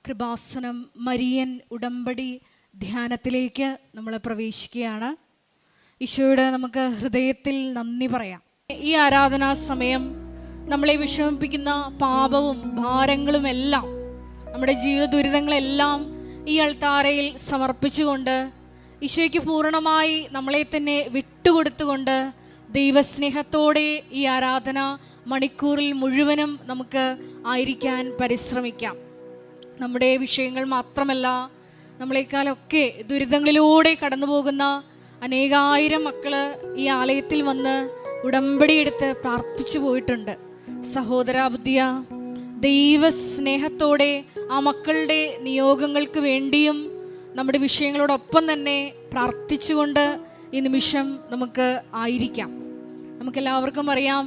Kripasanam Marian ഉടമ്പടി ധ്യാനത്തിലേക്ക് നമ്മൾ പ്രവേശിക്കുകയാണ്. ഈശോയുടെ നമുക്ക് ഹൃദയത്തിൽ നന്ദി പറയാം. ഈ ആരാധനാ സമയം നമ്മളെ വിഷമിപ്പിക്കുന്ന പാപവും ഭാരങ്ങളും എല്ലാം, നമ്മുടെ ജീവിത ദുരിതങ്ങളെല്ലാം ഈ അൾത്താരയിൽ സമർപ്പിച്ചുകൊണ്ട് ഈശോയ്ക്ക് പൂർണ്ണമായി നമ്മളെ തന്നെ വിട്ടുകൊടുത്തുകൊണ്ട് ദൈവസ്നേഹത്തോടെ ഈ ആരാധന മണിക്കൂറിൽ മുഴുവനും നമുക്ക് ആയിരിക്കാൻ പരിശ്രമിക്കാം. നമ്മുടെ വിഷയങ്ങൾ മാത്രമല്ല, നമ്മളെക്കാളൊക്കെ ദുരിതങ്ങളിലൂടെ കടന്നു പോകുന്ന അനേകായിരം മക്കള് ഈ ആലയത്തിൽ വന്ന് ഉടമ്പടിയെടുത്ത് പ്രാർത്ഥിച്ചു പോയിട്ടുണ്ട്. സഹോദരാബുദ്ധിയ, ദൈവസ്നേഹത്തോടെ ആ മക്കളുടെ നിയോഗങ്ങൾക്ക് വേണ്ടിയും നമ്മുടെ വിഷയങ്ങളോടൊപ്പം തന്നെ പ്രാർത്ഥിച്ചുകൊണ്ട് ഈ നിമിഷം നമുക്ക് ആയിരിക്കാം. നമുക്കെല്ലാവർക്കും അറിയാം,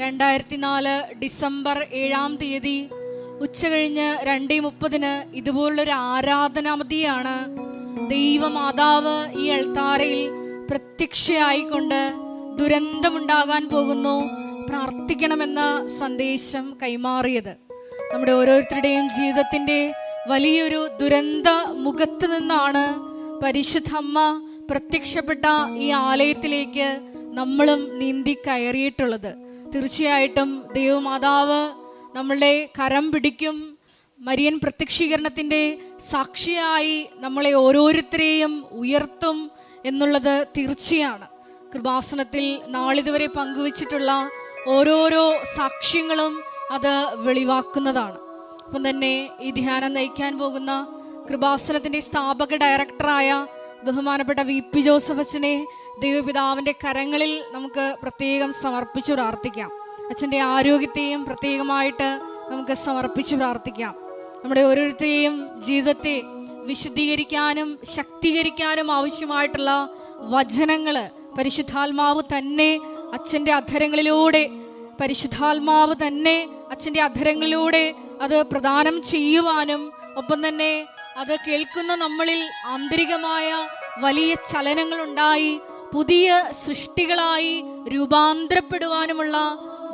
2004 ഡിസംബർ 7-ാം തീയതി ഉച്ചകഴിഞ്ഞ് 2:30 ഇതുപോലുള്ളൊരു ആരാധനാമതിയാണ് ദൈവമാതാവ് ഈ അൾത്താരയിൽ പ്രത്യക്ഷയായിക്കൊണ്ട് ദുരന്തമുണ്ടാകാൻ പോകുന്നു, പ്രാർത്ഥിക്കണമെന്ന സന്ദേശം കൈമാറിയത്. നമ്മുടെ ഓരോരുത്തരുടെയും ജീവിതത്തിൻ്റെ വലിയൊരു ദുരന്ത മുഖത്ത് നിന്നാണ് പരിശുദ്ധ അമ്മ പ്രത്യക്ഷപ്പെട്ട ഈ ആലയത്തിലേക്ക് നമ്മളും നീന്തി കയറിയിട്ടുള്ളത്. തീർച്ചയായിട്ടും ദൈവമാതാവ് നമ്മളുടെ കരം പിടിക്കും. മരിയൻ പ്രത്യക്ഷീകരണത്തിൻ്റെ സാക്ഷിയായി നമ്മളെ ഓരോരുത്തരെയും ഉയർത്തും എന്നുള്ളത് തീർച്ചയാണ്. കൃപാസനത്തിൽ നാളിതുവരെ പങ്കുവച്ചിട്ടുള്ള ഓരോരോ സാക്ഷ്യങ്ങളും അത് വെളിവാക്കുന്നതാണ്. അപ്പം തന്നെ ഈ ധ്യാനം നയിക്കാൻ പോകുന്ന കൃപാസനത്തിൻ്റെ സ്ഥാപക ഡയറക്ടറായ ബഹുമാനപ്പെട്ട VP ജോസഫ് അച്ഛനെ ദൈവപിതാവിൻ്റെ കരങ്ങളിൽ നമുക്ക് പ്രത്യേകം സമർപ്പിച്ചു പ്രാർത്ഥിക്കാം. അച്ഛൻ്റെ ആരോഗ്യത്തെയും പ്രത്യേകമായിട്ട് നമുക്ക് സമർപ്പിച്ച് പ്രാർത്ഥിക്കാം. നമ്മുടെ ഓരോരുത്തരെയും ജീവിതത്തെ വിശുദ്ധീകരിക്കാനും ശക്തീകരിക്കാനും ആവശ്യമായിട്ടുള്ള വചനങ്ങൾ പരിശുദ്ധാത്മാവ് തന്നെ അച്ഛൻ്റെ അധരങ്ങളിലൂടെ അത് പ്രദാനം ചെയ്യുവാനും ഒപ്പം തന്നെ അത് കേൾക്കുന്ന നമ്മളിൽ ആന്തരികമായ വലിയ ചലനങ്ങളുണ്ടായി പുതിയ സൃഷ്ടികളായി രൂപാന്തരപ്പെടുവാനുമുള്ള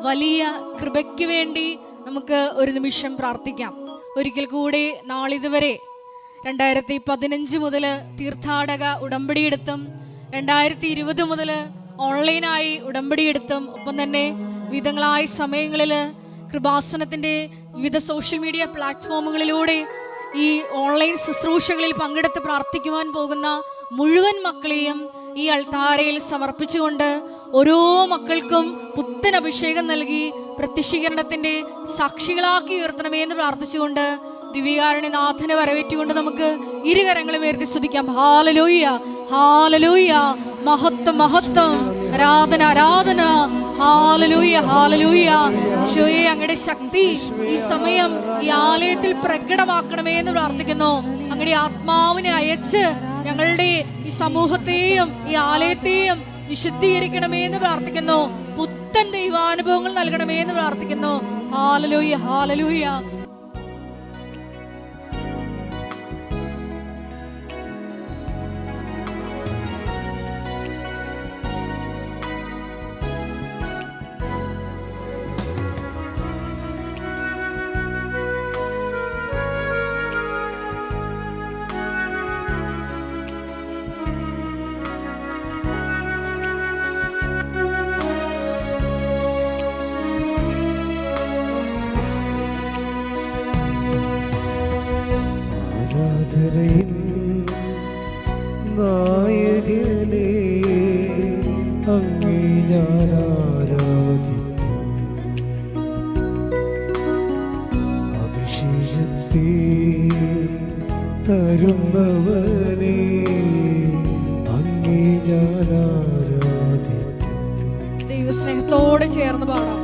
വലിയ കൃപയ്ക്ക് വേണ്ടി നമുക്ക് ഒരു നിമിഷം പ്രാർത്ഥിക്കാം. ഒരിക്കൽ കൂടി നാളിതുവരെ 2015 മുതൽ തീർത്ഥാടക ഉടമ്പടിയെടുത്തും 2020 മുതൽ ഓൺലൈനായി ഉടമ്പടിയെടുത്തും ഒപ്പം തന്നെ വിവിധങ്ങളായ സമയങ്ങളിൽ കൃപാസനത്തിൻ്റെ വിവിധ സോഷ്യൽ മീഡിയ പ്ലാറ്റ്ഫോമുകളിലൂടെ ഈ ഓൺലൈൻ ശുശ്രൂഷകളിൽ പങ്കെടുത്ത് പ്രാർത്ഥിക്കുവാൻ പോകുന്ന മുഴുവൻ മക്കളെയും ഈ അൾത്താരയിൽ സമർപ്പിച്ചുകൊണ്ട് ഓരോ മക്കൾക്കും പുത്തൻ അഭിഷേകം നൽകി പ്രത്യക്ഷീകരണത്തിൻ്റെ സാക്ഷികളാക്കി ഉയർത്തണമേ എന്ന് പ്രാർത്ഥിച്ചുകൊണ്ട് ദിവ്യകാരുണ്യനാഥനെ വരവേറ്റുകൊണ്ട് നമുക്ക് ഇരുകരങ്ങളും ഉയർത്തി സ്തുതിക്കാം. ഹല്ലേലൂയ, ഹല്ലേലൂയ, മഹത്വം, മഹത്വം, ആരാധന, ആരാധന, ഹല്ലേലൂയ, ഹല്ലേലൂയ. ഈശോയെ, അങ്ങയുടെ ശക്തി ഈ സമയം ഈ ആലയത്തിൽ പ്രകടമാക്കണമേ എന്ന് പ്രാർത്ഥിക്കുന്നു. അങ്ങയുടെ ആത്മാവിനെ അയച്ച് ഞങ്ങളുടെ ഈ സമൂഹത്തെയും ഈ ആലയത്തെയും വിശുദ്ധീകരിക്കണമേ എന്ന് പ്രാർത്ഥിക്കുന്നു. പുത്തൻ ദൈവാനുഭവങ്ങൾ നൽകണമേ എന്ന് പ്രാർത്ഥിക്കുന്നു. ഹല്ലേലൂയ, ഹല്ലേലൂയ. നായകനെ അങ്ങേ ഞാൻ ആരാധിക്കും, അഭിഷേകത്തെ തരുന്നവനെ അങ്ങേ ഞാൻ ആരാധിക്കും. ദൈവസ്നേഹത്തോടെ ചേർന്ന് പാടാം.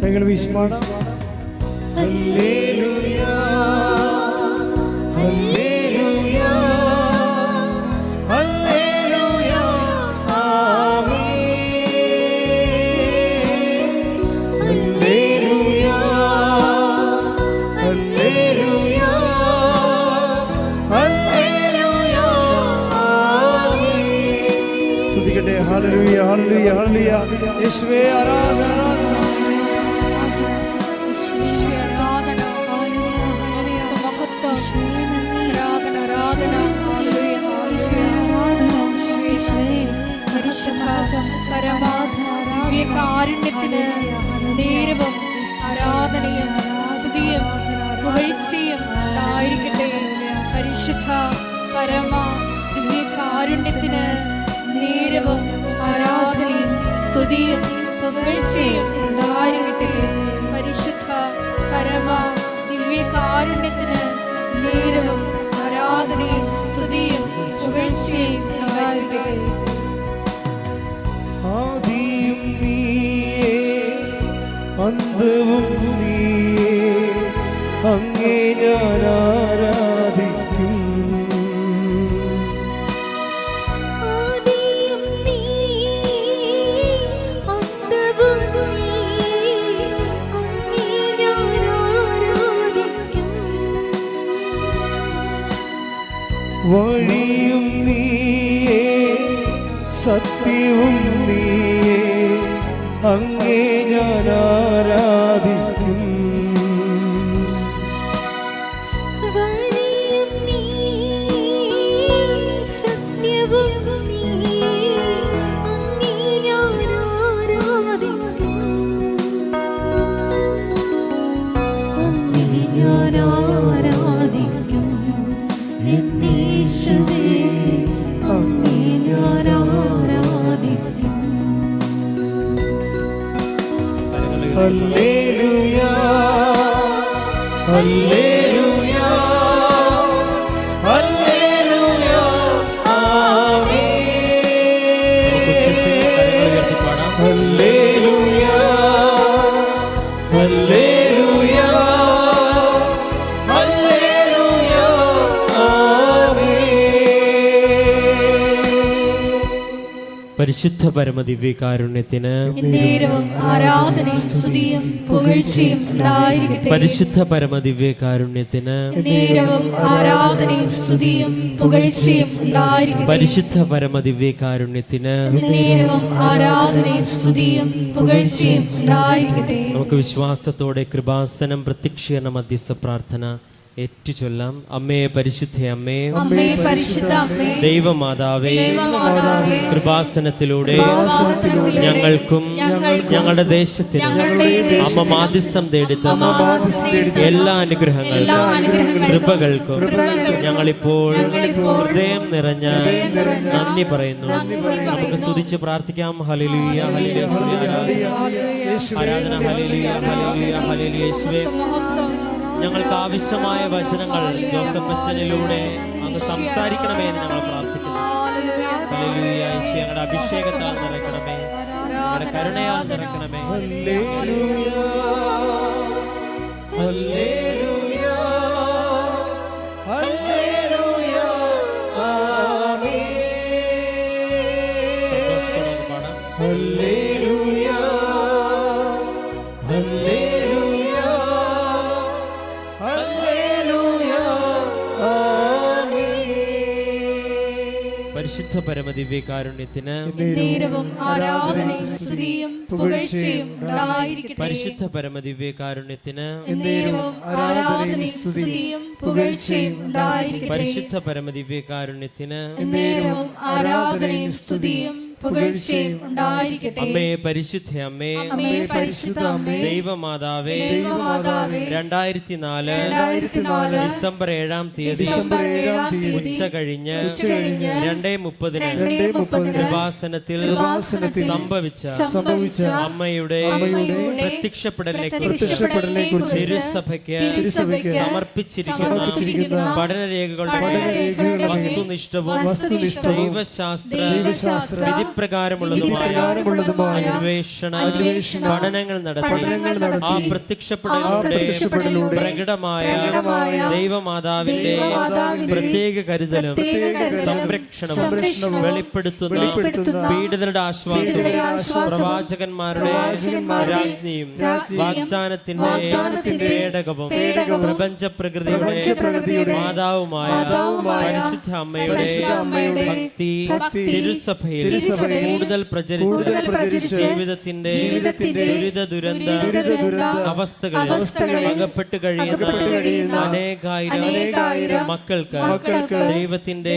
കൈകൾ വീശിപ്പാടാം. ഹല്ലേലൂയ, ഹല്ലേലൂയ, ഹല്ലേലൂയ, ആമേൻ. ഹല്ലേലൂയ ഹല്ലേലൂയ ഹല്ലേലൂയ. യേശുവേ ആരാധന ആരാധന. കാരുണ്യത്തിന് നേരവും ആരാധനയും സ്തുതിയും പുകഴ്ചയും ഉണ്ടായിരിക്കട്ടെ. പരിശുദ്ധ പരമ ദിവ്യകാരുണ്യത്തിന് നേരവും ആരാധനയും സ്തുതിയും പുകഴ്ചയും ഉണ്ടായിരിക്കട്ടെ. പരിശുദ്ധ പരമ ദിവ്യകാരുണ്യത്തിന് നേരവും ആരാധനയും സ്തുതിയും പുകഴ്ചയും ഉണ്ടായിരിക്കട്ടെ. ആദിയും നീയേ അന്തവും നീയേ, അങ്ങേ ഞാൻ ആരാധിക്കും. ആദിയും നീയേ അന്തവും നീയേ, അങ്ങേ ഞാൻ ആരാധിക്കും. വഴിയും നീയേ സത്യവും നീയേ, അങ്ങേ ഞാൻ ആരാധിക്കും. വഴിയും നീയേ സത്യവും നീയേ, അങ്ങേ ഞാൻ ആരാധിക്കും. അങ്ങേ ഞാൻ ആരാധിക്കും എന്നീശുവേ, അങ്ങേ ഞാൻ ആരാധിക്കും. ഹല്ലേലൂയ ഹല്ലേലൂയ ഹല്ലേലൂയ ആമേൻ. ഹല്ലേലൂയ ഹല്ലേലൂയ ഹല്ലേലൂയ ആമേൻ. പരിശുദ്ധ പരമദിവ്യകാരുണ്യത്തിന് നേരവും ആരാധനയും സ്തുതിയും പുകഴ്ചയും ഉണ്ടായിരിക്കട്ടെ. പരിശുദ്ധ പരമദിവ്യകാരുണ്യത്തിന് നേരവും ആരാധനയും സ്തുതിയും പുകഴ്ചയും ഉണ്ടായിരിക്കട്ടെ. പരിശുദ്ധ പരമദിവ്യകാരുണ്യത്തിന് നേരവും ആരാധനയും സ്തുതിയും പുകഴ്ചയും ഉണ്ടായിരിക്കട്ടെ. നമുക്ക് വിശ്വാസത്തോടെ കൃപാസനം പ്രത്യക്ഷീകരണ മധ്യസ്ഥ പ്രാർത്ഥന ഏറ്റുചൊല്ലാം. അമ്മേ പരിശുദ്ധ അമ്മേ, അമ്മേ പരിശുദ്ധ അമ്മേ, ദൈവമാതാവേ, ദൈവമാതാവേ, കൃപാസനത്തിലൂടെ കൃപാസനത്തിലൂടെ ഞങ്ങൾക്കും ഞങ്ങളുടെ ദേശത്തിനും ഞങ്ങളുടെ അമ്മ മാധ്യസ്ഥം തേടിത്തന്ന എല്ലാ അനുഗ്രഹങ്ങൾക്കും കൃപകൾക്കും ഞങ്ങളിപ്പോൾ ഹൃദയം നിറഞ്ഞ നന്ദി പറയുന്നു. നമുക്ക് സ്തുതിച്ച് പ്രാർത്ഥിക്കാം. ഹല്ലേലൂയ ഹല്ലേലൂയ ആരാധന. ഹല്ലേലൂയ ഹല്ലേലൂയ ഹല്ലേലൂയ യേശുവേ, ഞങ്ങൾക്ക് ആവശ്യമായ വചനങ്ങൾ ജോസഫ് അച്ഛനിലൂടെ അങ്ങ് സംസാരിക്കണമേ എന്ന് ഞങ്ങൾ പ്രാർത്ഥിക്കുന്നു. ഹല്ലേലൂയ യേശുവേ, ഞങ്ങളുടെ അഭിഷേകത്താൽ നിറയ്ക്കണമേ, ഞങ്ങളുടെ കരുണയാൽ നിറയ്ക്കണമേ. ഹല്ലേലൂയ ഹല്ലേലൂയ ഹല്ലേലൂയ ആമേൻ. സന്തോഷത്തോടെ നമുക്ക് പാടാം. ഹല്ലേലൂയ ഹല്ലേലൂയ ഹല്ലേലൂയ ആമേൻ. പരിശുദ്ധ പരമദിവ്യകാരുണ്യത്തിന് നേരവും ആരാധനയും സ്തുതിയും പുകഴ്ചയും ഉണ്ടായിരിക്കട്ടെ. പരിശുദ്ധ പരമദിവ്യകാരുണ്യത്തിന് നേരവും ആരാധനയും സ്തുതിയും പുകഴ്ചയും ഉണ്ടായിരിക്കട്ടെ. പരിശുദ്ധ പരമദിവ്യകാരുണ്യത്തിന് നേരവും ആരാധനയും സ്തുതിയും പുകഴ്ചയും ഉണ്ടായിരിക്കട്ടെ. അമ്മേ പരിശുദ്ധ അമ്മേ, അമ്മേ പരിശുദ്ധ അമ്മേ, ദൈവമാതാവേ, ദൈവമാതാവേ, 2004 ഡിസംബർ 7-ാം തീയതി ഉച്ച കഴിഞ്ഞ് 2:30 കൃപാസനത്തിൽ സംഭവിച്ച അമ്മയുടെ പ്രത്യക്ഷപ്പെടലിനെ കുറിച്ച് തിരുസഭയ്ക്ക് സമർപ്പിച്ചിരിക്കുന്ന പഠനരേഖകളുടെ വസ്തുനിഷ്ഠവും ദൈവശാസ്ത്ര വിധിപ്രകാരമുള്ളതുമായ അന്വേഷണ പഠനങ്ങൾ നടത്തി ആ പ്രത്യക്ഷപ്പെടലിലൂടെ പ്രകടമായ ദൈവമാതാവിന്റെ പ്രത്യേക കരുതലും സംരക്ഷണവും വെളിപ്പെടുത്തുന്ന പീഡിതരുടെ ആശ്വാസവും പ്രവാചകന്മാരുടെ രാജ്ഞിയും വാഗ്ദാനത്തിന്റെ പേടകവും പ്രപഞ്ച പ്രകൃതിയുടെ മാതാവുമായ പരിശുദ്ധ അമ്മയുടെ ഭക്തി തിരുസഭയിൽ കൂടുതൽ പ്രചരിച്ച് ജീവിതത്തിന്റെ ദുരിത അവസ്ഥകളിൽ അകപ്പെട്ട് കഴിയുന്ന അനേകായിരം മക്കൾക്ക് ദൈവത്തിന്റെ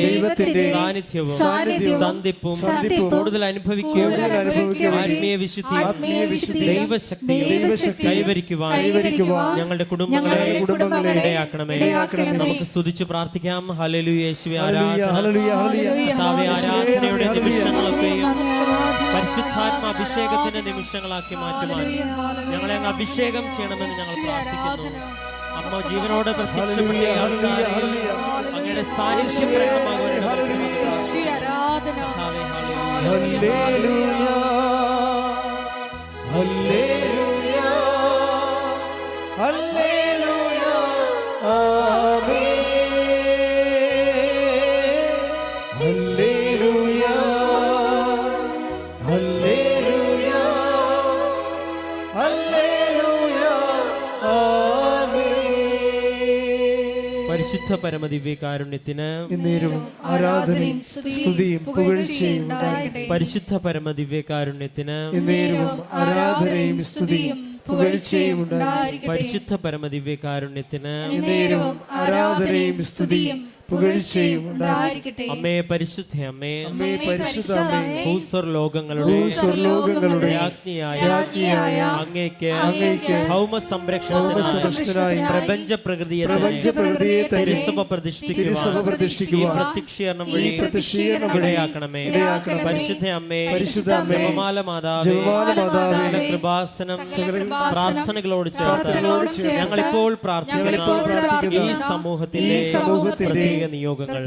സാന്നിധ്യവും സന്ധിപ്പും കൂടുതൽ അനുഭവിക്കുകയും ആത്മീയ വിശുദ്ധിയും ദൈവശക്തിയും കൈവരിക്കുവാൻ ഞങ്ങളുടെ കുടുംബങ്ങളെ ഇടയാക്കണമേ. നമുക്ക് സ്തുതിച്ച് പ്രാർത്ഥിക്കാം. ഹല്ലേലൂയ. യേശുവേ ആരാധനയുടെ നിമിഷങ്ങളൊക്കെയും പരിശുദ്ധാത്മ അഭിഷേകത്തിന്റെ നിമിഷങ്ങളാക്കി മാറ്റുവാൻ ഞങ്ങളെ അങ്ങ് അഭിഷേകം ചെയ്യണമെന്ന് ഞങ്ങൾ പ്രാർത്ഥിക്കുന്നു. അമ്മ ജീവനോടെ പ്രത്യക്ഷപ്പെട്ട അങ്ങയുടെ സാന്നിധ്യം പരിശുദ്ധ പരമദിവ്യകാരുണ്യത്തിന് ആരാധനയും സ്തുതിയും പുകഴ്ചയും ഉണ്ടാകട്ടെ. പരിശുദ്ധ പരമദിവ്യകാരുണ്യത്തിന് ആരാധനയും സ്തുതിയും പുകഴ്ചയും ഉണ്ടാകട്ടെ. പരിശുദ്ധ പരമദിവ്യകാരുണ്യത്തിന് ആരാധനയും സ്തുതിയും പുകഴ്ചയും ഉണ്ടാകട്ടെ. അമ്മേ പരിശുദ്ധ അമ്മേ പരിശുദ്ധ അമ്മേ ഭൂസ്വർലോകങ്ങളുടെ രാജ്ഞിയായ അങ്ങേക്ക് ഭൗമ സംരക്ഷണത്തിനായി പ്രപഞ്ച പ്രകൃതിയെ തിരുസഭ പ്രതിഷ്ഠിക്കുവാൻ പ്രത്യക്ഷീകരണം വഴി ഇടയാക്കണമേ. പരിശുദ്ധ അമ്മേ ജപമാല മാതാവേ കൃപാസനം പ്രാർത്ഥനകളോട് ചേർത്ത് ഞങ്ങളിപ്പോൾ പ്രാർത്ഥിക്കുന്ന ഈ സമൂഹത്തിന്റെ പ്രത്യേക നിയോഗങ്ങൾ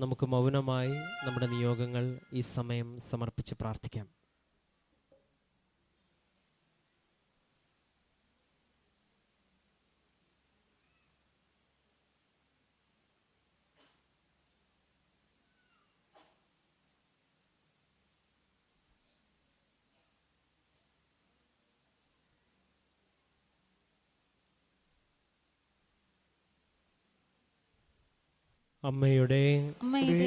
നമുക്ക് മൗനമായി നമ്മുടെ നിയോഗങ്ങൾ ഈ സമയം സമർപ്പിച്ച് പ്രാർത്ഥിക്കാം. അമ്മയുടെ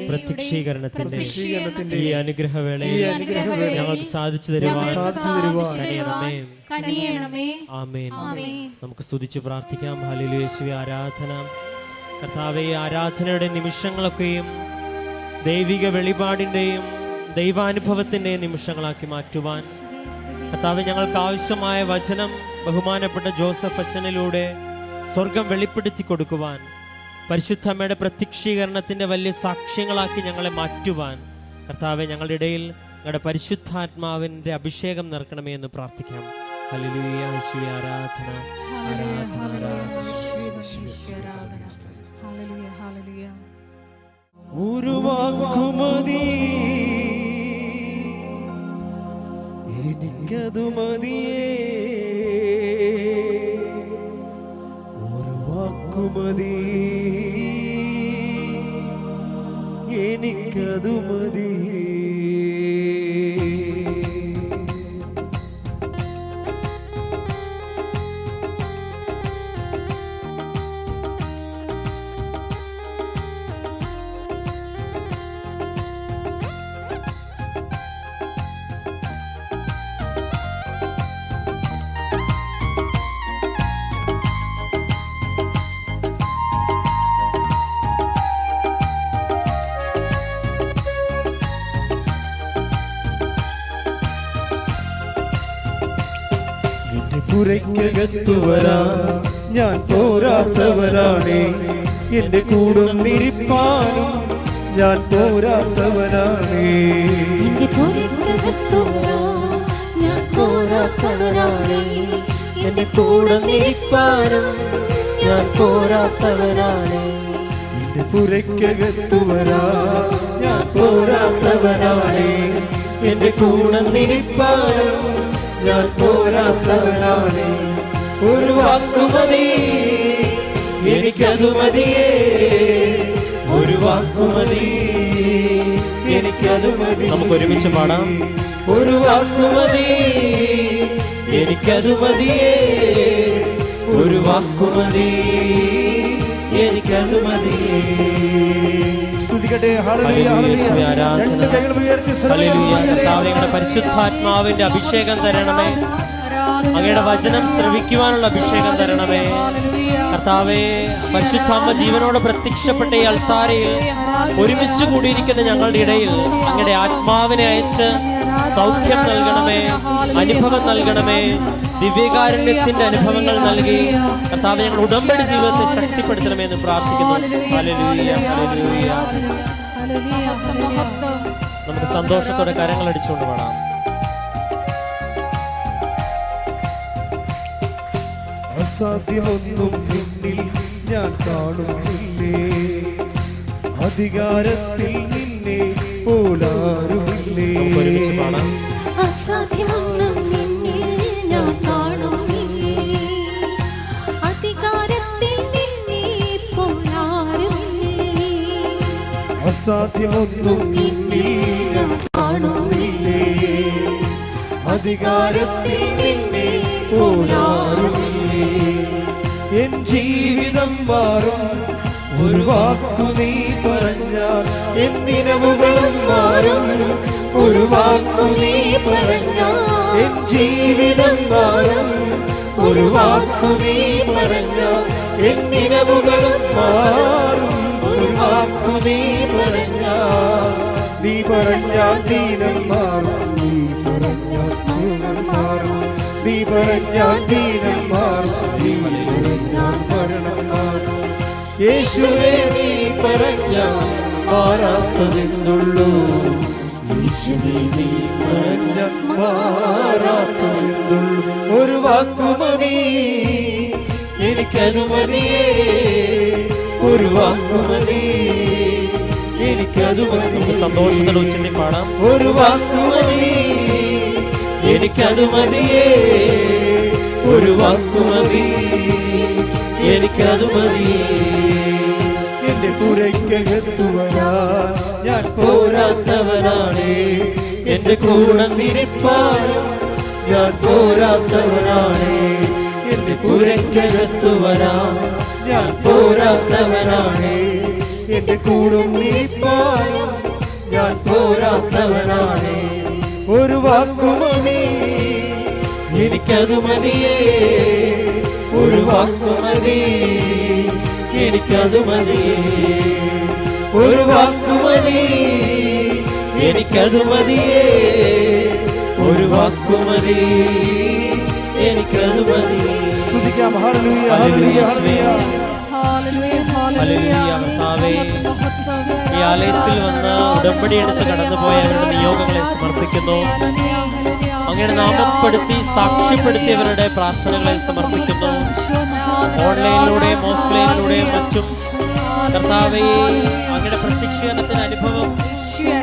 പ്രത്യക്ഷീകരണത്തിന്റെ ഈ അനുഗ്രഹവേളയിൽ ഞങ്ങൾക്ക് സാധിച്ചു തരുവാൻ ആമേൻ. നമുക്ക് സ്തുതിച്ച് പ്രാർത്ഥിക്കാം. ഹല്ലേലൂയ. യേശുവേ ആരാധന. കർത്താവേ, ആരാധനയുടെ നിമിഷങ്ങളൊക്കെയും ദൈവിക വെളിപാടിന്റെയും ദൈവാനുഭവത്തിന്റെയും നിമിഷങ്ങളാക്കി മാറ്റുവാൻ കർത്താവേ, ഞങ്ങൾക്ക് ആവശ്യമായ വചനം ബഹുമാനപ്പെട്ട ജോസഫ് അച്ഛനിലൂടെ സ്വർഗം വെളിപ്പെടുത്തി കൊടുക്കുവാൻ, പരിശുദ്ധ അമ്മയുടെ പ്രത്യക്ഷീകരണത്തിന്റെ വലിയ സാക്ഷ്യങ്ങളാക്കി ഞങ്ങളെ മാറ്റുവാൻ കർത്താവെ, ഞങ്ങളുടെ ഇടയിൽ ഞങ്ങളുടെ പരിശുദ്ധാത്മാവിന്റെ അഭിഷേകം നിറക്കണമേ എന്ന് പ്രാർത്ഥിക്കാം. ഹല്ലേലൂയ. യേശുവേ ആരാധന. ഒരു വാക്കുമതി എനിക്കതു മതിയേ, ഒരു വാക്കുമതി എനിക്കതു മതിയേ. പുരയ്ക്കകത്തു വരാൻ ഞാൻ പോരാത്തവനാണേ, എന്റെ കൂടുന്നിരിപ്പാനും ഞാൻ പോരാത്തവനാണേ. എന്റെ പുരയ്ക്കകത്തു വരാൻ ഞാൻ പോരാത്തവനാണേ, എന്റെ കൂടുന്നിരിപ്പാനും ഞാൻ പോരാത്തവനാണേ. എന്റെ പുരയ്ക്കകത്തു വരാൻ ഞാൻ പോരാത്തവനാണേ, എന്റെ കൂടുന്നിരിപ്പാനും ഞാൻ പോരാത്തവനാണേ. ഒരു വാക്കുമതി എനിക്കതു മതിയേ, ഒരു വാക്കുമതി എനിക്കതു മതി. നമുക്ക് ഒരുമിച്ച് പാടാം. ഒരു വാക്കുമതി എനിക്കതു മതിയേ, ഒരു വാക്കുമതി എനിക്കതു മതിയേ. സ്തുതിക സ്തുതിക്കട്ടെ. ഹല്ലേലൂയ, ഹല്ലേലൂയ. രണ്ട് കൈകളും ഉയർത്തി ഹല്ലേലൂയ. കർത്താവേ, അങ്ങയുടെ പരിശുദ്ധാത്മാവിന്റെ അഭിഷേകം തരണമേ. അങ്ങയുടെ വചനം ശ്രവിക്കുവാനുള്ള അഭിഷേകം തരണമേ. കർത്താവേ, പരിശുദ്ധാത്മ ജീവനോട് പ്രത്യക്ഷപ്പെട്ട ഈ അൾത്താരയിൽ ഒരുമിച്ച് കൂടിയിരിക്കുന്ന ഞങ്ങളുടെ ഇടയിൽ അങ്ങയുടെ ആത്മാവിനെ അയച്ച് സൗഖ്യം നൽകണമേ, അനുഭവം നൽകണമേ, ദിവ്യകാരുണ്യത്തിന്റെ അനുഭവങ്ങൾ നൽകി കർത്താവേ ഞങ്ങൾ ഉടമ്പടി ജീവിതത്തെ ശക്തിപ്പെടുത്തണമെന്ന് പ്രാർത്ഥിക്കുന്നു. ഹല്ലേലൂയ, ഹല്ലേലൂയ. നമുക്ക് സന്തോഷത്തോടെ കരങ്ങൾ അടിച്ചുകൊണ്ട് പാടാം. അസാധ്യമൊന്നും നിന്നിൽ ഞാൻ കാണുന്നില്ലേ, അധികാരത്തിൽ നിന്നെ പോലാരുമില്ലേ. അസാധ്യമൊന്നും നിന്നിൽ ഞാൻ കാണുന്നില്ലേ, അധികാരത്തിൽ നിന്നെ പോലാരുമില്ലേ. അസാധ്യമൊന്നും നിന്നിൽ ഞാൻ കാണുന്നില്ലേ, അധികാരത്തിൽ നിന്നെ പോലാരുമില്ലേ. എൻ ജീവിതം മാറും ഒരു വാക്കു നീ പറഞ്ഞാൽ, എൻ ദിനവുകളും മാറും ഒരു വാക്കു നീ പറഞ്ഞാൽ. എൻ ജീവിതം മാറും ഒരു വാക്കു നീ പറഞ്ഞാൽ, എൻ ദിനവുകളും മാറും ഒരു വാക്കു നീ പറഞ്ഞാൽ. നീ പറഞ്ഞാൽ ദീനം മാറും, നീ പറഞ്ഞാൽ ദീനം മാറും, നീ പറഞ്ഞാൽ ദീനം മാറും, നീ പറഞ്ഞാൽ മരണം മാറും. യേശുവേ നീ പറഞ്ഞാൽ മാറാത്തതെന്നുള്ളൂ, യേശുവേ നീ പറഞ്ഞാൽ മാറാത്തതെന്നുള്ളൂ. ഒരു വാക്കുമതി എനിക്കത് മതിയേ, ഒരു വാക്കുമതി എനിക്കത് മതി. സന്തോഷത്തോടെ ഉച്ചത്തിൽ പാടാം. ഒരു വാക്കുമതി എനിക്കത് മതിയേ, ഒരു വാക്കുമതി എനിക്കത് മതിയേ. എന്റെ പുരയ്ക്കകത്തുവരാൻ ഞാൻ പോരാത്തവനാണ്, എന്റെ കൂടെ നിരിപ്പാനും ഞാൻ പോരാത്തവനാണ്. എന്റെ പുരയ്ക്കകത്തുവരാൻ ഞാൻ പോരാത്തവനാണ്, എന്റെ കൂടെ നിരിപ്പാനും ഞാൻ പോരാത്തവനാണ്. ഒരു വാക്കുമതി എനിക്കത് മതിയേ, ഒരു വാക്കുമതി എനിക്കത് മതിയേ, ഒരു വാക്കുമതി എനിക്കത് മതിയേ, ഒരു വാക്കുമതി എനിക്കത് മതിയേ. സ്തുതിക്കാം. ഹല്ലേലൂയ, ഹല്ലേലൂയ, ഹല്ലേലൂയ. ഹല്ലേലൂയ. കർത്താവേ, ഈ ആലയത്തിൽ വന്ന് ഉടമ്പടി എടുത്ത് കടന്നുപോയവരുടെ നിയോഗങ്ങളെ സമർപ്പിക്കുന്നു. അങ്ങയുടെ നാമപ്പെടുത്തി സാക്ഷ്യപ്പെടുത്തിയവരുടെ പ്രാർത്ഥനകളെ സമർപ്പിക്കുന്നു. ഓൺലൈനിലൂടെയും ഓഫ്ലൈനിലൂടെയും മറ്റും കർത്താവേ, അങ്ങയുടെ പ്രത്യക്ഷീകരണത്തിന് അനുഭവം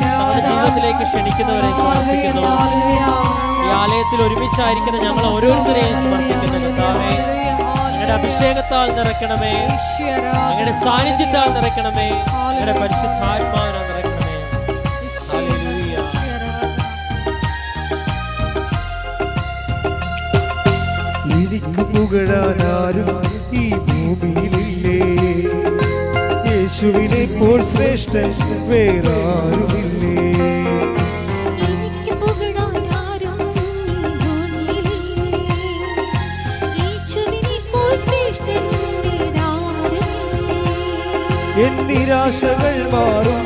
നമ്മുടെ ജീവിതത്തിലേക്ക് ക്ഷണിക്കുന്നവരെ സമർപ്പിക്കുന്നു. ഈ ആലയത്തിൽ ഒരുമിച്ചായിരിക്കുന്ന ഞങ്ങൾ ഓരോരുത്തരെയും സമർപ്പിക്കുന്നു. കർത്താവേ, അങ്ങയുടെ അഭിഷേകത്താൽ നിറയ്ക്കണമേ, അങ്ങയുടെ സാന്നിധ്യത്താൽ നിറയ്ക്കണമേ, അങ്ങയുടെ പരിശുദ്ധാത്മാവിനാൽ നിറയ്ക്കണമേ. ഹല്ലേലൂയ. എനിക്ക് പുകഴാനാരും ഈ ഭൂമിയിലില്ലേ, യേശുവിനെ പോൽ ശ്രേഷ്ഠൻ വേറാരുമില്ലേ. എനിക്ക് പുകഴാൻ ആരും ഈ ഭൂമിയിലില്ലേ, യേശുവിനെ പോൽ ശ്രേഷ്ഠൻ വേറാരുമില്ലേ. എൻ നിരാശകൾ മാറും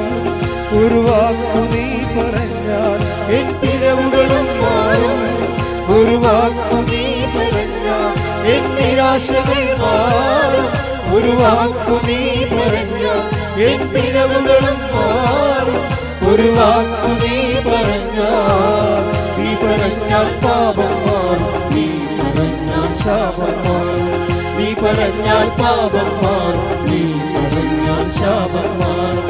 ഒരു വാക്കു നീ പറഞ്ഞാൽ, എൻ പിഴവുകളും മാറും ഒരു വാക്കു നീ പറഞ്ഞാൽ. എൻ നിരാശകൾ മാറും ഒരു വാക്കു നീ പറഞ്ഞാൽ, എൻ പിഴവുകളും മാറും ഒരു വാക്കു നീ പറഞ്ഞാൽ. നീ പറഞ്ഞാൽ പാപം മാറും, നീ പറഞ്ഞാൽ ശാപം മാറും, നീ പറഞ്ഞാൽ പാപം മാറും, നീ പറഞ്ഞാൽ ശാപം മാറും.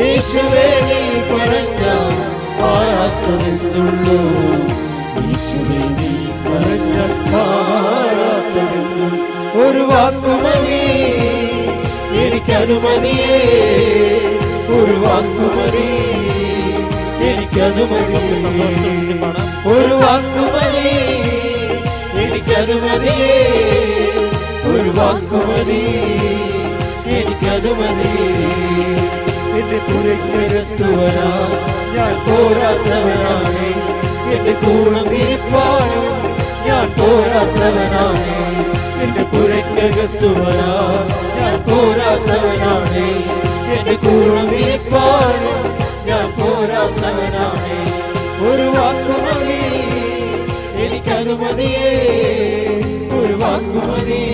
യേശുവേ നീ പറഞ്ഞാൽ മാറാത്തതെന്നുള്ളൂ, യേശുവേ നീ പറഞ്ഞാൽ മാറാത്തതെന്നുള്ളൂ. ഒരു വാക്കുമതി എനിക്കത് മതിയേ, ഒരു വാക്കുമതി എനിക്കത് മതിയേ, ഒരു വാക്കുമതി എനിക്കത് മതിയേ, ഒരു വാക്കുമതി എനിക്കത് മതിയേ. എന്റെ പുരയ്ക്കകത്തു വരാൻ ഞാൻ പോരാത്തവനാണ്. എന്റെ കൂടെ ഇരിപ്പാനും ഞാൻ പോരാത്തവനാണ്. എന്റെ പുരയ്ക്കകത്തു വരാൻ ഞാൻ പോരാത്തവനാണ്. എന്റെ കൂടെ ഇരിപ്പാനും ഞാൻ പോരാത്തവനാണ്. ഒരു വാക്കുമതി എനിക്കതു മതിയേ, ഒരു വാക്കുമതി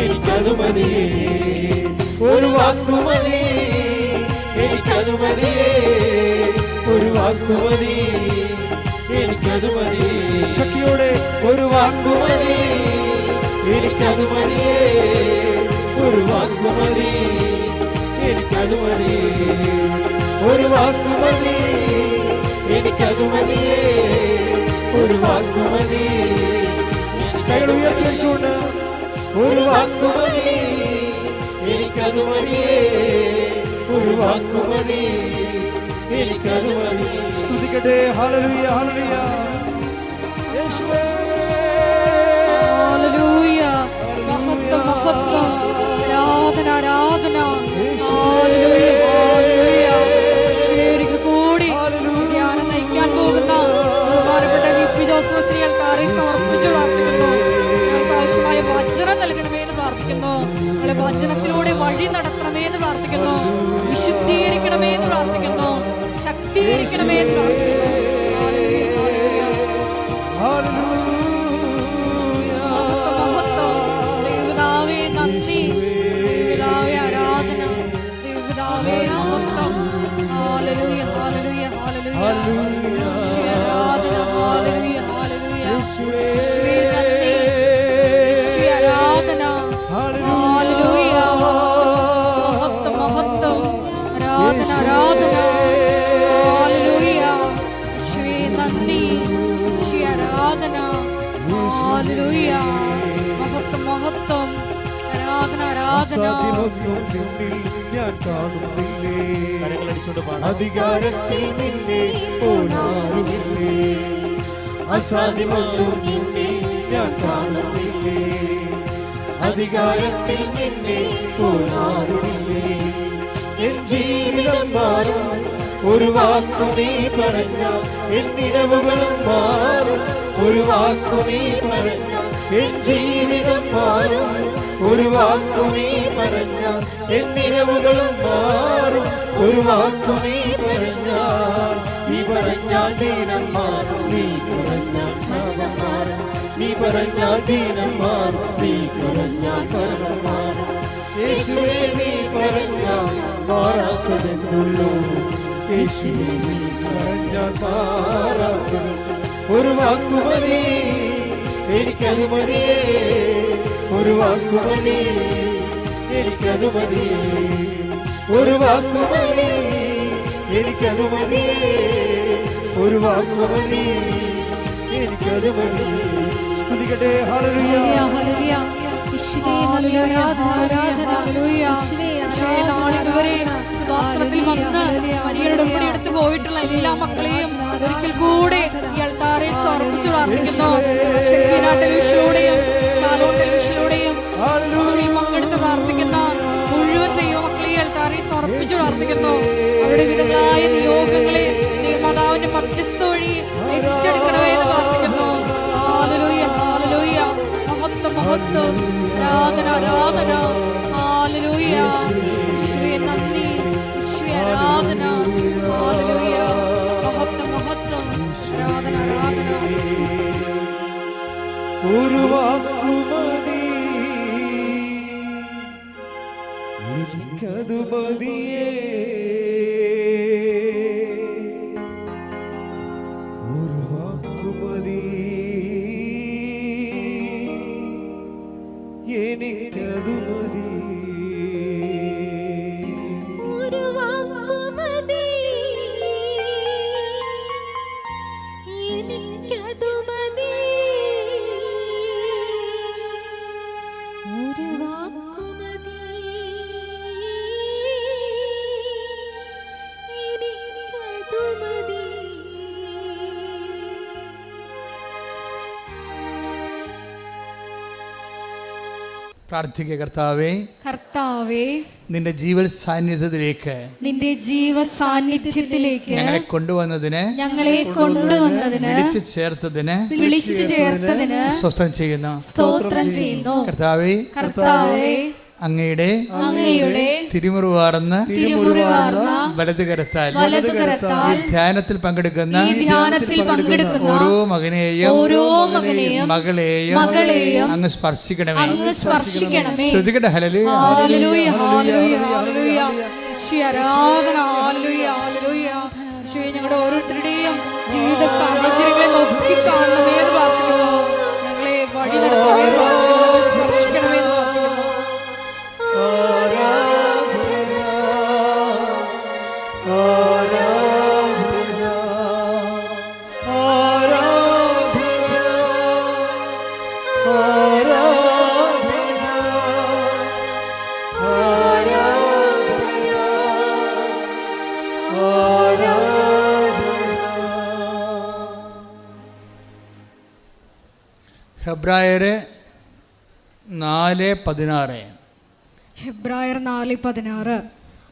എനിക്കതു മതിയേ, ഒരു വാക്കുമതി എനിക്കതു മതിയേ, ഒരു വാക്കുമതി എനിക്കതു മതിയേ. ശക്തിയോടെ ഒരു വാക്കുമതി എനിക്കതു മതിയേ, ഒരു വാക്കുമതി എനിക്കതു മതിയേ, ഒരു വാക്കുമതി എനിക്കതു മതിയേ, ഒരു വാക്കുമതി. കൈകൾ ഉയർത്തി വെച്ചുകൊണ്ട് ഒരു വാക്കുമതി എനിക്കതു മതിയേ, ഒരു വാക്കുമതി എനിക്കതു മതി. സ്തുതിക്കട്ടെ. ഹല്ലേലൂയ ഹല്ലേലൂയ യേശുവേ ഹല്ലേലൂയ. മഹത്വം മഹത്വം. ആരാധന ആരാധന. ഹല്ലേലൂയ ഹല്ലേലൂയ. ശരിക്കും കൂടി ധ്യാനം നയിക്കാൻ പോകുന്ന ബഹുമാനപ്പെട്ട വി.പി. ജോസഫ് ശ്രീ താരെ സമർപ്പിച്ചു പ്രാർത്ഥിക്കുന്നു. ഞങ്ങൾക്ക് ആവശ്യമായ വചനം നൽകണമേ എന്ന് പ്രാർത്ഥിക്കുന്നു. ഞങ്ങളെ വചനത്തിലൂടെ വഴി നടത്തണമേ എന്ന് പ്രാർത്ഥിക്കുന്നു. വിശുദ്ധീകരിക്കണമേ എന്ന് പ്രാർത്ഥിക്കുന്നു. ശക്തീകരിക്കണമേ എന്ന് പ്രാർത്ഥിക്കുന്നു. ഹല്ലേലൂയ ഹല്ലേലൂയ. മഹത്വം. ദൈവപിതാവേ നന്ദി, ദൈവപിതാവേ ആരാധന, ദൈവപിതാവേ മഹത്വം. ഹല്ലേലൂയ ഹല്ലേലൂയ ഹല്ലേലൂയ. ആരാധന. ഹല്ലേലൂയ ഹല്ലേലൂയ. യേശുവേ നന്ദി, യേശുവേ ആരാധന. ഹല്ലേലൂയ. മഹത്വം മഹത്വം. ആരാധന ആരാധന. ഹല്ലേലൂയ. യേശുവേ നന്ദി, യേശുവേ ആരാധന. ഹല്ലേലൂയ. മഹത്വം മഹത്വം. ആരാധന ആരാധന. ഞാൻ കാണുന്നില്ലേ, കരങ്ങളടിച്ചുകൊണ്ട് പാടാം. അധികാരത്തിൽ നിന്നെ പോലാരുമില്ലേ, അസാധ്യമൊന്നും നിന്നെ ഞാൻ കാണുന്നില്ലേ, അധികാരത്തിൽ നിന്നെ പോലാരുമില്ലേ. എൻ ജീവിതം മാറും ഒരു വാക്കു നീ പറഞ്ഞ, എൻ നിലവുകളും മാറും ഒരു വാക്കു നീ പറഞ്ഞ, എൻ ജീവിതം മാറും ഒരു വാക്കു നീ പറഞ്ഞ, എൻ നിലവുകളും മാറും ഒരു വാക്കു നീ പറഞ്ഞ. നീ പറഞ്ഞാൽ ദീനം മാറും, നീ പറഞ്ഞാൽ ശാപം മാറും, നീ പറഞ്ഞാൽ ദീനം മാറും, നീ പറഞ്ഞാൽ മരണം മാറും. യേശുവേ നീ പറഞ്ഞാൽ മാറാത്തതെന്നുള്ളൂ, യേശുവേ നീ പറഞ്ഞാൽ മാറാത്തത്. ഒരു വാക്കുമതി എനിക്കത് മതിയേ, ഒരു വാക്കുമതി എനിക്കത് മതിയേ, ഒരു വാക്കുമതി എനിക്കത് മതിയേ, ഒരു വാക്കുമതി എനിക്കത് മതിയേ. സ്തുതിക്കട്ടെ. ഹല്ലേലൂയ ഹല്ലേലൂയ. യേശുവേ നന്ദി. ആരാധന ഹല്ലേലൂയ. യേശുവേ നാളിതുവരെ വസ്ത്രത്തിൽ വന്ന് മരിയയുടെ ഉടമ്പടി എടുത്തു പോയിട്ടുള്ള എല്ലാ മക്കളെയും ഒരിക്കൽ കൂടെ ഈ അൾത്താരയിൽ സമർപ്പിച്ചു പ്രാർത്ഥിക്കുന്നു. ശക്തിന ടെലിവിഷനിലൂടെയും ഷാലോൺ ടെലിവിഷനിലൂടെയും പങ്കെടുത്ത് പ്രാർത്ഥിക്കുന്ന മുഴുവൻ ദൈവമക്കളെ ഈ അൾത്താരയിൽ സമർപ്പിച്ചു പ്രാർത്ഥിക്കുന്നു. അവരുടെ വിധങ്ങളായ നിയോഗങ്ങളെ ദൈവമാതാവിന്റെ മധ്യസ്ഥ വഴി ഏറ്റെടുക്കണമേ എന്ന് പ്രാർത്ഥിക്കുന്നു. ഹല്ലേലൂയ ഹല്ലേലൂയ. മഹത്വം മഹത്വം. ആരാധന ആരാധന. ഹല്ലേലൂയ. യേശുവേ നന്ദി, യേശുവേ ആരാധന. ഹല്ലേലൂയ. മഹത്വം മഹത്വം. ആരാധന ആരാധന. ഒരു വാക്കുമതി എനിക്കതു മതിയേ, ഒരു വാക്കുമതി എനിക്കതു മതി, ഒരു വാക്കുമതി എനിക്കതു മതി, ഒരു വാക്കുമതി പ്രാർത്ഥിക്കുക. കർത്താവേ, കർത്താവേ, നിന്റെ ജീവൽ സാന്നിധ്യത്തിലേക്ക് നിന്റെ ജീവ സാന്നിധ്യത്തിലേക്ക് ഞങ്ങളെ കൊണ്ടുവന്നതിന് വിളിച്ചു ചേർത്തതിന് സ്വസ്ഥം ചെയ്യുന്നു. സ്തോത്രം ചെയ്യുന്നു. കർത്താവേ, അങ്ങയുടെ തിരുമുറിവാർന്ന വലതുകരത്താൽ ഈ ധ്യാനത്തിൽ പങ്കെടുക്കുന്ന ഓരോ മകനെയും മകളെയും അങ്ങ് സ്പർശിക്കണമേ. ശ്രുതികട ഹല്ലേലൂയ, ഹല്ലേലൂയ, ഹല്ലേലൂയ, ഹല്ലേലൂയ. ആരാധന, ഹല്ലേലൂയ, ഹല്ലേലൂയ. ഞങ്ങളുടെ ഓരോരുത്തരുടെയും ജീവിത സാഹചര്യങ്ങളെ നോക്കി കാണണമേ എന്ന് പ്രാർത്ഥിക്കുന്നു. ഞങ്ങളെ വഴി നടത്തണമേ, സ്പർശിക്കണമേ എന്ന് പ്രാർത്ഥിക്കുന്നു. ഹെബ്രായർ 4:16. ഹെബ്രായർ 4:16.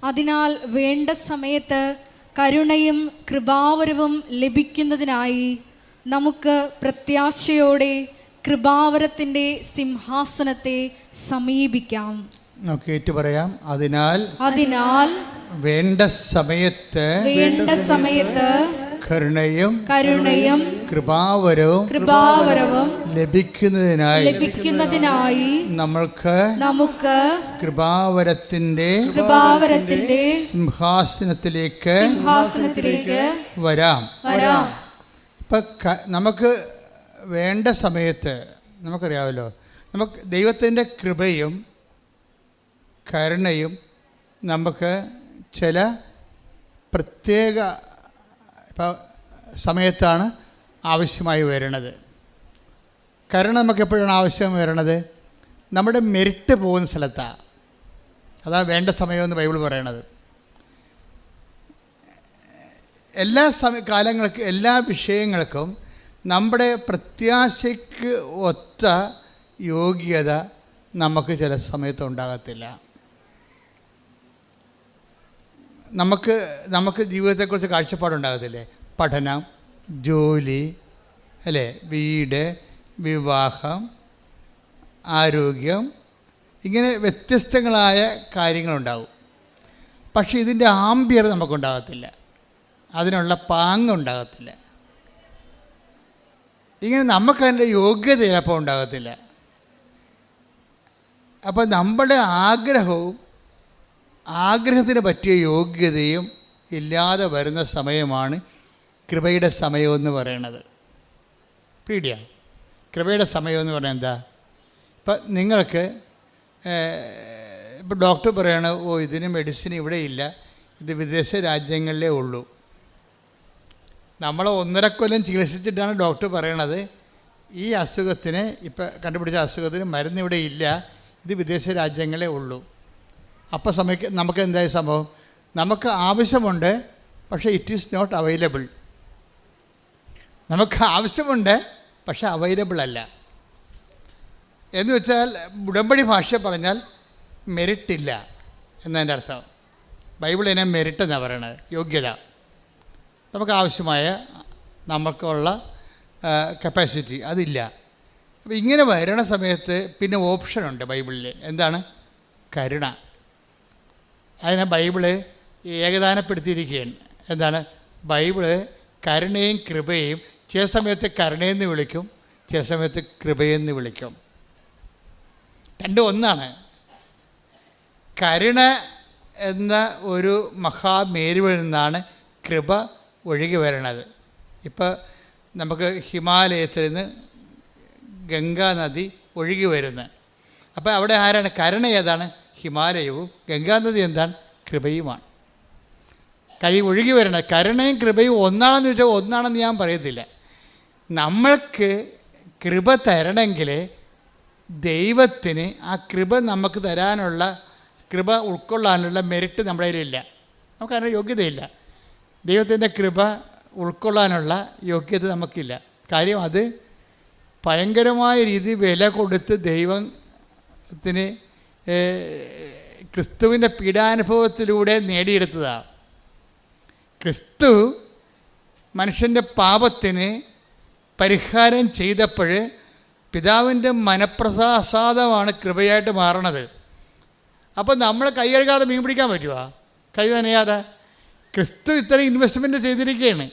അതിനാൽ വേണ്ട സമയത്ത് കരുണയും കൃപാവരവും ലഭിക്കുന്നതിനായി നമുക്ക് പ്രത്യാശയോടെ കൃപാവരത്തിന്റെ സിംഹാസനത്തെ സമീപിക്കാം. നമുക്ക് ഏറ്റുപറയാം. അതിനാൽ വേണ്ട സമയത്ത് കരുണയും കൃപാവരവും ലഭിക്കുന്നതിനായി നമുക്ക് കൃപാവരത്തിന്റെ സിംഹാസനത്തിലേക്ക് വരാം. ഇപ്പൊ നമുക്ക് വേണ്ട സമയത്ത് നമുക്കറിയാമല്ലോ, നമുക്ക് ദൈവത്തിൻ്റെ കൃപയും കരുണയും നമുക്ക് ചില പ്രത്യേക സമയത്താണ് ആവശ്യമായി വരുന്നത്. കരുണ നമുക്ക് എപ്പോഴാണ് ആവശ്യം വരുന്നത്? നമ്മുടെ മെരിറ്റ് പോകുന്ന സ്ഥലത്താണ്. അതാണ് വേണ്ട സമയമെന്ന് ബൈബിൾ പറയണത്. എല്ലാ കാലങ്ങൾക്കും എല്ലാ വിഷയങ്ങൾക്കും നമ്മുടെ പ്രത്യാശയ്ക്ക് ഒത്ത യോഗ്യത നമുക്ക് ചില സമയത്ത് ഉണ്ടാകത്തില്ല. നമുക്ക് ജീവിതത്തെക്കുറിച്ച് കാഴ്ചപ്പാടുണ്ടാകത്തില്ലേ? പഠനം, ജോലി, അല്ലേ, വീട്, വിവാഹം, ആരോഗ്യം, ഇങ്ങനെ വ്യത്യസ്തങ്ങളായ കാര്യങ്ങളുണ്ടാവും. പക്ഷേ ഇതിൻ്റെ ആംബിയർ നമുക്കുണ്ടാകത്തില്ല, അതിനുള്ള പാങ്ങുണ്ടാകത്തില്ല. ഇങ്ങനെ നമുക്കതിൻ്റെ യോഗ്യത ചിലപ്പോൾ ഉണ്ടാകത്തില്ല. അപ്പോൾ നമ്മുടെ ആഗ്രഹത്തിന് പറ്റിയ യോഗ്യതയും ഇല്ലാതെ വരുന്ന സമയമാണ് കൃപയുടെ സമയമെന്ന് പറയണത്. പീഡിയ കൃപയുടെ സമയമെന്ന് പറഞ്ഞാൽ എന്താ? ഇപ്പം നിങ്ങൾക്ക് ഇപ്പോൾ ഡോക്ടർ പറയണ, ഇതിന് മെഡിസിൻ ഇവിടെ ഇല്ല, ഇത് വിദേശ രാജ്യങ്ങളിലേ ഉള്ളൂ. നമ്മൾ 1.5 കൊല്ലം ചികിത്സിച്ചിട്ടാണ് ഡോക്ടർ പറയണത്, ഈ അസുഖത്തിന്, ഇപ്പം കണ്ടുപിടിച്ച അസുഖത്തിന് മരുന്ന് ഇവിടെ ഇല്ല, ഇത് വിദേശ രാജ്യങ്ങളേ ഉള്ളൂ. അപ്പോൾ നമുക്ക് എന്തായ സംഭവം? നമുക്ക് ആവശ്യമുണ്ട്, പക്ഷേ ഇറ്റ് ഈസ് നോട്ട് അവൈലബിൾ. നമുക്ക് ആവശ്യമുണ്ട്, പക്ഷേ അവൈലബിൾ അല്ല. എന്ന് വെച്ചാൽ ഉടമ്പടി ഭാഷ പറഞ്ഞാൽ മെറിറ്റില്ല എന്നതിൻ്റെ അർത്ഥം. ബൈബിൾ ഇതിനെ മെറിറ്റ് എന്നാണ് പറയണത്, യോഗ്യത. നമുക്ക് ആവശ്യമായ നമുക്കുള്ള കപ്പാസിറ്റി അതില്ല. അപ്പോൾ ഇങ്ങനെ വരണ സമയത്ത് പിന്നെ ഓപ്ഷനുണ്ട് ബൈബിളിൽ. എന്താണ്? കരുണ. അതിനെ ബൈബിള് ഏകദാനപ്പെടുത്തിയിരിക്കുകയാണ്. എന്താണ്? ബൈബിള് കരുണയും കൃപയും ചില സമയത്ത് കരുണയെന്ന് വിളിക്കും, ചില സമയത്ത് കൃപയെന്ന് വിളിക്കും. രണ്ടും ഒന്നാണ്. കരുണ എന്ന ഒരു മഹാമേരുവിൽ നിന്നാണ് കൃപ ഒഴുകി വരണത്. ഇപ്പോൾ നമുക്ക് ഹിമാലയത്തിൽ നിന്ന് ഗംഗാ നദി ഒഴുകി വരുന്നത്. അപ്പോൾ അവിടെ ആരാണ്? കരുണ ഏതാണ്? ഹിമാലയവും. ഗംഗാനദി എന്താണ്? കൃപയുമാണ്. ഒഴുകി വരണത്. കരുണയും കൃപയും ഒന്നാണെന്ന് ചോദിച്ചാൽ ഒന്നാണെന്ന് ഞാൻ പറയത്തില്ല. നമ്മൾക്ക് കൃപ തരണമെങ്കിൽ ദൈവത്തിന് ആ കൃപ നമുക്ക് തരാനുള്ള, കൃപ ഉൾക്കൊള്ളാനുള്ള മെറിറ്റ് നമ്മുടെ കയ്യിലില്ല. നമുക്കതിൻ്റെ യോഗ്യതയില്ല. ദൈവത്തിൻ്റെ കൃപ ഉൾക്കൊള്ളാനുള്ള യോഗ്യത നമുക്കില്ല. കാര്യം അത് ഭയങ്കരമായ രീതിയിൽ വില കൊടുത്ത് ദൈവം ത്തിന് ക്രിസ്തുവിൻ്റെ പീഡാനുഭവത്തിലൂടെ നേടിയെടുത്തതാണ്. ക്രിസ്തു മനുഷ്യൻ്റെ പാപത്തിന് പരിഹാരം ചെയ്തപ്പോൾ പിതാവിൻ്റെ മനപ്രസാദമാണ് കൃപയായിട്ട് മാറണത്. അപ്പോൾ നമ്മൾ കൈ കഴുകാതെ മീൻ പിടിക്കാൻ പറ്റുമോ? കൈ നനയാതെ. ക്രിസ്തു ഇത്രയും ഇൻവെസ്റ്റ്മെൻറ്റ് ചെയ്തിരിക്കുകയാണ്.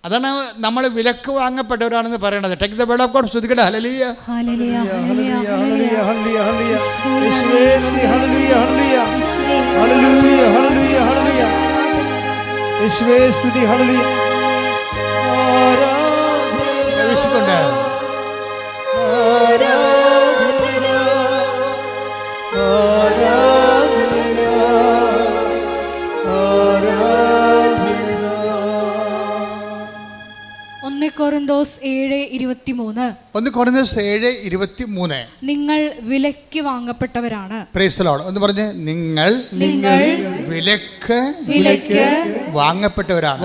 അതാണ് നമ്മൾ വിലക്ക് വാങ്ങപ്പെട്ടവരാണെന്ന് പറയണത്. Take the word of God. ശ്രദ്ധിക്കട്ടെ. ഹല്ലേലൂയ ഹല്ലേലൂയ ഹല്ലേലൂയ ഹല്ലേലൂയ ഹല്ലേലൂയ ഹല്ലേലൂയ യേശുവേ നന്ദി. ഹല്ലേലൂയ ഹല്ലേലൂയ ഹല്ലേലൂയ ഹല്ലേലൂയ ഹല്ലേലൂയ യേശുവേ സ്തുതി. ഹല്ലേലൂയ പ്രവേശിക്കൊണ്ട് കൊരിന്തോസ് 7:23. 1 കൊരിന്തോസ് 7:23. നിങ്ങൾ വിലയ്ക്ക് വാങ്ങപ്പെട്ടവരാണ്. Price the Lord. ഒന്ന് പറഞ്ഞേ, നിങ്ങൾ വിലക്ക് വാങ്ങപ്പെട്ടവരാണ്.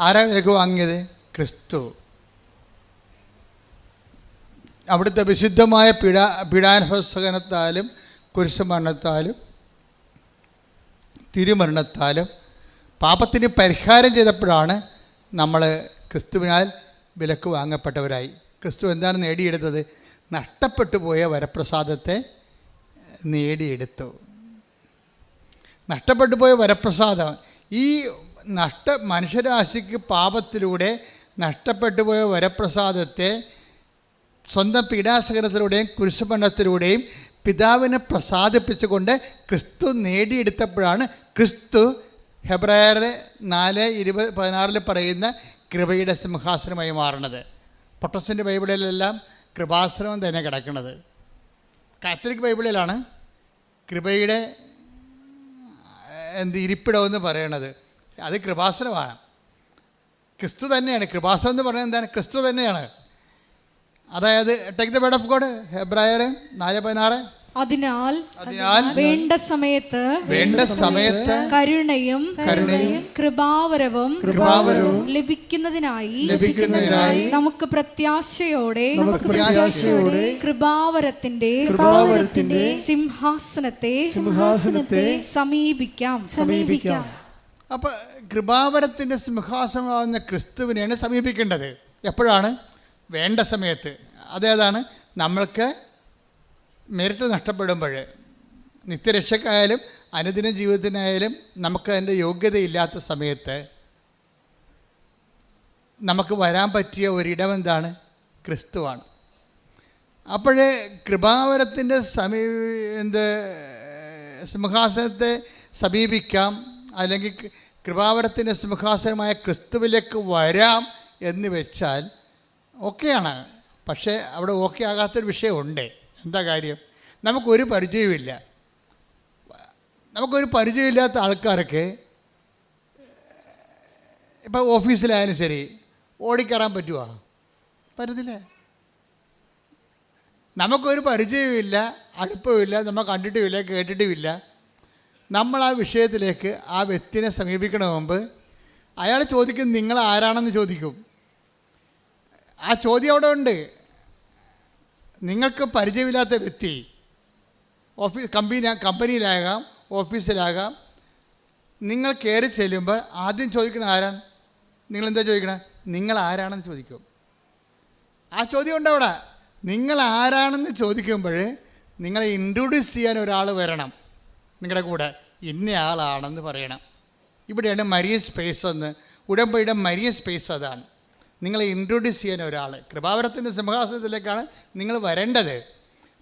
ആരാ വിലക്ക് വാങ്ങിയത്? ക്രിസ്തു. അവിടുത്തെ വിശുദ്ധമായ പീഡാനുഭവസഹനത്താലും കുരിശുമരണത്താലും തിരുമരണത്താലും പാപത്തിന് പരിഹാരം ചെയ്തപ്പോഴാണ് നമ്മൾ ക്രിസ്തുവിനാൽ വിലക്ക് വാങ്ങപ്പെട്ടവരായി. ക്രിസ്തു എന്താണ് നേടിയെടുത്തത്? നഷ്ടപ്പെട്ടു പോയ വരപ്രസാദത്തെ നേടിയെടുത്തു. നഷ്ടപ്പെട്ടു പോയ വരപ്രസാദം, ഈ മനുഷ്യരാശിക്ക് പാപത്തിലൂടെ നഷ്ടപ്പെട്ടു പോയ വരപ്രസാദത്തെ സ്വന്തം പീഡാസഹനത്തിലൂടെയും കുരിശുമരണത്തിലൂടെയും പിതാവിനെ പ്രസാദിപ്പിച്ചുകൊണ്ട് ക്രിസ്തു നേടിയെടുത്തപ്പോഴാണ് ക്രിസ്തു ഹെബ്രായർ 4:16 പറയുന്ന കൃപയുടെ സിംഹാസനമായി മാറുന്നത്. പൊട്ടസിൻ്റെ ബൈബിളിലെല്ലാം കൃപാസനം തന്നെ കിടക്കുന്നത്. കാത്തലിക് ബൈബിളിലാണ് കൃപയുടെ ഇരിപ്പിടമെന്ന് പറയണത്. അത് കൃപാസനമാണ്. ക്രിസ്തു തന്നെയാണ്. കൃപാസനം എന്ന് പറയുന്നത് എന്താണ്? ക്രിസ്തു തന്നെയാണ്. അതായത് take the word of God. ഹെബ്രായർ 4:16. അതിനാൽ വേണ്ട സമയത്ത് കരുണയും കൃപാവരവും ലഭിക്കുന്നതിനായി നമുക്ക് പ്രത്യാശയോടെ കൃപാവരത്തിന്റെ സിംഹാസനത്തെ സമീപിക്കാം. അപ്പൊ കൃപാവരത്തിന്റെ സിംഹാസനമാകുന്ന ക്രിസ്തുവിനെയാണ് സമീപിക്കേണ്ടത്. എപ്പോഴാണ്? വേണ്ട സമയത്ത്. അതേതാണ്? നമ്മൾക്ക് മെറിറ്റ് നഷ്ടപ്പെടുമ്പോൾ, നിത്യരക്ഷക്കായാലും അനുദിന ജീവിതത്തിനായാലും നമുക്ക് അതിൻ്റെ യോഗ്യതയില്ലാത്ത സമയത്ത് നമുക്ക് വരാൻ പറ്റിയ ഒരിടം എന്താണ്? ക്രിസ്തുവാണ്. അപ്പോഴേ കൃപാവരത്തിൻ്റെ സിംഹാസനത്തെ സമീപിക്കാം, അല്ലെങ്കിൽ കൃപാവരത്തിൻ്റെ സിംഹാസനമായ ക്രിസ്തുവിലേക്ക് വരാം എന്ന് വെച്ചാൽ ഓക്കെയാണ്. പക്ഷേ അവിടെ ഓക്കെ ആകാത്തൊരു വിഷയമുണ്ട്. എന്താ കാര്യം? നമുക്കൊരു പരിചയമില്ല. നമുക്കൊരു പരിചയമില്ലാത്ത ആൾക്കാർക്ക് ഇപ്പോൾ ഓഫീസിലായാലും ശരി ഓടിക്കയറാൻ പറ്റുമോ? പറ്റത്തില്ല. നമുക്കൊരു പരിചയമില്ല, അടുപ്പമില്ല, നമ്മൾ കണ്ടിട്ടുമില്ല, കേട്ടിട്ടുമില്ല. നമ്മൾ ആ വിഷയത്തിലേക്ക് ആ വ്യക്തിനെ സമീപിക്കണ മുമ്പ് അയാൾ ചോദിക്കും, നിങ്ങൾ ആരാണെന്ന് ചോദിക്കും. ആ ചോദ്യം അവിടെ ഉണ്ട്. നിങ്ങൾക്ക് പരിചയമില്ലാത്ത വ്യക്തി കമ്പനിയിലാകാം, ഓഫീസിലാകാം, നിങ്ങൾ കയറി ചെല്ലുമ്പോൾ ആദ്യം ചോദിക്കണത് ആരാണ്? നിങ്ങളെന്താ ചോദിക്കണേ? നിങ്ങൾ ആരാണെന്ന് ചോദിക്കും. ആ ചോദ്യം ഉണ്ട് അവിടെ. നിങ്ങൾ ആരാണെന്ന് ചോദിക്കുമ്പോൾ നിങ്ങളെ ഇൻട്രൊഡ്യൂസ് ചെയ്യാൻ ഒരാൾ വരണം നിങ്ങളുടെ കൂടെ. ഇന്ന ആളാണെന്ന് പറയണം. ഇവിടെയാണ് മരിയ സ്പേസ് എന്ന്. ഉടമ്പടിയുടെ മരിയ സ്പേസ് അതാണ്. നിങ്ങളെ ഇൻട്രൊഡ്യൂസ് ചെയ്യാൻ ഒരാൾ. കൃപാവരത്തിൻ്റെ സിംഹാസനത്തിലേക്കാണ് നിങ്ങൾ വരേണ്ടത്.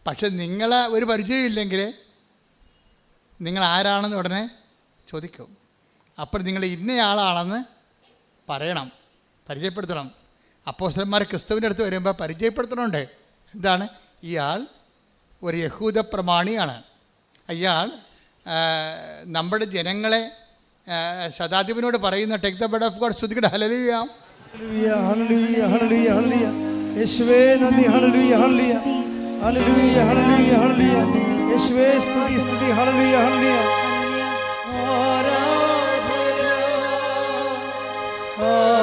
പക്ഷെ നിങ്ങളെ ഒരു പരിചയമില്ലെങ്കിൽ നിങ്ങൾ ആരാണെന്ന് ഉടനെ ചോദിക്കും. അപ്പോൾ നിങ്ങൾ ഇന്നയാളാണെന്ന് പറയണം, പരിചയപ്പെടുത്തണം. അപ്പോസ്തലന്മാർ ക്രിസ്തുവിൻ്റെ അടുത്ത് വരുമ്പോൾ പരിചയപ്പെടുത്തണമുണ്ട്. എന്താണ്? ഇയാൾ ഒരു യഹൂദ പ്രമാണിയാണ്. അയാൾ നമ്മുടെ ജനങ്ങളെ ശതാധിപനോട് പറയുന്ന take the word of God. ശ്രദ്ധിക്കട്ടെ. ഹല്ലേലൂയ ഹല്ലേലൂയ ഹല്ലേലൂയ ഹല്ലേലൂയ യേശുവേ നന്ദി. ഹല്ലേലൂയ ഹല്ലേലൂയ ഹല്ലേലൂയ ഹല്ലേലൂയ ഹല്ലേലൂയ യേശുവേ സ്തുതി സ്തുതി. ഹല്ലേലൂയ ഹല്ലേലൂയ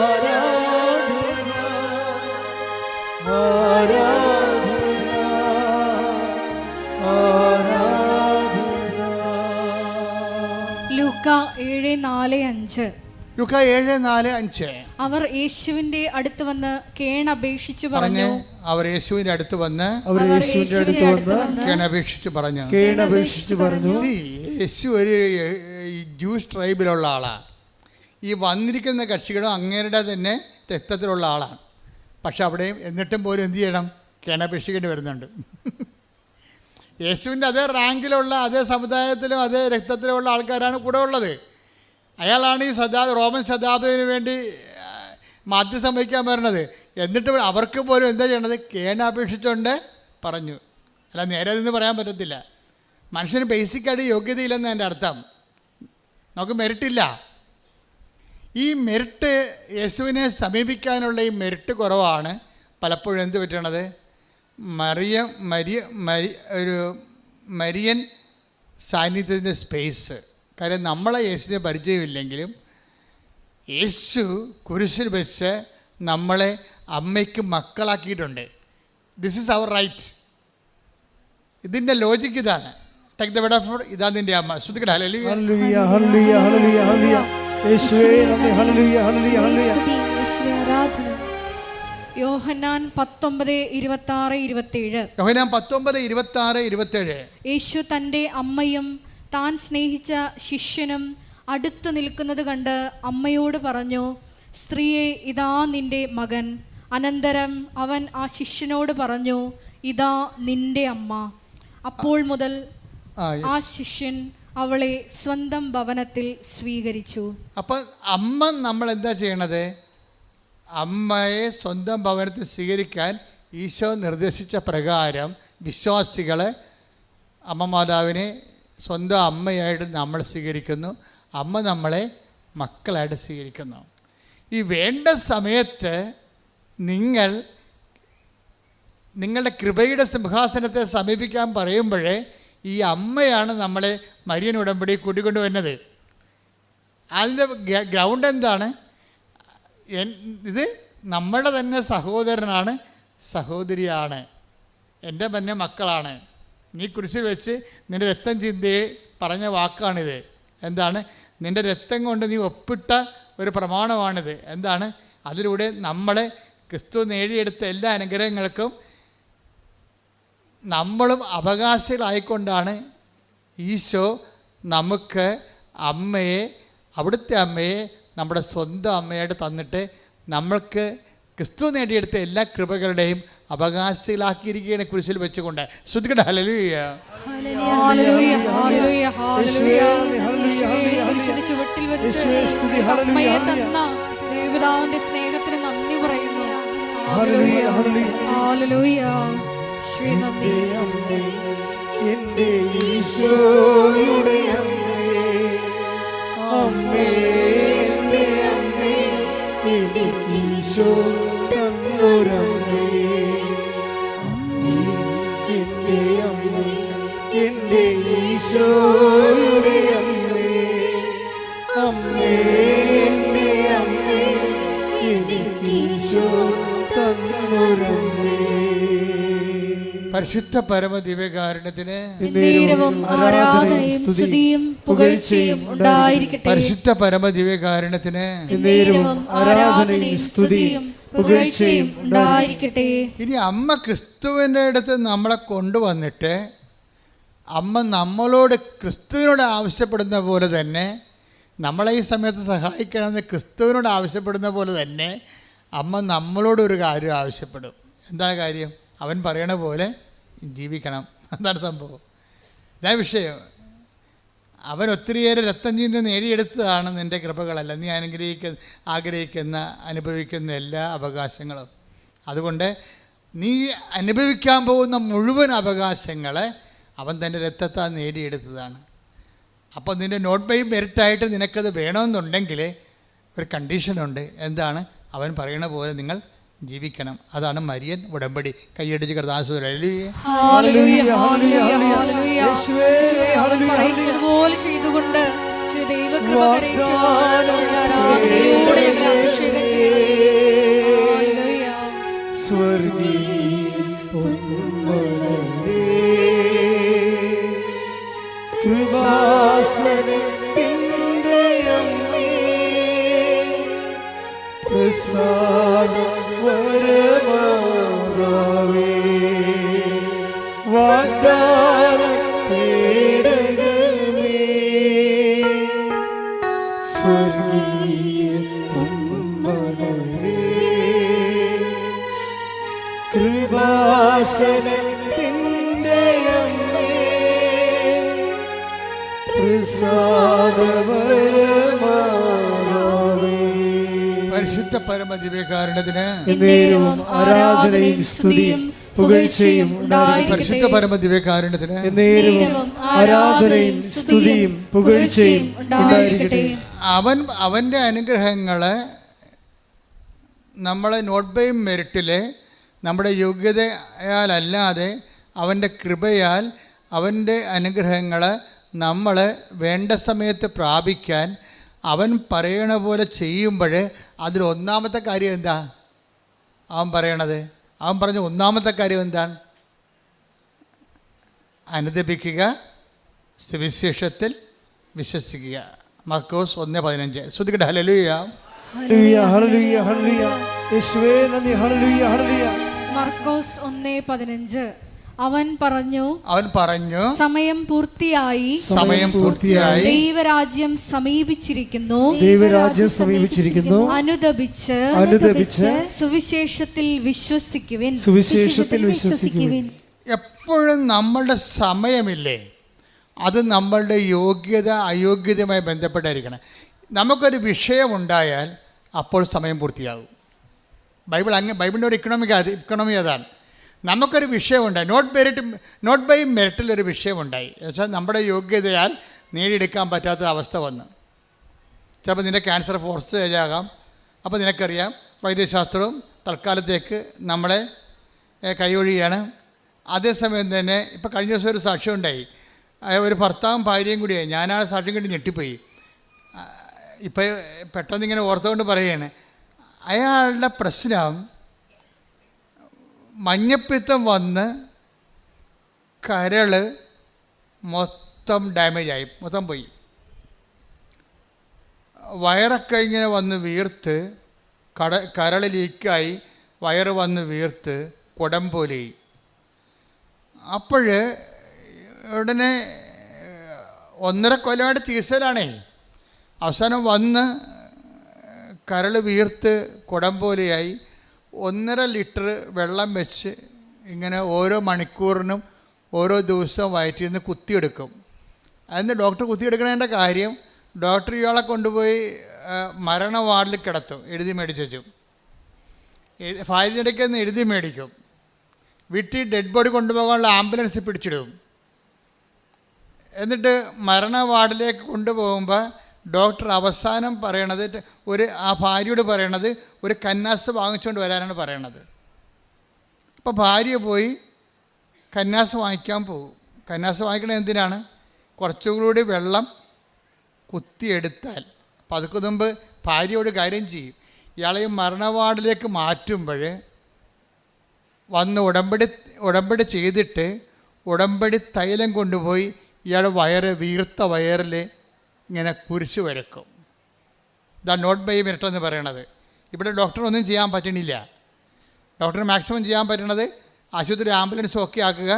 ആരാധന ആരാധന ലൂക്ക 7:4-5. ലൂക്ക 7:4-5. അവർ യേശുവിന്റെ അടുത്ത് വന്ന് കേണപേക്ഷിച്ചു പറഞ്ഞു. അവർ യേശുവിന്റെ അടുത്ത് വന്ന് കേണപേക്ഷിച്ചു പറഞ്ഞു. യേശു ഒരു ജൂസ് ട്രൈബിലുള്ള ആളാണ്. ഈ വന്നിരിക്കുന്ന കക്ഷികളും അങ്ങേരുടെ തന്നെ രക്തത്തിലുള്ള ആളാണ്. പക്ഷെ അവിടെയും എന്നിട്ടും പോലും എന്ത് ചെയ്യണം? കേണപേക്ഷിക്കേണ്ടി വരുന്നുണ്ട്. യേശുവിൻ്റെ അതേ റാങ്കിലുള്ള, അതേ സമുദായത്തിലും അതേ രക്തത്തിലുമുള്ള ആൾക്കാരാണ് കൂടെ ഉള്ളത്. അയാളാണ് ഈ റോമൻ ശതാബ്ദത്തിന് വേണ്ടി മാധ്യസ്ഥം വഹിക്കാൻ വരുന്നത്. എന്നിട്ട് അവർക്ക് പോലും എന്താ ചെയ്യണത്? കേണപേക്ഷിച്ചുകൊണ്ട് പറഞ്ഞു. അല്ല, നേരെ നിന്ന് പറയാൻ പറ്റത്തില്ല. മനുഷ്യന് ബേസിക്കായിട്ട് യോഗ്യതയില്ലെന്ന് എൻ്റെ അർത്ഥം. നമുക്ക് മെറിറ്റില്ല. ഈ മെറിറ്റ്, യേശുവിനെ സമീപിക്കാനുള്ള ഈ മെറിറ്റ് കുറവാണ് പലപ്പോഴും എന്ത് പറ്റണത്? ഒരു മരിയൻ സാന്നിധ്യത്തിൻ്റെ സ്പേസ്. കാര്യം നമ്മളെ യേശുവിനെ പരിചയമില്ലെങ്കിലും യേശു കുരിശിൽ വെച്ച് നമ്മളെ അമ്മയ്ക്ക് മക്കളാക്കിയിട്ടുണ്ട്. This is our right. ഇതിൻ്റെ ലോജിക്ക് ഇതാണ്. Take the word of God. ഇതാ നിൻ്റെ അമ്മ. ശ്രദ്ധിക്കട്ടെ. ഹല്ലേലൂയ, ഹല്ലേലൂയ, ഹല്ലേലൂയ, ഹല്ലേലൂയ, ഹല്ലേലൂയ. യേശുവേ നന്ദി. ഹല്ലേലൂയ, ഹല്ലേലൂയ, ഹല്ലേലൂയ. യോഹന്നാൻ 19:26-27. യോഹന്നാൻ 19:26-27. യേശു തൻ്റെ അമ്മയും താൻ സ്നേഹിച്ച ശിഷ്യനും അടുത്ത് നിൽക്കുന്നത് കണ്ട് അമ്മയോട് പറഞ്ഞു, സ്ത്രീയെ, ഇതാ നിന്റെ മകൻ. അനന്തരം അവൻ ആ ശിഷ്യനോട് പറഞ്ഞു, ഇതാ നിന്റെ അമ്മ. അപ്പോൾ മുതൽ ആ ശിഷ്യൻ അവളെ സ്വന്തം ഭവനത്തിൽ സ്വീകരിച്ചു. അപ്പം അമ്മ നമ്മൾ എന്താ ചെയ്യണത്? അമ്മയെ സ്വന്തം ഭവനത്തിൽ സ്വീകരിക്കാൻ ഈശോ നിർദ്ദേശിച്ച പ്രകാരം വിശ്വാസികൾ അമ്മ മാതാവിനെ സ്വന്തം അമ്മയായിട്ട് നമ്മൾ സ്വീകരിക്കുന്നു. അമ്മ നമ്മളെ മക്കളായിട്ട് സ്വീകരിക്കുന്നു. ഈ വേണ്ട സമയത്ത് നിങ്ങളുടെ കൃപയുടെ സിംഹാസനത്തെ സമീപിക്കാൻ പറയുമ്പോഴേ ഈ അമ്മയാണ് നമ്മളെ മരിയൻ ഉടമ്പടി കൂട്ടിക്കൊണ്ട് വരുന്നത്. അതിൻ്റെ ഗ്രൗണ്ട് എന്താണ്? ഇത് നമ്മുടെ തന്നെ സഹോദരനാണ്, സഹോദരിയാണ്, എൻ്റെ തന്നെ മക്കളാണ്. നീ കുരിശിൽ വെച്ച് നിൻ്റെ രക്തം ചിന്തി പറഞ്ഞ വാക്കാണിത്. എന്താണ്? നിൻ്റെ രക്തം കൊണ്ട് നീ ഒപ്പിട്ട ഒരു പ്രമാണമാണിത്. എന്താണ്? അതിലൂടെ നമ്മളെ ക്രിസ്തു നേടിയെടുത്ത എല്ലാ അനുഗ്രഹങ്ങൾക്കും നമ്മളും അവകാശികളായിക്കൊണ്ടാണ് ഈശോ നമുക്ക് അമ്മയെ, അവിടുത്തെ അമ്മയെ നമ്മുടെ സ്വന്തം അമ്മയായിട്ട് തന്നിട്ട് നമ്മൾക്ക് ക്രിസ്തു നേടിയെടുത്ത എല്ലാ കൃപകളുടെയും അവകാശികളാക്കിയിരിക്കുകയാണ് കുരിശിൽ വെച്ചുകൊണ്ട്. ശ്രദ്ധിക്കട്ടെ. ഹല്ലേലൂയ, ഹല്ലേലൂയ, ഹല്ലേലൂയ, ഹല്ലേലൂയ. കുരിശിന്റെ ചുവട്ടിൽ വെച്ച് അമ്മയെ തന്ന ദൈവപിതാവിന്റെ സ്നേഹത്തിന് നന്ദി പറയുന്നു. Hallelujah, hallelujah. ശ്രീ നന്ദി. എൻ്റെ ഈശോയുടെ അമ്മേ, അമ്മേ, എൻ്റെ അമ്മേ, എനിക്ക് ഈശോ തന്നൊരമ്മേ, അമ്മേ, എൻ്റെ അമ്മേ, എൻ്റെ ഈശോയുടെ അമ്മേ, അമ്മേ, എൻ്റെ അമ്മേ, എനിക്ക് ഈശോ തന്നൊരമ്മേ. പരിശുദ്ധ പരമ ദിവ്യകാരുണ്യത്തിന് ആരാധനയും സ്തുതിയും പുകഴ്ചയും ഉണ്ടായിരിക്കട്ടെ. പരിശുദ്ധ പരമ ദിവ്യകാരുണ്യത്തിന് ആരാധനയും സ്തുതിയും പുകഴ്ചയും ഉണ്ടായിരിക്കട്ടെ. ഇനി അമ്മ ക്രിസ്തുവിൻ്റെ അടുത്ത് നമ്മളെ കൊണ്ടുവന്നിട്ട് അമ്മ നമ്മളോട് ക്രിസ്തുവിനോട് ആവശ്യപ്പെടുന്ന പോലെ തന്നെ, നമ്മളെ ഈ സമയത്ത് സഹായിക്കണമെന്ന് ക്രിസ്തുവിനോട് ആവശ്യപ്പെടുന്ന പോലെ തന്നെ അമ്മ നമ്മളോടൊരു കാര്യം ആവശ്യപ്പെടും. എന്താണ് കാര്യം? അവൻ പറയണ പോലെ ജീവിക്കണം. എന്താണ് സംഭവം? ഇതാ വിഷയം. അവൻ ഒത്തിരിയേറെ രക്തം ചീന്തി നേടിയെടുത്തതാണ് നിൻ്റെ കൃപകളല്ല, നീ ആഗ്രഹിക്കുന്ന അനുഭവിക്കുന്ന എല്ലാ അവകാശങ്ങളും. അതുകൊണ്ട് നീ അനുഭവിക്കാൻ പോകുന്ന മുഴുവൻ അവകാശങ്ങളെ അവൻ തൻ്റെ രക്തത്താൽ നേടിയെടുത്തതാണ്. അപ്പോൾ നിൻ്റെ നോട്ട് ബൈ മെറിറ്റായിട്ട് നിനക്കത് വേണമെന്നുണ്ടെങ്കിൽ ഒരു കണ്ടീഷനുണ്ട്. എന്താണ്? അവൻ പറയണ പോലെ നിങ്ങൾ ജീവിക്കണം. അതാണ് മരിയൻ ഉടമ്പടി. കൈയടിച്ച് കർത്താവ് പോലെ ചെയ്തുകൊണ്ട് ദൈവകൃപ കൃപാസനത്തിൻ പ്രസാദ വരമാതാവേ വാഗ്ദാന പേടകമേ സ്വർഗീയ ഉമ്മനേ കൃപാസനത്തിൻ്റെ അമ്മേ പ്രസാദവരമാതാവേ പരിശുദ്ധ പരമദിവ്യകാരുണ്യത്തിന് എന്നേരവും ആരാധനയും സ്തുതിയും പുകഴ്ചയും ഉണ്ടായിരിക്കട്ടെ. പരിശുദ്ധ പരമദിവ്യകാരുണ്യത്തിന് എന്നേരവും ആരാധനയും സ്തുതിയും പുകഴ്ചയും ഉണ്ടായിരിക്കട്ടെ. അവൻ്റെ അനുഗ്രഹങ്ങൾ നമ്മളെ നോട്ട് ബൈ മെറിറ്റിൽ നമ്മുടെ യോഗ്യതയാലല്ലാതെ അവൻ്റെ കൃപയാൽ അവൻ്റെ അനുഗ്രഹങ്ങൾ നമ്മൾ വേണ്ട സമയത്ത് പ്രാപിക്കാൻ അവൻ പറയണ പോലെ ചെയ്യുമ്പോൾ അതിലൊന്നാമത്തെ കാര്യം എന്താ അവൻ പറയണത്? അവൻ പറഞ്ഞ ഒന്നാമത്തെ കാര്യം എന്താണ്? അനുദപിക്കുക, സുവിശേഷത്തിൽ വിശ്വസിക്കുക. മർക്കോസ് 1:15. ശ്രദ്ധിക്കട്ടെ. ഹല്ലേലൂയ. ഹല്ലേലൂയ, ഹല്ലേലൂയ, ഹല്ലേലൂയ. യേശുവേ നന്ദി. ഹല്ലേലൂയ, ഹല്ലേലൂയ. മർക്കോസ് 1:15. അവൻ പറഞ്ഞു സമയം പൂർത്തിയായി, ദൈവരാജ്യം സമീപിച്ചിരിക്കുന്നു, അനുദപിച്ച് സുവിശേഷത്തിൽ വിശ്വസിക്കുവിൻ. എപ്പോഴും നമ്മളുടെ സമയമില്ലേ, അത് നമ്മളുടെ യോഗ്യത അയോഗ്യതയുമായി ബന്ധപ്പെട്ടായിരിക്കണം. നമുക്കൊരു വിഷയമുണ്ടായാൽ അപ്പോൾ സമയം പൂർത്തിയാകും. ബൈബിളിൻ്റെ ഒരു ഇക്കണോമി അതാണ്. നമുക്കൊരു വിഷയമുണ്ടായി, നോട്ട് ബൈ മെറിറ്റിലൊരു വിഷയമുണ്ടായി എന്നുവെച്ചാൽ നമ്മുടെ യോഗ്യതയാൽ നേടിയെടുക്കാൻ പറ്റാത്തൊരവസ്ഥ വന്നു. ചിലപ്പോൾ നിൻ്റെ ക്യാൻസർ ഫോർസ് ഏജാകാം. അപ്പോൾ നിനക്കറിയാം വൈദ്യശാസ്ത്രവും തൽക്കാലത്തേക്ക് നമ്മളെ കൈയൊഴിയാണ്. അതേസമയം തന്നെ ഇപ്പോൾ കഴിഞ്ഞ ദിവസം ഒരു സാക്ഷ്യം ഉണ്ടായി. ഒരു ഭർത്താവും ഭാര്യയും കൂടിയായി. ഞാനാണ് സാക്ഷ്യം കണ്ടി ഞെട്ടിപ്പോയി. ഇപ്പോൾ പെട്ടെന്ന് ഇങ്ങനെ ഓർത്തുകൊണ്ട് പറയുകയാണ്, അയാളുടെ പ്രശ്നം മഞ്ഞപ്പിത്തം വന്ന് കരൾ മൊത്തം ഡാമേജായി, മൊത്തം പോയി. വയറൊക്കെ ഇങ്ങനെ വന്ന് വീർത്ത് കരൾ ലീക്കായി വയറ് വന്ന് വീർത്ത് കുടം പോലെയായി. അപ്പോൾ ഉടനെ 1.5 കൊല്ലമായിട്ട് ചികിത്സയിലാണേ. അവസാനം വന്ന് കരൾ വീർത്ത് കുടം പോലെയായി 1.5 ലിറ്റർ വെള്ളം വെച്ച് ഇങ്ങനെ ഓരോ മണിക്കൂറിനും ഓരോ ദിവസവും വയറ്റിൽ നിന്ന് കുത്തിയെടുക്കും. അതിന് ഡോക്ടർ കുത്തിയെടുക്കണതിൻ്റെ കാര്യം, ഡോക്ടർ ഇയാളെ കൊണ്ടുപോയി മരണ വാർഡിൽ കിടത്തും, എഴുതി മേടിച്ചു വെച്ചു. ഫയലിനിടയ്ക്ക് നിന്ന് എഴുതി മേടിക്കും. വീട്ടിൽ ഡെഡ് ബോഡി കൊണ്ടുപോകാനുള്ള ആംബുലൻസ് പിടിച്ചിടും. എന്നിട്ട് മരണ വാർഡിലേക്ക് കൊണ്ടുപോകുമ്പോൾ ഡോക്ടർ അവസാനം പറയണത്, ആ ഭാര്യയോട് പറയണത് ഒരു കന്നാസ് വാങ്ങിച്ചുകൊണ്ട് വരാനാണ് പറയണത്. അപ്പോൾ ഭാര്യ പോയി കന്നാസ് വാങ്ങിക്കാൻ പോകും. കന്നാസ് വാങ്ങിക്കണത് എന്തിനാണ്? കുറച്ചുകൂടി വെള്ളം കുത്തിയെടുത്താൽ. അപ്പം അതൊക്കെ മുമ്പ് ഭാര്യയോട് കാര്യം ചെയ്യും. ഇയാളെ മരണവാർഡിലേക്ക് മാറ്റുമ്പോൾ വന്ന് ഉടമ്പടി ചെയ്തിട്ട് ഉടമ്പടി തൈലം കൊണ്ടുപോയി ഇയാളുടെ വീർത്ത വയറിൽ ഇങ്ങനെ കുരിശ് വരക്കും. ഇതാണ് നോട്ട് ബൈ മെറിറ്റ് എന്ന് പറയണത്. ഇവിടെ ഡോക്ടറൊന്നും ചെയ്യാൻ പറ്റണില്ല. ഡോക്ടറിന് മാക്സിമം ചെയ്യാൻ പറ്റണത് ആശുപത്രി ആംബുലൻസ് ഒക്കെ ആക്കുക,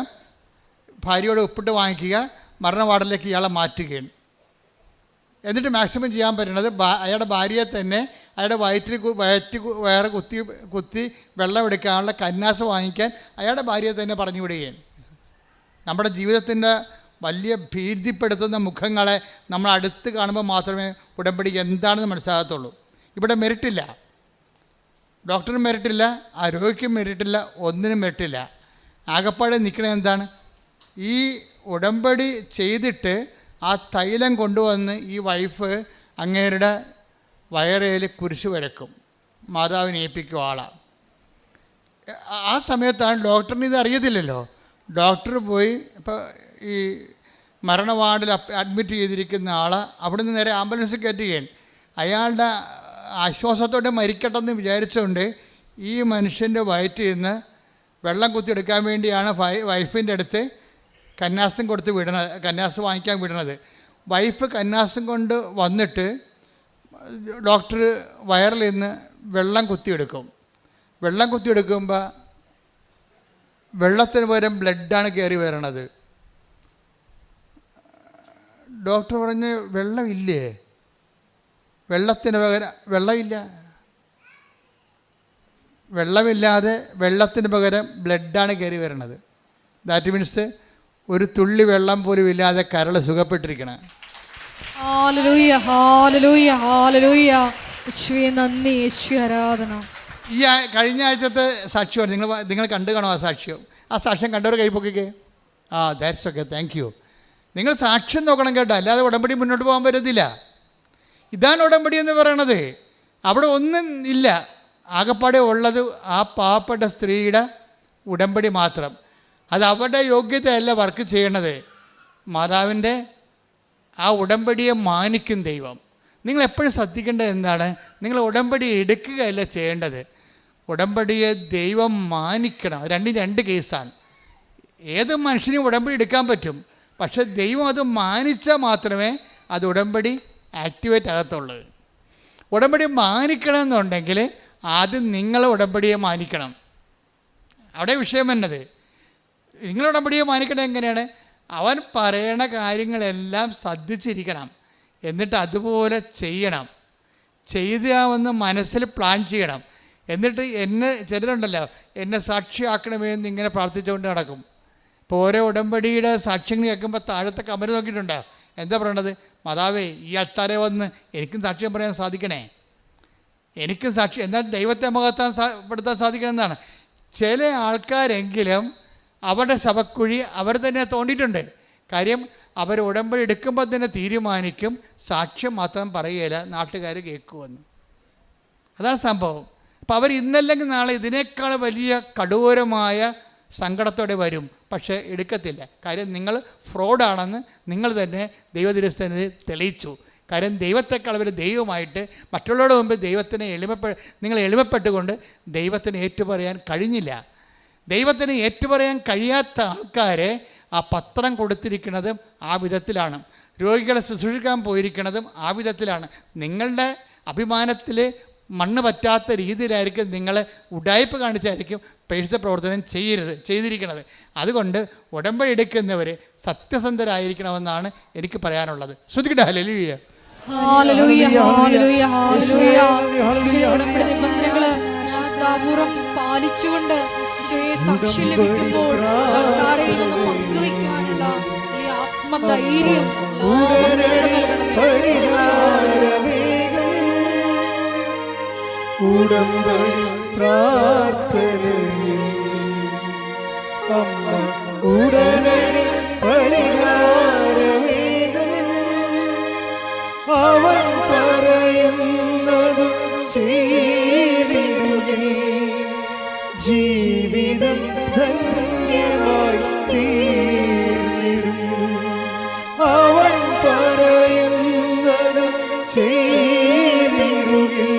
ഭാര്യയോട് ഒപ്പിട്ട് വാങ്ങിക്കുക, മരണ വാർഡിലേക്ക് ഇയാളെ മാറ്റുകയാണ്. എന്നിട്ട് മാക്സിമം ചെയ്യാൻ പറ്റണത് അയാളുടെ ഭാര്യയെ തന്നെ അയാളുടെ വയറ് കുത്തി വെള്ളം എടുക്കാനുള്ള കന്നാസ് വാങ്ങിക്കാൻ അയാളുടെ ഭാര്യയെ തന്നെ പറഞ്ഞു വിടുകയാണ്. നമ്മുടെ ജീവിതത്തിൻ്റെ വലിയ ഭീതിപ്പെടുത്തുന്ന മുഖങ്ങളെ നമ്മൾ അടുത്ത് കാണുമ്പോൾ മാത്രമേ ഉടമ്പടി എന്താണെന്ന് മനസ്സിലാകത്തുള്ളൂ. ഇവിടെ മെറിറ്റില്ല, ഡോക്ടറിന് മെറിറ്റില്ല, രോഗിക്കും മെറിറ്റില്ല, ഒന്നിനും മെറിറ്റില്ല. ആകപ്പാടെ നിൽക്കണത് എന്താണ്? ഈ ഉടമ്പടി ചെയ്തിട്ട് ആ തൈലം കൊണ്ടുവന്ന് ഈ വൈഫ് അങ്ങേരുടെ വയറേൽ കുരിശ് വരക്കും, മാതാവിനെ ഏൽപ്പിക്കും ആളാണ്. ആ സമയത്താണ് ഡോക്ടറിന് ഇത് അറിയത്തില്ലല്ലോ. ഡോക്ടർ പോയി ഇപ്പോൾ ഈ മരണവാർഡിൽ അഡ്മിറ്റ് ചെയ്തിരിക്കുന്ന ആളെ അവിടെ നിന്ന് നേരെ ആംബുലൻസ് കയറ്റുകയാണ്. അയാളുടെ ആശ്വാസത്തോടെ മരിക്കട്ടെന്ന് വിചാരിച്ചുകൊണ്ട് ഈ മനുഷ്യൻ്റെ വയറ്റിൽ നിന്ന് വെള്ളം കുത്തിയെടുക്കാൻ വേണ്ടിയാണ് വൈഫിൻ്റെ അടുത്ത് കന്നാസും കൊടുത്ത് വിടണത്, കന്നാസ് വാങ്ങിക്കാൻ വിടണത്. വൈഫ് കന്നാസും കൊണ്ട് വന്നിട്ട് ഡോക്ടർ വയറിൽ നിന്ന് വെള്ളം കുത്തിയെടുക്കും. വെള്ളം കുത്തിയെടുക്കുമ്പോൾ വെള്ളത്തിന് പകരം ബ്ലഡാണ് കയറി വരണത്. ഡോക്ടർ പറഞ്ഞ് വെള്ളമില്ലേ, വെള്ളത്തിന് പകരം വെള്ളമില്ല, വെള്ളമില്ലാതെ വെള്ളത്തിന് പകരം ബ്ലഡാണ് കയറി വരണത്. ദാറ്റ് മീൻസ് ഒരു തുള്ളി വെള്ളം പോലും ഇല്ലാതെ കരൾ സുഖപ്പെട്ടിരിക്കണം. ഹല്ലേലൂയ ഹല്ലേലൂയ ഹല്ലേലൂയ. യേശുവേ നന്ദി, യേശുവേ ആരാധന. ഈ കഴിഞ്ഞ ആഴ്ചത്തെ സാക്ഷ്യമാണ് നിങ്ങൾ കണ്ടു കാണും. ആ സാക്ഷ്യം കണ്ടവർ കൈപ്പൊക്കിക്കേ. That's okay, thank you. നിങ്ങൾ സാക്ഷ്യം നോക്കണം കേട്ടോ, അല്ലാതെ ഉടമ്പടി മുന്നോട്ട് പോകാൻ പറ്റത്തില്ല. ഇതാണ് ഉടമ്പടി എന്ന് പറയണത്. അവിടെ ഒന്നും ഇല്ല, ആകപ്പാടെ ഉള്ളത് ആ പാവപ്പെട്ട സ്ത്രീയുടെ ഉടമ്പടി മാത്രം. അത് അവരുടെ യോഗ്യതയല്ല വർക്ക് ചെയ്യണത്, മാതാവിൻ്റെ ആ ഉടമ്പടിയെ മാനിക്കും ദൈവം. നിങ്ങൾ എപ്പോഴും ശ്രദ്ധിക്കേണ്ടത് എന്താണ്? നിങ്ങൾ ഉടമ്പടി എടുക്കുകയല്ല ചെയ്യേണ്ടത്, ഉടമ്പടിയെ ദൈവം മാനിക്കണം. രണ്ടും രണ്ട് കേസാണ്. ഏത് മനുഷ്യനും ഉടമ്പടി എടുക്കാൻ പറ്റും, പക്ഷെ ദൈവം അത് മാനിച്ചാൽ മാത്രമേ അത് ഉടമ്പടി ആക്ടിവേറ്റ് ആകത്തുള്ളൂ. ഉടമ്പടി മാനിക്കണമെന്നുണ്ടെങ്കിൽ ആദ്യം നിങ്ങൾ ഉടമ്പടിയെ മാനിക്കണം. അവിടെ വിഷയം എന്നത് നിങ്ങൾ ഉടമ്പടിയെ മാനിക്കണം എങ്ങനെയാണ്? അവൻ പറയണ കാര്യങ്ങളെല്ലാം ശ്രദ്ധിച്ചിരിക്കണം, എന്നിട്ട് അതുപോലെ ചെയ്യണം. ചെയ്താവെന്ന് മനസ്സിൽ പ്ലാൻ ചെയ്യണം. എന്നിട്ട് ചിലരുണ്ടല്ലോ എന്നെ സാക്ഷിയാക്കണമെന്ന് ഇങ്ങനെ പ്രാർത്ഥിച്ചുകൊണ്ട് നടക്കും. ഇപ്പോൾ ഓരോ ഉടമ്പടിയുടെ സാക്ഷ്യങ്ങൾ കേൾക്കുമ്പോൾ താഴത്തെ കമന്റ് നോക്കിയിട്ടുണ്ടോ? എന്താ പറയണത്? മാതാവേ, ഈ അൾത്താരെ വന്ന് എനിക്കും സാക്ഷ്യം പറയാൻ സാധിക്കണേ, എനിക്കും സാക്ഷി, എന്നാൽ ദൈവത്തെ മഹത്വപ്പെടുത്താൻ സാധിക്കണം എന്നാണ്. ചില ആൾക്കാരെങ്കിലും അവരുടെ ശവക്കുഴി അവർ തന്നെ തോണ്ടിയിട്ടുണ്ട്. കാര്യം അവർ ഉടമ്പടി എടുക്കുമ്പോൾ തന്നെ തീരുമാനിക്കും സാക്ഷ്യം മാത്രം പറയുകയില്ല, നാട്ടുകാർ കേൾക്കുമെന്ന്. അതാണ് സംഭവം. അപ്പോൾ അവർ ഇന്നല്ലെങ്കിൽ നാളെ ഇതിനേക്കാൾ വലിയ കടൂരമായ സങ്കടത്തോടെ വരും, പക്ഷേ എടുക്കത്തില്ല. കാര്യം നിങ്ങൾ ഫ്രോഡാണെന്ന് നിങ്ങൾ തന്നെ ദൈവദിവസത്തിന് തെളിയിച്ചു. കാര്യം ദൈവത്തെക്കാൾ ഒരു ദൈവമായിട്ട് മറ്റുള്ളവരുടെ മുമ്പ് ദൈവത്തിനെ നിങ്ങൾ എളിമപ്പെട്ടുകൊണ്ട് ദൈവത്തിന് ഏറ്റുപറയാൻ കഴിഞ്ഞില്ല. ദൈവത്തിന് ഏറ്റുപറയാൻ കഴിയാത്ത ആൾക്കാരെ ആ പത്രം കൊടുത്തിരിക്കുന്നതും ആ വിധത്തിലാണ്, രോഗികളെ ശുശ്രൂഷിക്കാൻ പോയിരിക്കുന്നതും ആ വിധത്തിലാണ്. നിങ്ങളുടെ അഭിമാനത്തിൽ മണ്ണ് പറ്റാത്ത രീതിയിലായിരിക്കും നിങ്ങൾ ഉഡായിപ്പ് കാണിച്ചായിരിക്കും പരിശുദ്ധ പ്രവർത്തനം ചെയ്തിരിക്കുന്നത്. അതുകൊണ്ട് ഉടമ്പടി എടുക്കുന്നവർ സത്യസന്ധരായിരിക്കണമെന്നാണ് എനിക്ക് പറയാനുള്ളത്. ശ്രദ്ധിക്കട്ടെ. ഹല്ലേലൂയ ഹല്ലേലൂയ ഹല്ലേലൂയ ഹല്ലേലൂയ. ഉടമ്പടി നിബന്ധനകൾ ശ്രദ്ധാപൂർവ്വം പാലിച്ചുകൊണ്ട് സാക്ഷി ലഭിക്കുമ്പോൾ ആൾക്കാരിൽ നിന്ന് പങ്കുവെക്കാനുള്ള ഈ ആത്മധൈര്യം ഉടമ്പടി പ്രാർത്ഥനയിൽ അമ്മ ഉടനടി പരിഹാരമേകും. അവൻ പറയുന്നത് ചെയ്തിടുകിൽ ജീവിതം ധന്യമായി തീർന്നിടും. അവൻ പറയുന്നത് ചെയ്തിടുകിൽ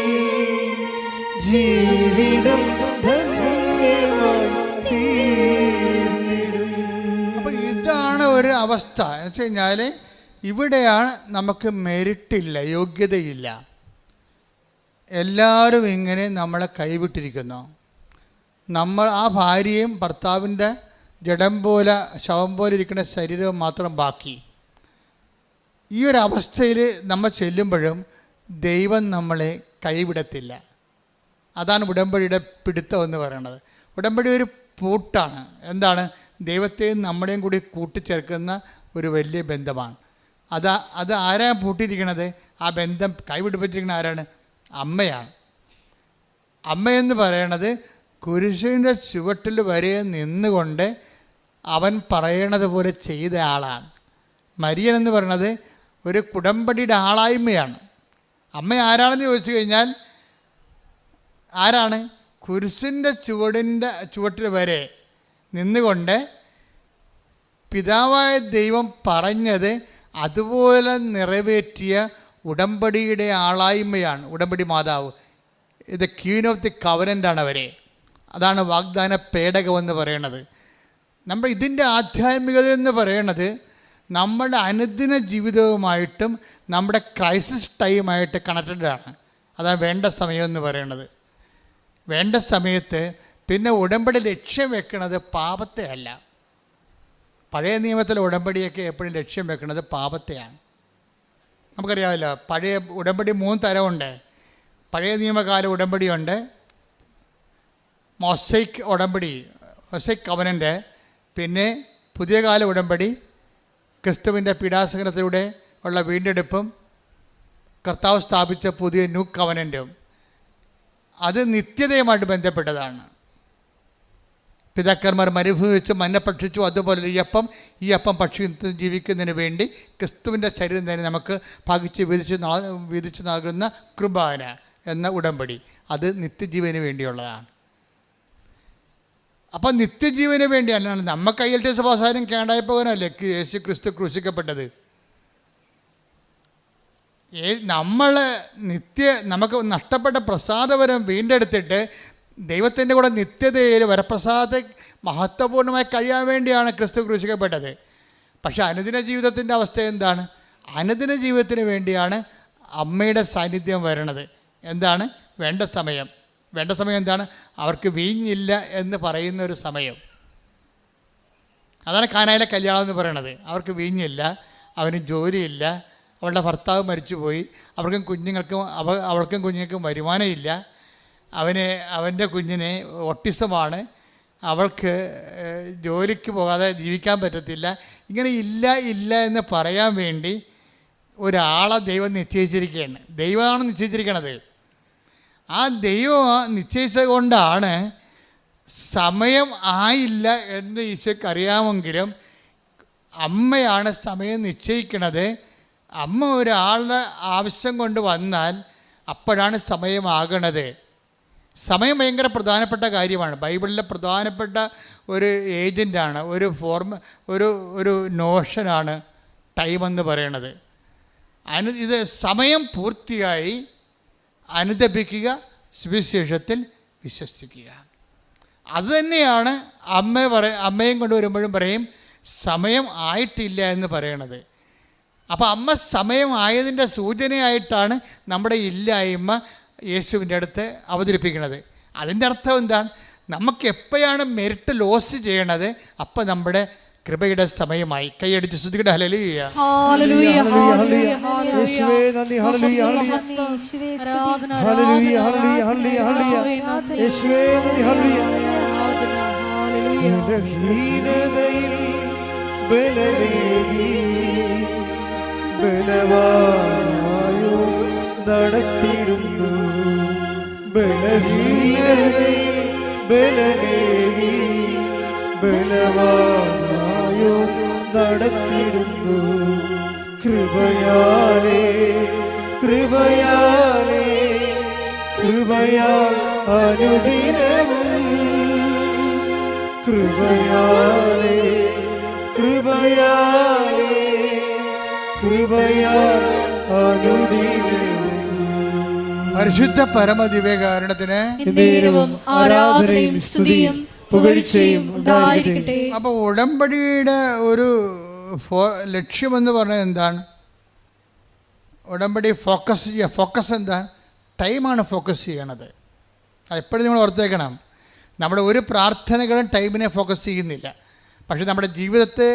ജീവിതം ധന്യമായി തീർന്നിടും. അപ്പം ഇതാണ് ഒരു അവസ്ഥ എന്ന് വെച്ച് കഴിഞ്ഞാൽ ഇവിടെയാണ് നമുക്ക് മെറിറ്റില്ല, യോഗ്യതയില്ല. എല്ലാവരും ഇങ്ങനെ നമ്മളെ കൈവിട്ടിരിക്കുന്നു. നമ്മൾ ആ ഭാര്യയും ഭർത്താവിൻ്റെ ജഡം പോലെ ശവം പോലെ ഇരിക്കുന്ന ശരീരവും മാത്രം ബാക്കി. ഈ ഒരു അവസ്ഥയിൽ നമ്മൾ ചെല്ലുമ്പോഴും ദൈവം നമ്മളെ കൈവിടത്തില്ല. അതാണ് ഉടമ്പടിയുടെ പിടുത്തം എന്ന് പറയുന്നത്. ഉടമ്പടി ഒരു പൂട്ടാണ്. എന്താണ്? ദൈവത്തെയും നമ്മളെയും കൂടി കൂട്ടിച്ചേർക്കുന്ന ഒരു വലിയ ബന്ധമാണ്. അത് ആരാണ് പൂട്ടിയിരിക്കണത്? ആ ബന്ധം കൈവിടിപ്പിച്ചിരിക്കുന്ന ആരാണ്? അമ്മയാണ്. അമ്മയെന്ന് പറയണത് കുരിശിൻ്റെ ചുവട്ടിൽ വരെ നിന്നുകൊണ്ട് അവൻ പറയണത് പോലെ ചെയ്ത ആളാണ്. മരിയൻ എന്ന് പറയണത് ഒരു ഉടമ്പടിയുടെ ആളായ്മയാണ്. അമ്മ ആരാണെന്ന് ചോദിച്ചു കഴിഞ്ഞാൽ ആരാണ്? കുരിശിൻ്റെ ചുവട്ടിൽ വരെ നിന്നുകൊണ്ട് പിതാവായ ദൈവം പറഞ്ഞത് അതുപോലെ നിറവേറ്റിയ ഉടമ്പടിയുടെ ആളായ്മയാണ് ഉടമ്പടി മാതാവ്. ഇത് ക്വീൻ ഓഫ് ദി കവനൻ്റാണ് അവരെ. അതാണ് വാഗ്ദാന പേടകമെന്ന് പറയണത്. നമ്മൾ ഇതിൻ്റെ ആധ്യാത്മികത എന്ന് പറയണത് നമ്മുടെ അനുദിന ജീവിതവുമായിട്ടും നമ്മുടെ ക്രൈസിസ് ടൈമായിട്ട് കണക്റ്റഡ് ആണ്. അതാണ് വേണ്ട സമയം എന്ന് പറയണത്. വേണ്ട സമയത്ത്. പിന്നെ ഉടമ്പടി ലക്ഷ്യം വെക്കുന്നത് പാപത്തെ അല്ല. പഴയ നിയമത്തിലെ ഉടമ്പടിയൊക്കെ എപ്പോഴും ലക്ഷ്യം വെക്കുന്നത് പാപത്തെയാണ്. നമുക്കറിയാമല്ലോ, പഴയ ഉടമ്പടി 3 തരമുണ്ട്. പഴയ നിയമകാല ഉടമ്പടിയുണ്ട്, മൊസൈക്ക് ഉടമ്പടി, മൊസൈക്ക് കവനൻ്റ്. പിന്നെ പുതിയ കാല ഉടമ്പടി, ക്രിസ്തുവിൻ്റെ പീഡാസഹനത്തിലൂടെ ഉള്ള വീണ്ടെടുപ്പും കർത്താവ് സ്ഥാപിച്ച പുതിയ ന്യൂ കവനൻറ്റും. അത് നിത്യതയുമായിട്ട് ബന്ധപ്പെട്ടതാണ്. പിതാക്കന്മാർ മരുഭൂമി വെച്ച് മന്ന ഭക്ഷിച്ചു, അതുപോലെ ഈ അപ്പം ഭക്ഷിച്ച് ജീവിക്കുന്നതിന് വേണ്ടി ക്രിസ്തുവിൻ്റെ ശരീരം തന്നെ നമുക്ക് ഭാഗിച്ച് വീതിച്ച് നൽകുന്ന കൃപാന എന്ന ഉടമ്പടി, അത് നിത്യജീവന് വേണ്ടിയുള്ളതാണ്. അപ്പം നിത്യജീവന് വേണ്ടിയല്ല നമുക്ക് ILTS പാസ്സായാലും കേടായി പോകാനല്ലേ യേശു ക്രിസ്തു ക്രൂശിക്കപ്പെട്ടത്. നമുക്ക് നഷ്ടപ്പെട്ട പ്രസാദവരം വീണ്ടെടുത്തിട്ട് ദൈവത്തിൻ്റെ കൂടെ നിത്യതയിൽ വരപ്രസാദ മഹത്വപൂർണ്ണമായി കഴിയാൻ വേണ്ടിയാണ് ക്രിസ്തു ക്രൂശിക്കപ്പെട്ടത്. പക്ഷേ അനുദിന ജീവിതത്തിൻ്റെ അവസ്ഥ എന്താണ്? അനുദിന ജീവിതത്തിന് വേണ്ടിയാണ് അമ്മയുടെ സാന്നിധ്യം വരണത്. എന്താണ് വേണ്ട സമയം? വേണ്ട സമയം എന്താണ്? അവർക്ക് വീഞ്ഞില്ല എന്ന് പറയുന്ന ഒരു സമയം. അതാണ് കാനായിലെ കല്യാണം എന്ന് പറയണത്. അവർക്ക് വീഞ്ഞില്ല, അവന് ജോലിയില്ല, അവളുടെ ഭർത്താവ് മരിച്ചുപോയി, അവൾക്കും കുഞ്ഞുങ്ങൾക്കും വരുമാനമില്ല, അവൻ്റെ കുഞ്ഞിന് ഓട്ടിസമാണ്, അവൾക്ക് ജോലിക്ക് പോകാതെ ജീവിക്കാൻ പറ്റത്തില്ല. ഇങ്ങനെ ഇല്ല എന്ന് പറയാൻ വേണ്ടി ഒരാളെ ദൈവം നിശ്ചയിച്ചിരിക്കുകയാണ്. ദൈവമാണ് നിശ്ചയിച്ചിരിക്കണത്. ആ ദൈവം നിശ്ചയിച്ചത് കൊണ്ടാണ് സമയം ആയില്ല എന്ന് ഈശോയ്ക്ക് അറിയാമെങ്കിലും അമ്മയാണ് സമയം നിശ്ചയിക്കണത്. അമ്മ ഒരാളുടെ ആവശ്യം കൊണ്ട് വന്നാൽ അപ്പോഴാണ് സമയമാകണത്. സമയം ഭയങ്കര പ്രധാനപ്പെട്ട കാര്യമാണ്. ബൈബിളിലെ പ്രധാനപ്പെട്ട ഒരു ഏജൻ്റാണ്, ഒരു നോഷനാണ് ടൈമെന്ന് പറയണത്. ഇത് സമയം പൂർത്തിയായി അനുദപിക്കുക, സുവിശേഷത്തിൽ വിശ്വസിക്കുക. അതുതന്നെയാണ് അമ്മയും കൊണ്ടുവരുമ്പോഴും പറയും സമയം ആയിട്ടില്ല എന്ന് പറയണത്. അപ്പോൾ അമ്മ സമയമായതിൻ്റെ സൂചനയായിട്ടാണ് നമ്മുടെ ഇല്ലായ്മ യേശുവിൻ്റെ അടുത്ത് അവതരിപ്പിക്കുന്നത്. അതിൻ്റെ അർത്ഥം എന്താണ്? നമുക്ക് എപ്പോഴാണ് മെറിറ്റ് ലോസ് ചെയ്യണത് അപ്പം നമ്മുടെ കൃപയുടെ സമയമായി. കൈയടിച്ച് സ്തുതിക്കട്ടെ. ഹല്ലേലൂയ. ഹല്ലേലൂയ. ഹല്ലേലൂയ. യേശുവേ നന്ദി. ഹല്ലേലൂയ. ഹല്ലേലൂയ. ഹല്ലേലൂയ. ഹല്ലേലൂയ. യേശുവേ നന്ദി. ഹല്ലേലൂയ. ബലഹീനതയിൽ ബലമേകി ബലവാനായോ നടത്തിടുന്നു. ബലഹീനതയിൽ ബലമേകി ബലവാനായോ നടത്തിടുന്നു. കൃപയാലേ കൃപയാലേ കൃപയാൽ അനുദിനവും കൃപയാലേ കൃപയാലേ കൃപയാൽ അനുദിനവും. പരിശുദ്ധ പരമദിവ്യകാരുണ്യത്തിന് ആരാധനയും സ്തുതിയും പുകഴ്ചയും ഉണ്ടായിരിക്കട്ടെ. അപ്പോൾ ഉടമ്പടിയുടെ ഒരു ലക്ഷ്യമെന്ന് പറഞ്ഞത് എന്താണ്? ഉടമ്പടി ഫോക്കസ് എന്താണ്? ടൈമാണ് ഫോക്കസ് ചെയ്യണത്. അതെപ്പോഴും നമ്മൾ ഓർത്തേക്കണം. നമ്മുടെ ഒരു പ്രാർത്ഥനകളും ടൈമിനെ ഫോക്കസ് ചെയ്യുന്നില്ല. പക്ഷെ നമ്മുടെ ജീവിതത്തെ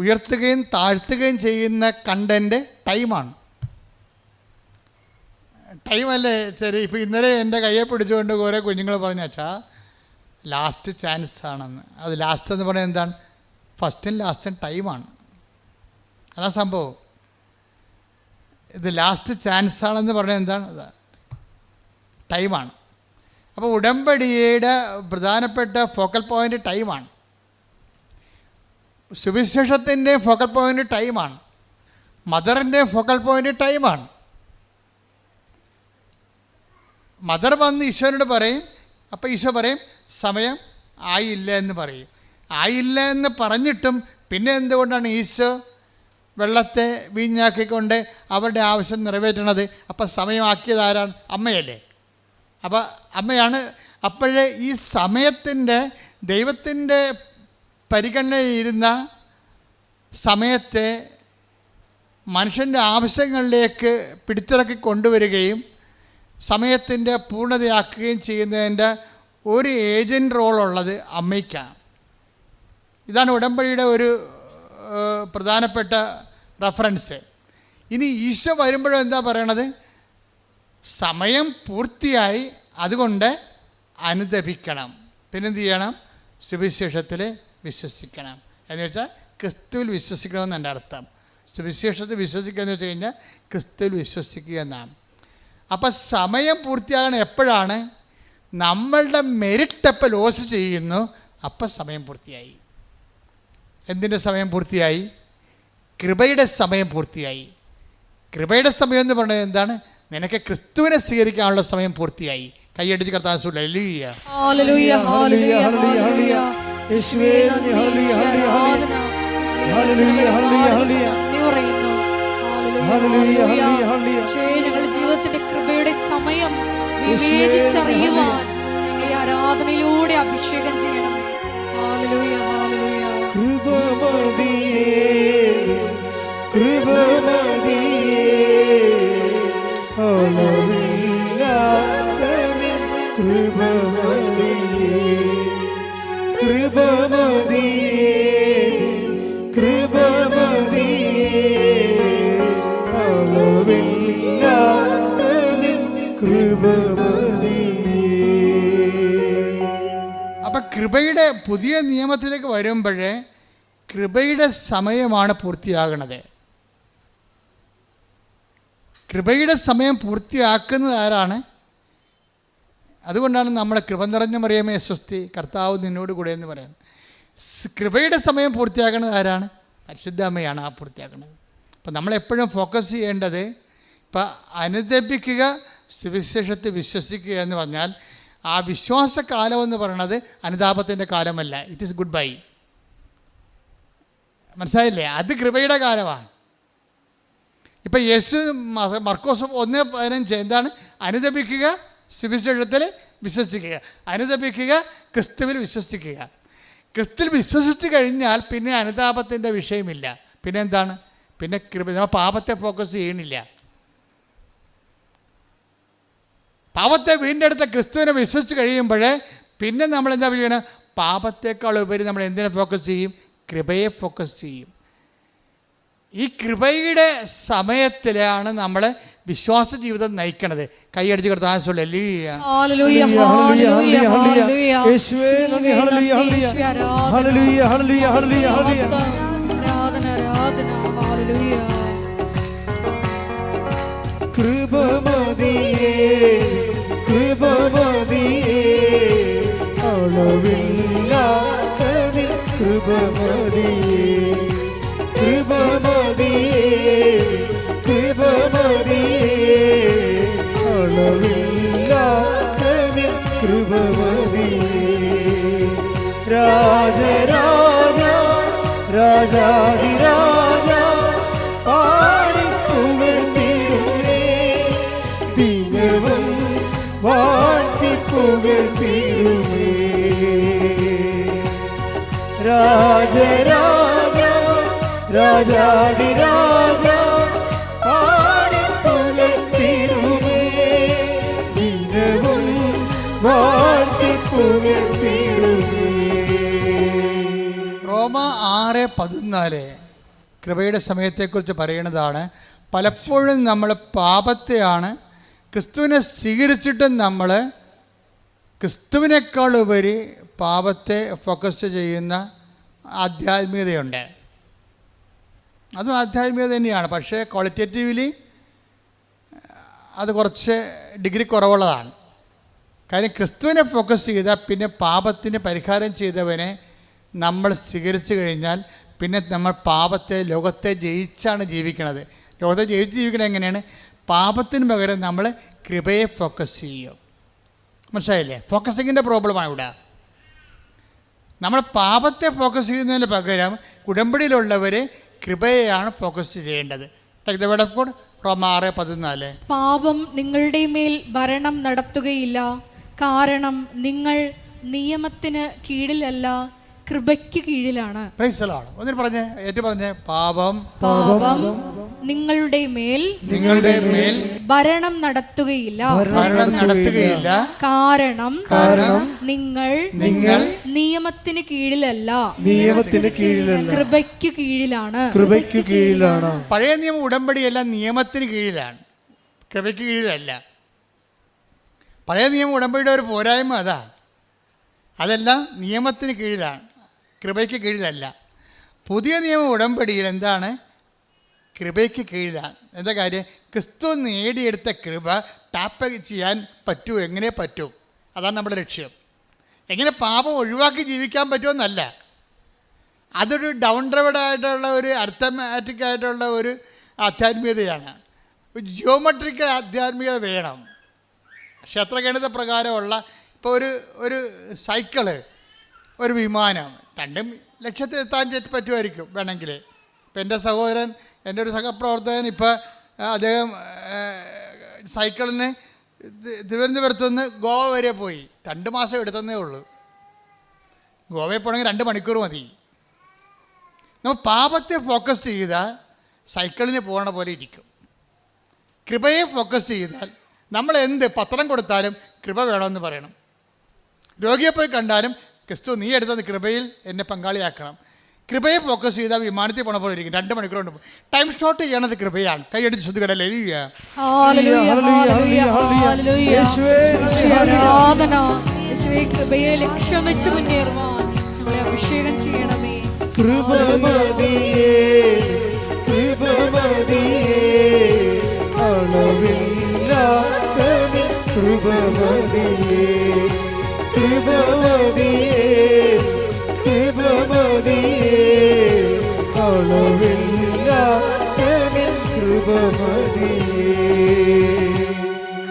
ഉയർത്തുകയും താഴ്ത്തുകയും ചെയ്യുന്ന കണ്ടൻറ്റ് ടൈമാണ്. ടൈമല്ലേ? ശരി, ഇപ്പോൾ ഇന്നലെ എൻ്റെ കയ്യെ പിടിച്ചുകൊണ്ട് കുറേ കുഞ്ഞുങ്ങൾ പറഞ്ഞു, അച്ഛാ ലാസ്റ്റ് ചാൻസ് ആണെന്ന്. അത് ലാസ്റ്റ് എന്ന് പറയുന്നത് എന്താണ്? ഫസ്റ്റും ലാസ്റ്റും ടൈമാണ്. അതാ സംഭവം. ഇത് ലാസ്റ്റ് ചാൻസ് ആണെന്ന് പറയുന്നത് എന്താണ്? ടൈമാണ്. അപ്പോൾ ഉടമ്പടിയുടെ പ്രധാനപ്പെട്ട ഫോക്കൽ പോയിൻ്റ് ടൈമാണ്. സുവിശേഷത്തിൻ്റെ ഫോക്കൽ പോയിൻ്റ് ടൈമാണ്. മദറിൻ്റെ ഫോക്കൽ പോയിൻ്റ് ടൈമാണ്. മദർ വന്ന് ഈശോനോട് പറയും, അപ്പോൾ ഈശോ പറയും സമയം ആയില്ല എന്ന് പറയും. ആയില്ല എന്ന് പറഞ്ഞിട്ടും പിന്നെ എന്തുകൊണ്ടാണ് ഈശോ വെള്ളത്തെ വീഞ്ഞാക്കിക്കൊണ്ട് അവരുടെ ആവശ്യം നിറവേറ്റണത്? അപ്പം സമയമാക്കിയത് ആരാണ്? അമ്മയല്ലേ? അപ്പോൾ അമ്മയാണ്. അപ്പോഴേ ഈ സമയത്തിൻ്റെ ദൈവത്തിൻ്റെ പരിഗണനയിരുന്ന സമയത്തെ മനുഷ്യൻ്റെ ആവശ്യങ്ങളിലേക്ക് പിടിച്ചിറക്കി കൊണ്ടുവരികയും സമയത്തിൻ്റെ പൂർണ്ണതയാക്കുകയും ചെയ്യുന്നതിൻ്റെ ഒരു ഏജൻറ് റോളുള്ളത് അമ്മയ്ക്കാണ്. ഇതാണ് ഉടമ്പടിയുടെ ഒരു പ്രധാനപ്പെട്ട റെഫറൻസ്. ഇനി ഈശോ വരുമ്പോഴും എന്താ പറയണത്? സമയം പൂർത്തിയായി, അതുകൊണ്ട് അനുദപിക്കണം. പിന്നെന്ത് ചെയ്യണം? സുവിശേഷത്തിൽ വിശ്വസിക്കണം. എന്ന് വെച്ചാൽ ക്രിസ്തുവിൽ വിശ്വസിക്കണമെന്ന് എൻ്റെ അർത്ഥം. സുവിശേഷത്തിൽ വിശ്വസിക്കുക എന്ന് വെച്ച് കഴിഞ്ഞാൽ ക്രിസ്തുവിൽ വിശ്വസിക്കുക എന്നാണ്. അപ്പം സമയം പൂർത്തിയാകണം എപ്പോഴാണ്? നമ്മളുടെ മെരിറ്റ് എപ്പോൾ ലോസ് ചെയ്യുന്നു, അപ്പം സമയം പൂർത്തിയായി. എന്തിൻ്റെ സമയം പൂർത്തിയായി? കൃപയുടെ സമയം പൂർത്തിയായി. കൃപയുടെ സമയം എന്ന് പറയുന്നത് എന്താണ്? നിനക്ക് ക്രിസ്തുവിനെ സ്വീകരിക്കാനുള്ള സമയം പൂർത്തിയായി. കൈയടിച്ച് കർത്താവ് ഹല്ലേലൂയ. ഹല്ലേലൂയ ഹല്ലേലൂയ ഹല്ലേലൂയ. യേശുവേ നന്ദി, യേശുവേ ആരാധന. ഹല്ലേലൂയ ഹല്ലേലൂയ ഹല്ലേലൂയ. നന്ദി പറയുന്നു. ഹല്ലേലൂയ ഹല്ലേലൂയ ഹല്ലേലൂയ ഹല്ലേലൂയ. യേശുവേ, ഞങ്ങളുടെ ജീവിതത്തിന്റെ കൃപയുടെ സമയം വിവേചിച്ചറിയുവാൻ ഞങ്ങളെ ആരാധനയിലൂടെ അഭിഷേകം ചെയ്യണമേ. Hallelujah hallelujah. കൃപമതിയേ കൃപമതിയേ അളവില്ലാത്ത നിൻ കൃപമതിയേ കൃപമതിയേ കൃപമതിയേ അളവില്ലാത്ത നിൻ കൃപമതിയേ. അപ്പം കൃപയുടെ പുതിയ നിയമത്തിലേക്ക് വരുമ്പോഴേ കൃപയുടെ സമയമാണ് പൂർത്തിയാകണത്. കൃപയുടെ സമയം പൂർത്തിയാക്കുന്നത് ആരാണ്? അതുകൊണ്ടാണ് നമ്മുടെ കൃപ നിറഞ്ഞ മറിയമേ സ്വസ്തി, കർത്താവ് നിന്നോട് കൂടെ എന്ന് പറയുന്നത്. കൃപയുടെ സമയം പൂർത്തിയാക്കുന്നത് ആരാണ്? പരിശുദ്ധ അമ്മയാണ് ആ പൂർത്തിയാക്കുന്നത്. അപ്പം നമ്മളെപ്പോഴും ഫോക്കസ് ചെയ്യേണ്ടത് ഇപ്പം അനുദപിക്കുക, സുവിശേഷത്തെ വിശ്വസിക്കുക എന്ന് പറഞ്ഞാൽ ആ വിശ്വാസകാലം എന്ന് പറയുന്നത് അനുതാപത്തിൻ്റെ കാലമല്ല. It is goodbye. മനസ്സിലായില്ലേ? അത് കൃപയുടെ കാലമാണ്. ഇപ്പം യേശു മർക്കോസ് 1:15 എന്താണ്? അനുദപിക്കുക, സുവിശേഷത്തിൽ വിശ്വസിക്കുക. അനുദപിക്കുക, ക്രിസ്തുവിൽ വിശ്വസിക്കുക. ക്രിസ്തുവിൽ വിശ്വസിച്ച് കഴിഞ്ഞാൽ പിന്നെ അനുതാപത്തിൻ്റെ വിഷയമില്ല. പിന്നെ എന്താണ്? പിന്നെ കൃപ. നമ്മൾ പാപത്തെ ഫോക്കസ് ചെയ്യണില്ല. പാപത്തെ വീണ്ടെടുത്ത ക്രിസ്തുവിനെ വിശ്വസിച്ച് കഴിയുമ്പോഴേ പിന്നെ നമ്മൾ എന്താ ചെയ്യണം? പാപത്തേക്കാൾ ഉപരി നമ്മൾ എന്തിനെ ഫോക്കസ് ചെയ്യും? കൃപയെ ഫോക്കസ് ചെയ്യും. ഈ കൃപയുടെ സമയത്തിലാണ് നമ്മൾ വിശ്വാസ ജീവിതം നയിക്കണത്. കൈയടിച്ച് കർത്താവേ ഹല്ലേലൂയ ഹല്ലേലൂയ ഹല്ലേലൂയ. യേശുവേ നന്ദി. ഹല്ലേലൂയ ഹല്ലേലൂയ ഹല്ലേലൂയ ഹല്ലേലൂയ ഹല്ലേലൂയ. ആരാധന ആരാധന. ഹല്ലേലൂയ. കൃപമതിയേ കൃപമതിയേ അളവില്ലാത്ത നിൻ കൃപമതിയേ കൃപമതിയേ കൃപമതിയേ അളവില്ലാത്ത നിൻ കൃപമതിയേ. രാജരാജ രാജാധിരാജ പാടിപ്പുകഴ്ത്തിടുമേ, ദിനവും വാഴ്ത്തിപ്പുകഴ്ത്തിടുമേ. രാജരാജ രാജാധിരാജ പാടിപ്പുകഴ്ത്തിടുമേ, ദിനവും വാഴ്ത്തിപ്പുകഴ്ത്തിടുമേ. റോമ 6:14 കൃപയുടെ സമയത്തെക്കുറിച്ച് പറയുന്നതാണ്. പലപ്പോഴും നമ്മൾ പാപത്തെയാണ്, ക്രിസ്തുവിനെ സ്വീകരിച്ചിട്ടും നമ്മൾ ക്രിസ്തുവിനേക്കാൾ ഉപരി പാപത്തെ ഫോക്കസ് ചെയ്യുന്ന ആധ്യാത്മികതയുണ്ട്. അതും ആധ്യാത്മികത തന്നെയാണ്, പക്ഷേ ക്വാളിറ്റേറ്റീവ്ലി അത് കുറച്ച് ഡിഗ്രി കുറവുള്ളതാണ്. കാര്യം ക്രിസ്തുവിനെ ഫോക്കസ് ചെയ്താൽ പിന്നെ പാപത്തിന് പരിഹാരം ചെയ്തവനെ നമ്മൾ സ്വീകരിച്ചു കഴിഞ്ഞാൽ പിന്നെ നമ്മൾ പാപത്തെ, ലോകത്തെ ജയിച്ചാണ് ജീവിക്കുന്നത്. ലോകത്തെ ജയിച്ച് ജീവിക്കുന്നത് എങ്ങനെയാണ്? പാപത്തിന് പകരം നമ്മൾ കൃപയെ ഫോക്കസ് ചെയ്യും. മനസ്സിലായില്ലേ? ഫോക്കസിങ്ങിൻ്റെ പ്രോബ്ലമാണ് ഇവിടെ. നമ്മൾ പാപത്തെ ഫോക്കസ് ചെയ്യുന്നതിന് പകരം ഉടമ്പടിയിലുള്ളവർ കൃപയെയാണ് ഫോക്കസ് ചെയ്യേണ്ടത്. Take the word of God. റോമ 6:14. പാപം നിങ്ങളുടെ മേൽ ഭരണം നടത്തുകയില്ല, കാരണം നിങ്ങൾ നിയമത്തിന് കീഴിലല്ല, കൃപയ്ക്ക് കീഴിലാണ്. Price the Lord. ഒന്നിന് പറഞ്ഞേ, ഏറ്റു പറഞ്ഞേ, പാപം പാപം നിങ്ങളുടെ മേൽ ഭരണം നടത്തുകയില്ല. കാരണം നിങ്ങൾ നിയമത്തിന് കീഴിലല്ല, കൃപയ്ക്ക് കീഴിലാണ്. പഴയ നിയമ ഉടമ്പടിയെല്ലാം നിയമത്തിന് കീഴിലാണ്, കൃപയ്ക്ക് കീഴിലല്ല. പഴയ നിയമ ഉടമ്പടിയുടെ ഒരു പോരായ്മ അതെല്ലാം നിയമത്തിന് കീഴിലാണ്, കൃപയ്ക്ക് കീഴിലല്ല. പുതിയ നിയമ ഉടമ്പടിയിൽ എന്താണ്? കൃപയ്ക്ക് കീഴിലാണ്. എന്താ കാര്യം? ക്രിസ്തു നേടിയെടുത്ത കൃപ ടാപ്പ് ചെയ്യാൻ പറ്റൂ. എങ്ങനെ പറ്റും? അതാണ് നമ്മുടെ ലക്ഷ്യം. എങ്ങനെ പാപം ഒഴിവാക്കി ജീവിക്കാൻ പറ്റുമെന്നല്ല, അതൊരു ഡൗൺ ഡ്രൈവഡ് ആയിട്ടുള്ള ഒരു അർത്ഥമാറ്റിക് ആയിട്ടുള്ള ഒരു ആധ്യാത്മികതയാണ്. ജിയോമെട്രിക്കൽ ആധ്യാത്മികത വേണം. ക്ഷേത്രഗണിത പ്രകാരമുള്ള ഇപ്പോൾ ഒരു സൈക്കിള്, ഒരു വിമാനം, രണ്ടും ലക്ഷ്യത്തിലെത്താൻ പറ്റുമായിരിക്കും വേണമെങ്കിൽ. ഇപ്പം എൻ്റെ സഹോദരൻ, എൻ്റെ ഒരു സഹപ്രവർത്തകൻ, ഇപ്പോൾ അദ്ദേഹം സൈക്കിളിന് തിരുവനന്തപുരത്ത് നിന്ന് ഗോവ വരെ പോയി. 2 മാസം എടുത്തതേ ഉള്ളൂ. ഗോവയിൽ പോകണമെങ്കിൽ 2 മണിക്കൂർ മതി. നമ്മൾ പാപത്തെ ഫോക്കസ് ചെയ്താൽ സൈക്കിളിന് പോകണ പോലെ ഇരിക്കും. കൃപയെ ഫോക്കസ് ചെയ്താൽ നമ്മൾ പത്രം കൊടുത്താലും കൃപ വേണമെന്ന് പറയണം. രോഗിയെ പോയി കണ്ടാലും ക്രിസ്തു നീ എടുത്തത് കൃപയിൽ എന്നെ പങ്കാളിയാക്കണം. കൃപയെ ഫോക്കസ് ചെയ്താൽ വിമാനത്തിൽ പോണ പോലെ ഇരിക്കും. 2 മണിക്കൂർ കൊണ്ട് ടൈം ഷോർട്ട് ചെയ്യണത് കൃപയാണ്. കൈയടിച്ച് ശ്രുതികടല്ലേ. കൃപയെ ലക്ഷ്യം വെച്ച് മുന്നേറുവാൻ നമ്മളെ അഭിഷേകം ചെയ്യണമേ.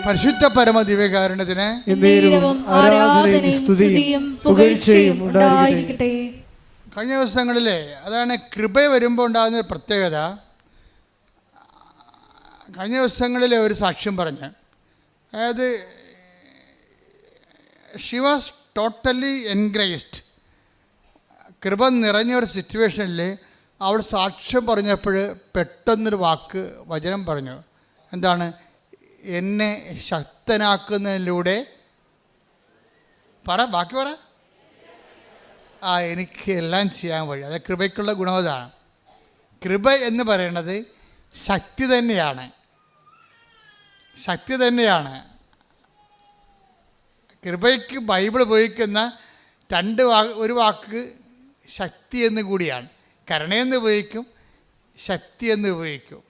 പരിശുദ്ധ പരമ ദിവ്യകാരുണ്യത്തിന് ആരാധനയും സ്തുതിയും പുകഴ്ചയും ഉണ്ടായിരിക്കട്ടെ. കഴിഞ്ഞ ദിവസങ്ങളിലെ അതാണ് കൃപ വരുമ്പോൾ ഉണ്ടാകുന്ന ഒരു പ്രത്യേകത. കഴിഞ്ഞ ദിവസങ്ങളിലെ ഒരു സാക്ഷ്യം പറഞ്ഞ്, അതായത് ഷി വാസ് ടോട്ടലി എൻഗ്രേസ്ഡ്. കൃപ നിറഞ്ഞ ഒരു സിറ്റുവേഷനിൽ അവൾ സാക്ഷ്യം പറഞ്ഞപ്പോൾ പെട്ടെന്നൊരു വചനം പറഞ്ഞു. എന്താണ്? എന്നെ ശക്തനാക്കുന്നതിലൂടെ ബാക്കി പറ. എനിക്ക് എല്ലാം ചെയ്യാൻ വഴി. അത് കൃപയ്ക്കുള്ള ഗുണം അതാണ്. കൃപ എന്ന് പറയുന്നത് ശക്തി തന്നെയാണ്. കൃപയ്ക്ക് ബൈബിൾ ഉപയോഗിക്കുന്ന ഒരു വാക്ക് ശക്തി എന്ന് കൂടിയാണ്. കരുണയെന്ന് ഉപയോഗിക്കും, ശക്തി എന്ന് ഉപയോഗിക്കും.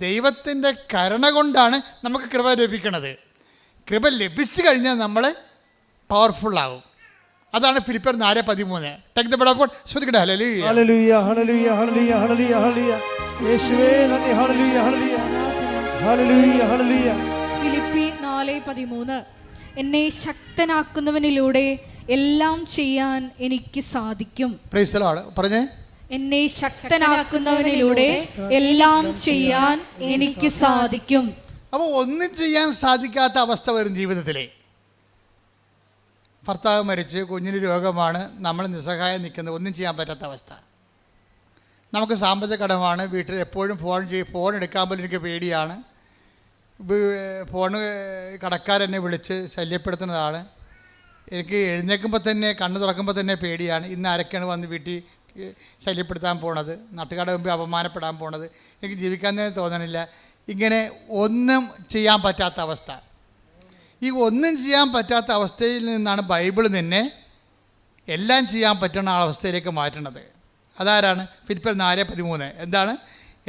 ദൈവത്തിൻ്റെ കരുണ കൊണ്ടാണ് നമുക്ക് കൃപ ലഭിക്കുന്നത്. കൃപ ലഭിച്ചു കഴിഞ്ഞാൽ നമ്മൾ പവർഫുള്ളാവും. അതാണ് ഫിലിപ്പിയർ 4:13. ടേക്ക് ദ ബെഡ് ശ്രദ്ധിക്കട്ടെ. ഹല്ലേലൂയ ഹല്ലേലൂയ ഹല്ലേലൂയ ഹല്ലേലൂയ ഹല്ലേലൂയ യേശുവേ നന്ദി. ഹല്ലേലൂയ ഹല്ലേലൂയ ഹല്ലേലൂയ ഹല്ലേലൂയ. ഫിലിപ്പി 4:13 എന്നെ ശക്തനാക്കുന്നവനിലൂടെ എല്ലാം ചെയ്യാൻ എനിക്ക് സാധിക്കും. Praise the Lord. പറഞ്ഞേ. എന്നെ ശക്തനാക്കുന്നവനിലൂടെ എല്ലാം ചെയ്യാൻ എനിക്ക് സാധിക്കും. അപ്പോൾ ഒന്നും ചെയ്യാൻ സാധിക്കാത്ത അവസ്ഥ വരും ജീവിതത്തിലെ. ഭർത്താവ് മരിച്ച്, കുഞ്ഞിന് രോഗമാണ്, നമ്മൾ നിസ്സഹായം നിൽക്കുന്നത്, ഒന്നും ചെയ്യാൻ പറ്റാത്ത അവസ്ഥ. നമുക്ക് സാമ്പത്തിക കടമാണ്, വീട്ടിൽ എപ്പോഴും ഫോൺ എടുക്കാൻ പോലും എനിക്ക് പേടിയാണ്. ഫോണ് കടക്കാരെന്നെ വിളിച്ച് ശല്യപ്പെടുത്തുന്നതാണ്. എനിക്ക് എഴുന്നേൽക്കുമ്പോൾ തന്നെ, കണ്ണ് തുറക്കുമ്പോൾ തന്നെ പേടിയാണ്. ഇന്ന് ആരൊക്കെയാണ് വന്ന് വീട്ടിൽ ശല്യപ്പെടുത്താൻ പോണത്, നാട്ടുകാരുടെ മുമ്പ് അപമാനപ്പെടാൻ പോണത്, എനിക്ക് ജീവിക്കാൻ തന്നെ തോന്നണില്ല. ഇങ്ങനെ ഒന്നും ചെയ്യാൻ പറ്റാത്ത അവസ്ഥ. ഈ ഒന്നും ചെയ്യാൻ പറ്റാത്ത അവസ്ഥയിൽ നിന്നാണ് ബൈബിൾ നിന്നെ എല്ലാം ചെയ്യാൻ പറ്റുന്ന അവസ്ഥയിലേക്ക് മാറ്റുന്നത്. അതാരാണ്? ഫിലിപ്പിയർ 4:13. എന്താണ്?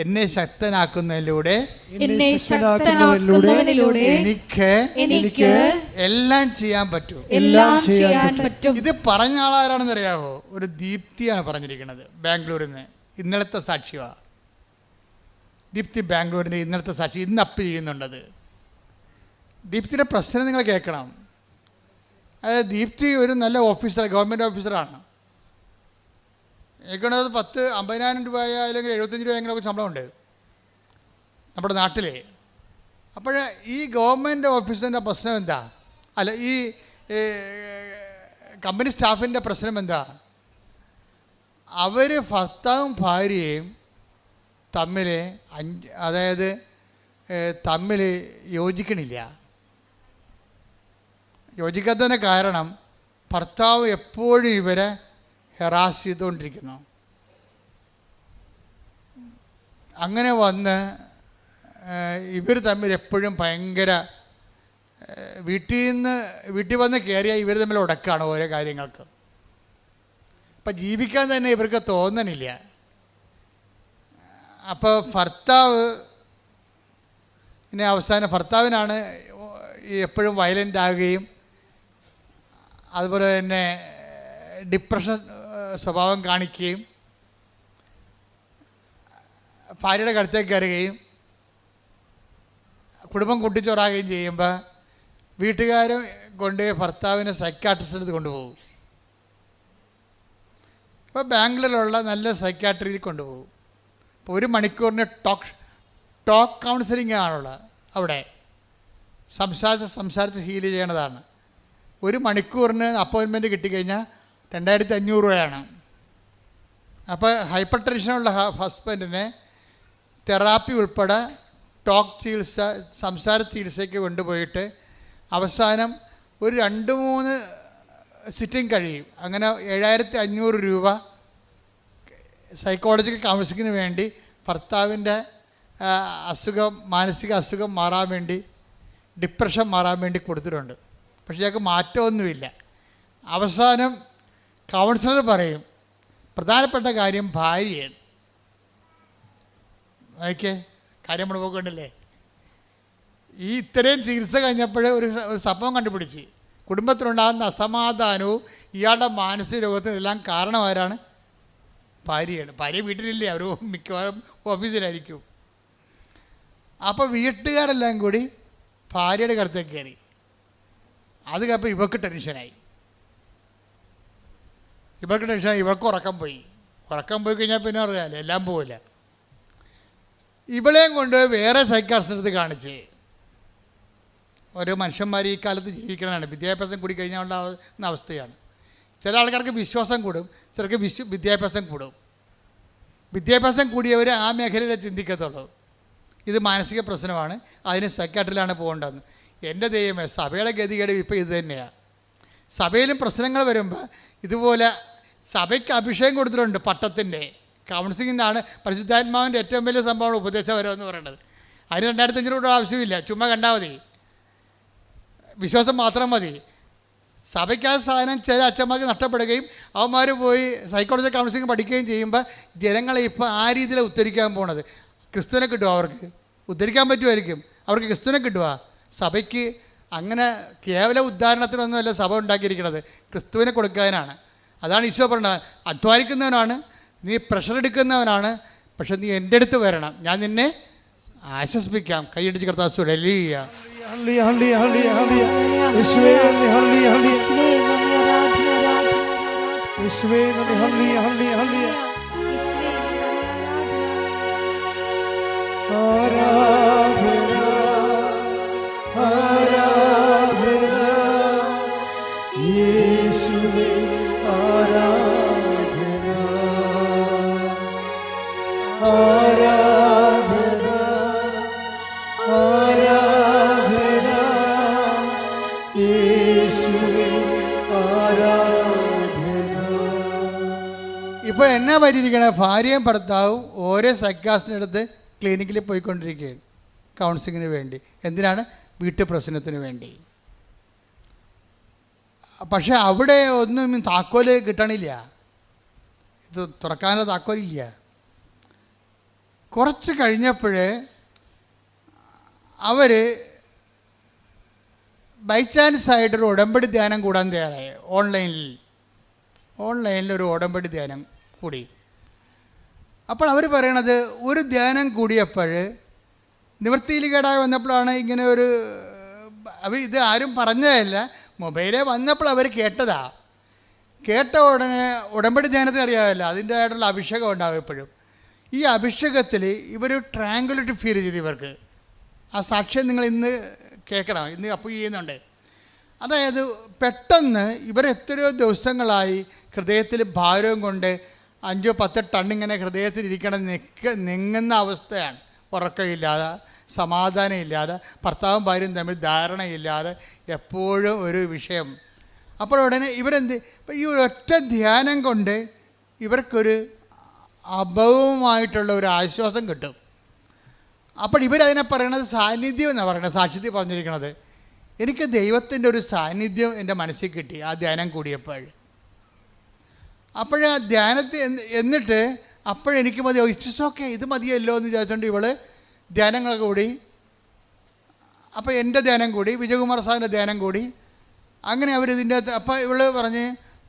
എന്നെ ശക്തനാക്കുന്നതിലൂടെ എനിക്ക് എല്ലാം ചെയ്യാൻ പറ്റും. ഇത് പറഞ്ഞ ആളാരാണെന്ന് അറിയാമോ? ഒരു ദീപ്തിയാണ് പറഞ്ഞിരിക്കുന്നത്, ബാംഗ്ലൂരിൽ നിന്ന്. ഇന്നലത്തെ സാക്ഷിയാണ് ദീപ്തി. ബാംഗ്ലൂരിൻ്റെ ഇന്നലത്തെ സാക്ഷി ഇന്ന് അപ്പ് ചെയ്യുന്നുണ്ടത്. ദീപ്തിയുടെ പ്രശ്നം നിങ്ങൾ കേൾക്കണം. അതായത് ദീപ്തി ഒരു നല്ല ഓഫീസർ, ഗവൺമെൻറ് ഓഫീസറാണ്. എനിക്കുള്ളത് 50,000 രൂപ അല്ലെങ്കിൽ 75 രൂപ എങ്ങനെയൊക്കെ ശമ്പളമുണ്ട് നമ്മുടെ നാട്ടിൽ. അപ്പോൾ ഈ ഗവൺമെൻറ് ഓഫീസറിൻ്റെ പ്രശ്നം എന്താ? അല്ല, ഈ കമ്പനി സ്റ്റാഫിൻ്റെ പ്രശ്നം എന്താ? അവർ ഭർത്താവും ഭാര്യയും തമ്മിൽ തമ്മിൽ യോജിക്കണില്ല. യോജിക്കാത്തതിന് കാരണം ഭർത്താവ് എപ്പോഴും ഇവരെ ഹെറാസ് ചെയ്തുകൊണ്ടിരിക്കുന്നു. അങ്ങനെ വന്ന് ഇവർ തമ്മിൽ എപ്പോഴും ഭയങ്കര വീട്ടിൽ വന്ന് കയറിയാൽ ഇവർ തമ്മിൽ ഉടക്കാണ് ഓരോ കാര്യങ്ങൾക്ക്. അപ്പം ജീവിക്കാൻ തന്നെ ഇവർക്ക് തോന്നണില്ല. അപ്പോൾ ഭർത്താവിനാണ് എപ്പോഴും വയലൻ്റ് ആകുകയും അതുപോലെ തന്നെ ഡിപ്രഷൻ സ്വഭാവം കാണിക്കുകയും ഭാര്യയുടെ കടുത്തേക്ക് കയറുകയും കുടുംബം കുട്ടിച്ചോറാകുകയും ചെയ്യുമ്പോൾ വീട്ടുകാർ കൊണ്ട് ഭർത്താവിനെ സൈക്കാട്രിസ്റ്റിന് കൊണ്ടുപോകും. ഇപ്പോൾ ബാംഗ്ലൂരിലുള്ള നല്ല സൈക്കാട്രിയിൽ കൊണ്ടുപോകും. ഇപ്പോൾ 1 മണിക്കൂറിന് ടോക്ക് കൗൺസിലിംഗ് ആണുള്ളത്. അവിടെ സംസാരിച്ച് ഹീൽ ചെയ്യണതാണ്. 1 മണിക്കൂറിന് അപ്പോയിൻമെൻറ്റ് കിട്ടിക്കഴിഞ്ഞാൽ 2500 രൂപയാണ്. അപ്പോൾ ഹൈപ്പർ ടെൻഷനുള്ള ഹസ്ബൻഡിനെ തെറാപ്പി ഉൾപ്പെടെ ടോക്ക് ചികിത്സ, സംസാര ചികിത്സയ്ക്ക് കൊണ്ടുപോയിട്ട് അവസാനം ഒരു 2-3 സിറ്റിംഗ് കഴിയും. അങ്ങനെ 7500 രൂപ സൈക്കോളജിക്കൽ കൗൺസിലിങ്ങിന് വേണ്ടി ഭർത്താവിൻ്റെ മാനസിക അസുഖം മാറാൻ വേണ്ടി, ഡിപ്രഷൻ മാറാൻ വേണ്ടി കൊടുത്തിട്ടുണ്ട്. പക്ഷേ ഞങ്ങൾക്ക് മാറ്റമൊന്നുമില്ല. അവസാനം കൗൺസിലർ പറയും പ്രധാനപ്പെട്ട കാര്യം ഭാര്യയാണ്. ഓക്കെ, കാര്യം നമ്മൾ നോക്കണ്ടല്ലേ. ഈ ഇത്രയും ചികിത്സ കഴിഞ്ഞപ്പോൾ ഒരു സംഭവം കണ്ടുപിടിച്ച് കുടുംബത്തിലുണ്ടാകുന്ന അസമാധാനവും ഇയാളുടെ മാനസിക രോഗത്തിനെല്ലാം കാരണമാരാണ്? ഭാര്യയാണ്. ഭാര്യ വീട്ടിലില്ലേ, അവർ മിക്കവാറും ഓഫീസിലായിരിക്കും. അപ്പോൾ വീട്ടുകാരെല്ലാം കൂടി ഭാര്യയുടെ കടുത്തേക്ക് കയറി. അത് കഴിഞ്ഞപ്പോൾ ഇവർക്ക് ടെൻഷനായി. ഇവർക്ക് ഉറക്കം പോയി കഴിഞ്ഞാൽ പിന്നെ അറിയാമല്ലോ, എല്ലാം പോവില്ല. ഇവളെയും കൊണ്ട് വേറെ സൈക്കാട്രിസ്റ്റിനടുത്ത് കാണിച്ച്, ഓരോ മനുഷ്യന്മാർ ഈ കാലത്ത് ജീവിക്കണതാണ്. വിദ്യാഭ്യാസം കൂടി കഴിഞ്ഞാൽ ഉണ്ടാകുന്ന അവസ്ഥയാണ്. ചില ആൾക്കാർക്ക് വിശ്വാസം കൂടും, ചിലർക്ക് വിദ്യാഭ്യാസം കൂടും. വിദ്യാഭ്യാസം കൂടിയവർ ആ മേഖലയിലെ ചിന്തിക്കത്തുള്ളൂ. ഇത് മാനസിക പ്രശ്നമാണ്, അതിന് സൈക്കാട്രിയിലാണ് പോകേണ്ടതെന്ന്. എൻ്റെ ദൈവമേ, സഭയുടെ ഗതികേട് ഇപ്പോൾ ഇത് തന്നെയാണ്. സഭയിലും പ്രശ്നങ്ങൾ വരുമ്പോൾ ഇതുപോലെ സഭയ്ക്ക് അഭിഷേകം കൊടുത്തിട്ടുണ്ട് പട്ടത്തിൻ്റെ. കൗൺസിലിംഗിനാണ് പരിശുദ്ധാത്മാവിൻ്റെ ഏറ്റവും വലിയ സംഭവമാണ് ഉപദേശപരം എന്ന് പറയുന്നത്. അതിന് 2500 രൂപ ആവശ്യമില്ല, ചുമ്മാ കണ്ടാൽ മതി, വിശ്വാസം മാത്രം മതി. സഭയ്ക്ക് ആ സാധനം ചില അച്ഛന്മാർക്ക് നഷ്ടപ്പെടുകയും അവന്മാർ പോയി സൈക്കോളജി കൗൺസിലിംഗ് പഠിക്കുകയും ചെയ്യുമ്പോൾ ജനങ്ങളെ ഇപ്പോൾ ആ രീതിയിലാണ് ഉദ്ധരിക്കാൻ പോണത്. ക്രിസ്തുവിനെ കിട്ടുമോ? അവർക്ക് ഉദ്ധരിക്കാൻ പറ്റുമായിരിക്കും, അവർക്ക് ക്രിസ്തുവിനെ കിട്ടുക. സഭയ്ക്ക് അങ്ങനെ കേവല ഉദ്ധാരണത്തിനൊന്നുമല്ല സഭ ഉണ്ടാക്കിയിരിക്കുന്നത്, ക്രിസ്തുവിനെ കൊടുക്കാനാണ്. അതാണ് ഈശോ പറഞ്ഞത്, അധ്വാനിക്കുന്നവനാണ് നീ, പ്രഷർ എടുക്കുന്നവനാണ്, പക്ഷെ നീ എൻ്റെ അടുത്ത് വരണം, ഞാൻ നിന്നെ ആശ്വസിപ്പിക്കാം. കൈയടിച്ച് കർത്താവ് ഹല്ലേലൂയ. ഇപ്പോൾ എന്നാ പറ്റിയിരിക്കണേ, ഭാര്യയും ഭർത്താവും ഓരോ സൈക്കാട്രിസ്റ്റിൻ്റെ അടുത്ത് ക്ലിനിക്കിൽ പോയിക്കൊണ്ടിരിക്കുകയാണ് കൗൺസിലിങ്ങിന് വേണ്ടി. എന്തിനാണ്? വീട്ടുപ്രശ്നത്തിന് വേണ്ടി. പക്ഷെ അവിടെ ഒന്നും താക്കോല് കിട്ടണില്ല, ഇത് തുറക്കാനുള്ള താക്കോലില്ല. കുറച്ച് കഴിഞ്ഞപ്പോൾ അവർ ബൈ ചാൻസായിട്ടൊരു ഉടമ്പടി ധ്യാനം കൂടാൻ തയ്യാറായി. ഓൺലൈനിലൊരു ഉടമ്പടി ധ്യാനം കൂടി. അപ്പോൾ അവർ പറയണത്, ഒരു ധ്യാനം കൂടിയപ്പോൾ നിവൃത്തിയിൽ കേടായി വന്നപ്പോഴാണ് ഇങ്ങനെ ഒരു, ഇത് ആരും പറഞ്ഞതല്ല, മൊബൈലേ വന്നപ്പോൾ അവർ കേട്ടതാ. കേട്ട ഉടനെ ഉടമ്പടി ധ്യാനത്തെ അറിയാമല്ലോ, അതിൻ്റെതായിട്ടുള്ള അഭിഷേകം ഉണ്ടാകും എപ്പോഴും. ഈ അഭിഷേകത്തിൽ ഇവർ ട്രാങ്കുലിറ്റി ഫീൽ ചെയ്തു. ഇവർക്ക് ആ സാക്ഷ്യം നിങ്ങൾ ഇന്ന് കേൾക്കണം, ഇന്ന് അപ്പോൾ ചെയ്യുന്നുണ്ട്. അതായത് പെട്ടെന്ന് ഇവർ എത്രയോ ദിവസങ്ങളായി ഹൃദയത്തിൽ ഭാരവും കൊണ്ട് 5-10 ടൺ ഇങ്ങനെ ഹൃദയത്തിലിരിക്കണം, നിങ്ങുന്ന അവസ്ഥയാണ്. ഉറക്കമില്ലാതെ, സമാധാനമില്ലാതെ, ഭർത്താവും ഭാര്യയും തമ്മിൽ ധാരണയില്ലാതെ, എപ്പോഴും ഒരു വിഷയം. അപ്പോൾ ഉടനെ ഇവരെന്ത്, ഈ ഒറ്റ ധ്യാനം കൊണ്ട് ഇവർക്കൊരു അഭവമായിട്ടുള്ള ഒരു ആശ്വാസം കിട്ടും. അപ്പോൾ ഇവരതിനെ പറയണത് സാന്നിധ്യം എന്നാണ് പറയുന്നത്. സാക്ഷ്യത്തിൽ പറഞ്ഞിരിക്കണത്, എനിക്ക് ദൈവത്തിൻ്റെ ഒരു സാന്നിധ്യം എൻ്റെ മനസ്സിൽ കിട്ടി ആ ധ്യാനം കൂടിയപ്പോൾ. അപ്പോഴാ ധ്യാനത്തിൽ എന്നിട്ട് അപ്പോഴെനിക്ക് മതി, ഇറ്റ്സ് ഓക്കെ, ഇത് മതിയല്ലോ എന്ന് വിചാരിച്ചുകൊണ്ട് ഇവൾ ധ്യാനങ്ങൾ കൂടി. അപ്പോൾ എൻ്റെ ധ്യാനം കൂടി, വിജയകുമാർ സാറിൻ്റെ ധ്യാനം കൂടി. അങ്ങനെ അവരിതിൻ്റെ അകത്ത്, അപ്പോൾ ഇവൾ പറഞ്ഞ്,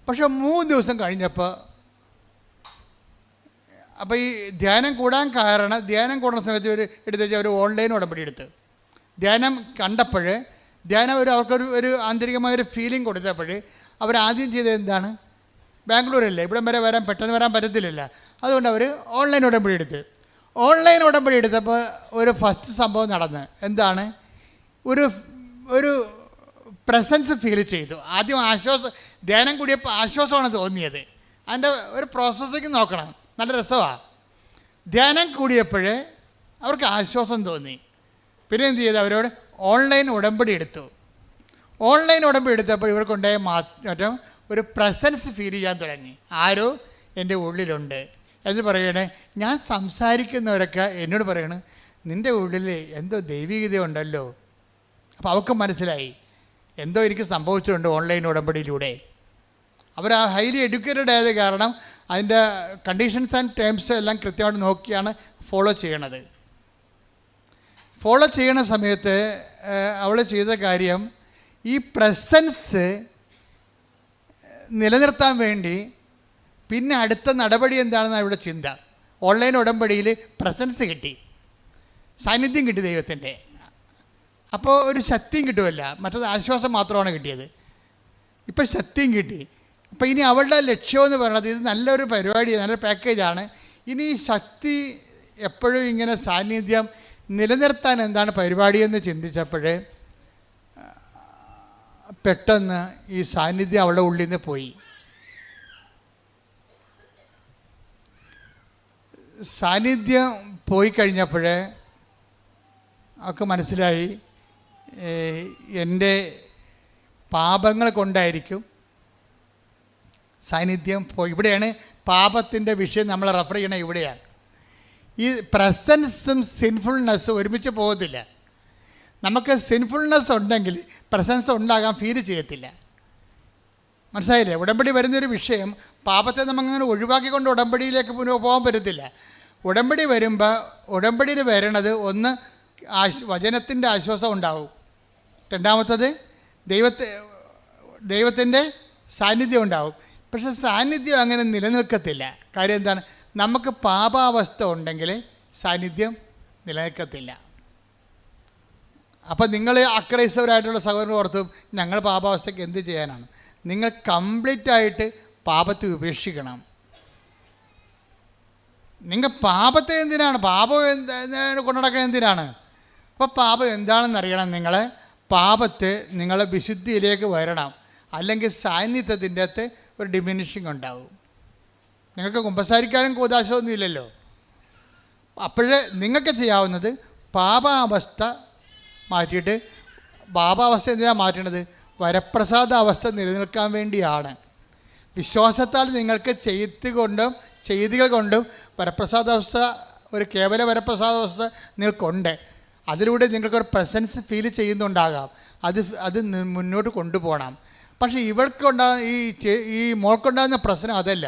പക്ഷെ 3 ദിവസം കഴിഞ്ഞപ്പോൾ, അപ്പോൾ ഈ ധ്യാനം കൂടാൻ കാരണം, ധ്യാനം കൂടുന്ന സമയത്ത് ഒരു എടുത്ത് വെച്ചാൽ ഒരു ഓൺലൈൻ ഉടമ്പടി എടുത്ത് ധ്യാനം കണ്ടപ്പോൾ, ധ്യാനം അവർക്കൊരു ആന്തരികമായൊരു ഫീലിംഗ് കൊടുത്തപ്പോൾ അവരാദ്യം ചെയ്തത് എന്താണ്, ബാംഗ്ലൂരല്ലേ, ഇവിടം വരെ പെട്ടെന്ന് വരാൻ പറ്റത്തില്ലല്ലോ, അതുകൊണ്ട് അവർ ഓൺലൈൻ ഉടമ്പടി എടുത്ത്. ഓൺലൈൻ ഉടമ്പടി എടുത്തപ്പോൾ ഒരു ഫസ്റ്റ് സംഭവം നടന്ന് എന്താണ്, ഒരു പ്രസൻസ് ഫീൽ ചെയ്തു. ആദ്യം ആശ്വാസം, ധ്യാനം കൂടിയപ്പോൾ ആശ്വാസമാണ് തോന്നിയത്. അതിൻ്റെ ഒരു പ്രോസസ്സിങ് നോക്കണം, നല്ല രസമാണ്. ധ്യാനം കൂടിയപ്പോൾ അവർക്ക് ആശ്വാസം തോന്നി. പിന്നെ എന്ത് ചെയ്തു, അവരോട് ഓൺലൈൻ ഉടമ്പടി എടുത്തു. ഓൺലൈൻ ഉടമ്പടി എടുത്തപ്പോൾ ഇവർക്കുണ്ടായ മാറ്റം, ഒരു പ്രസൻസ് ഫീൽ ചെയ്യാൻ തുടങ്ങി. ആരോ എൻ്റെ ഉള്ളിലുണ്ട് എന്ന് പറയണേ. ഞാൻ സംസാരിക്കുന്നവരൊക്കെ എന്നോട് പറയണ, നിൻ്റെ ഉള്ളിൽ എന്തോ ദൈവികത ഉണ്ടല്ലോ. അപ്പോൾ അവർക്ക് മനസ്സിലായി എന്തോ എനിക്ക് സംഭവിച്ചിട്ടുണ്ട് ഓൺലൈൻ ഉടമ്പടിയിലൂടെ. അവർ ആ ഹൈലി എഡ്യൂക്കേറ്റഡ് ആയത് കാരണം അതിൻ്റെ കണ്ടീഷൻസ് ആൻഡ് ടേംസ് എല്ലാം കൃത്യമായിട്ട് നോക്കിയാണ് ഫോളോ ചെയ്യണത്. ഫോളോ ചെയ്യണ സമയത്ത് അവൾ ചെയ്ത കാര്യം, ഈ പ്രസൻസ് നിലനിർത്താൻ വേണ്ടി പിന്നെ അടുത്ത നടപടി എന്താണെന്നാണ് ഇവിടെ ചിന്ത. ഓൺലൈൻ ഉടമ്പടിയിൽ പ്രസൻസ് കിട്ടി, സാന്നിധ്യം കിട്ടി ദൈവത്തിൻ്റെ. അപ്പോൾ ഒരു ശക്തിയും കിട്ടുമല്ല, മറ്റത് ആശ്വാസം മാത്രമാണ് കിട്ടിയത്. ഇപ്പം ശക്തിയും കിട്ടി. അപ്പോൾ ഇനി അവളുടെ ലക്ഷ്യമെന്ന് പറയുന്നത്, ഇത് നല്ലൊരു പരിപാടിയാണ്, നല്ലൊരു പാക്കേജാണ്. ഇനി ഈ ശക്തി എപ്പോഴും ഇങ്ങനെ സാന്നിധ്യം നിലനിർത്താൻ എന്താണ് പരിപാടിയെന്ന് ചിന്തിച്ചപ്പോൾ പെട്ടെന്ന് ഈ സാന്നിധ്യം അവളുടെ ഉള്ളിൽ നിന്ന് പോയി. സാന്നിധ്യം പോയി കഴിഞ്ഞപ്പോൾ അവൾക്ക് മനസ്സിലായി, എൻ്റെ പാപങ്ങൾ കൊണ്ടായിരിക്കും സാന്നിധ്യം പോയി. ഇവിടെയാണ് പാപത്തിൻ്റെ വിഷയം നമ്മൾ റെഫർ ചെയ്യണത്. ഇവിടെയാണ് ഈ പ്രസൻസും സിൻഫുൾനെസ്സും ഒരുമിച്ച് പോകത്തില്ല. നമുക്ക് സിൻഫുൾനെസ് ഉണ്ടെങ്കിൽ പ്രസൻസ് ഉണ്ടാകാൻ ഫീൽ ചെയ്യത്തില്ല. മനസ്സിലായില്ലേ? ഉടമ്പടി വരുന്നൊരു വിഷയം, പാപത്തെ നമുക്കങ്ങനെ ഒഴിവാക്കിക്കൊണ്ട് ഉടമ്പടിയിലേക്ക് പോകാൻ പറ്റത്തില്ല. ഉടമ്പടി വരുമ്പോൾ ഉടമ്പടിയിൽ വരണത് ഒന്ന് വചനത്തിൻ്റെ ആശ്വാസം ഉണ്ടാവും, രണ്ടാമത്തത് ദൈവത്തിൻ്റെ സാന്നിധ്യം ഉണ്ടാവും. പക്ഷെ സാന്നിധ്യം അങ്ങനെ നിലനിൽക്കത്തില്ല. കാര്യം എന്താണ്, നമുക്ക് പാപാവസ്ഥ ഉണ്ടെങ്കിൽ സാന്നിധ്യം നിലനിൽക്കത്തില്ല. അപ്പം നിങ്ങൾ അക്രൈസ്തവരായിട്ടുള്ള സഹോദരൻ ഓർത്തും, ഞങ്ങൾ പാപാവസ്ഥയ്ക്ക് എന്ത് ചെയ്യാനാണ്? നിങ്ങൾ കംപ്ലീറ്റായിട്ട് പാപത്തെ ഉപേക്ഷിക്കണം. നിങ്ങൾ പാപത്തെ എന്തിനാണ്, പാപം കൊണ്ടുനടക്കാൻ എന്തിനാണ്? അപ്പോൾ പാപം എന്താണെന്ന് അറിയണം. നിങ്ങൾ പാപത്തെ നിങ്ങളെ വിശുദ്ധിയിലേക്ക് വരണം, അല്ലെങ്കിൽ സാന്നിധ്യത്തിൻ്റെ അകത്ത് ഒരു ഡിമിനിഷിങ് ഉണ്ടാവും. നിങ്ങൾക്ക് കുമ്പസാരിക്കാനും കൂദാശമൊന്നും ഇല്ലല്ലോ. അപ്പോഴേ നിങ്ങൾക്ക് ചെയ്യാവുന്നത് പാപാവസ്ഥ മാറ്റിയിട്ട്, പാപാവസ്ഥ എന്തിനാണ് മാറ്റേണ്ടത്? വരപ്രസാദ അവസ്ഥ നിലനിൽക്കാൻ വേണ്ടിയാണ്. വിശ്വാസത്താൽ നിങ്ങൾക്ക് ചെയ്തികൾ കൊണ്ടും വരപ്രസാദാവസ്ഥ, ഒരു കേവല വരപ്രസാദാവസ്ഥ നിങ്ങൾക്കുണ്ട്. അതിലൂടെ നിങ്ങൾക്കൊരു പ്രസൻസ് ഫീൽ ചെയ്യുന്നുണ്ടാകാം. അത് മുന്നോട്ട് കൊണ്ടുപോകണം. പക്ഷേ ഇവൾക്കുണ്ടാകുന്ന ഈ മോൾക്കുണ്ടാകുന്ന പ്രശ്നം അതല്ല.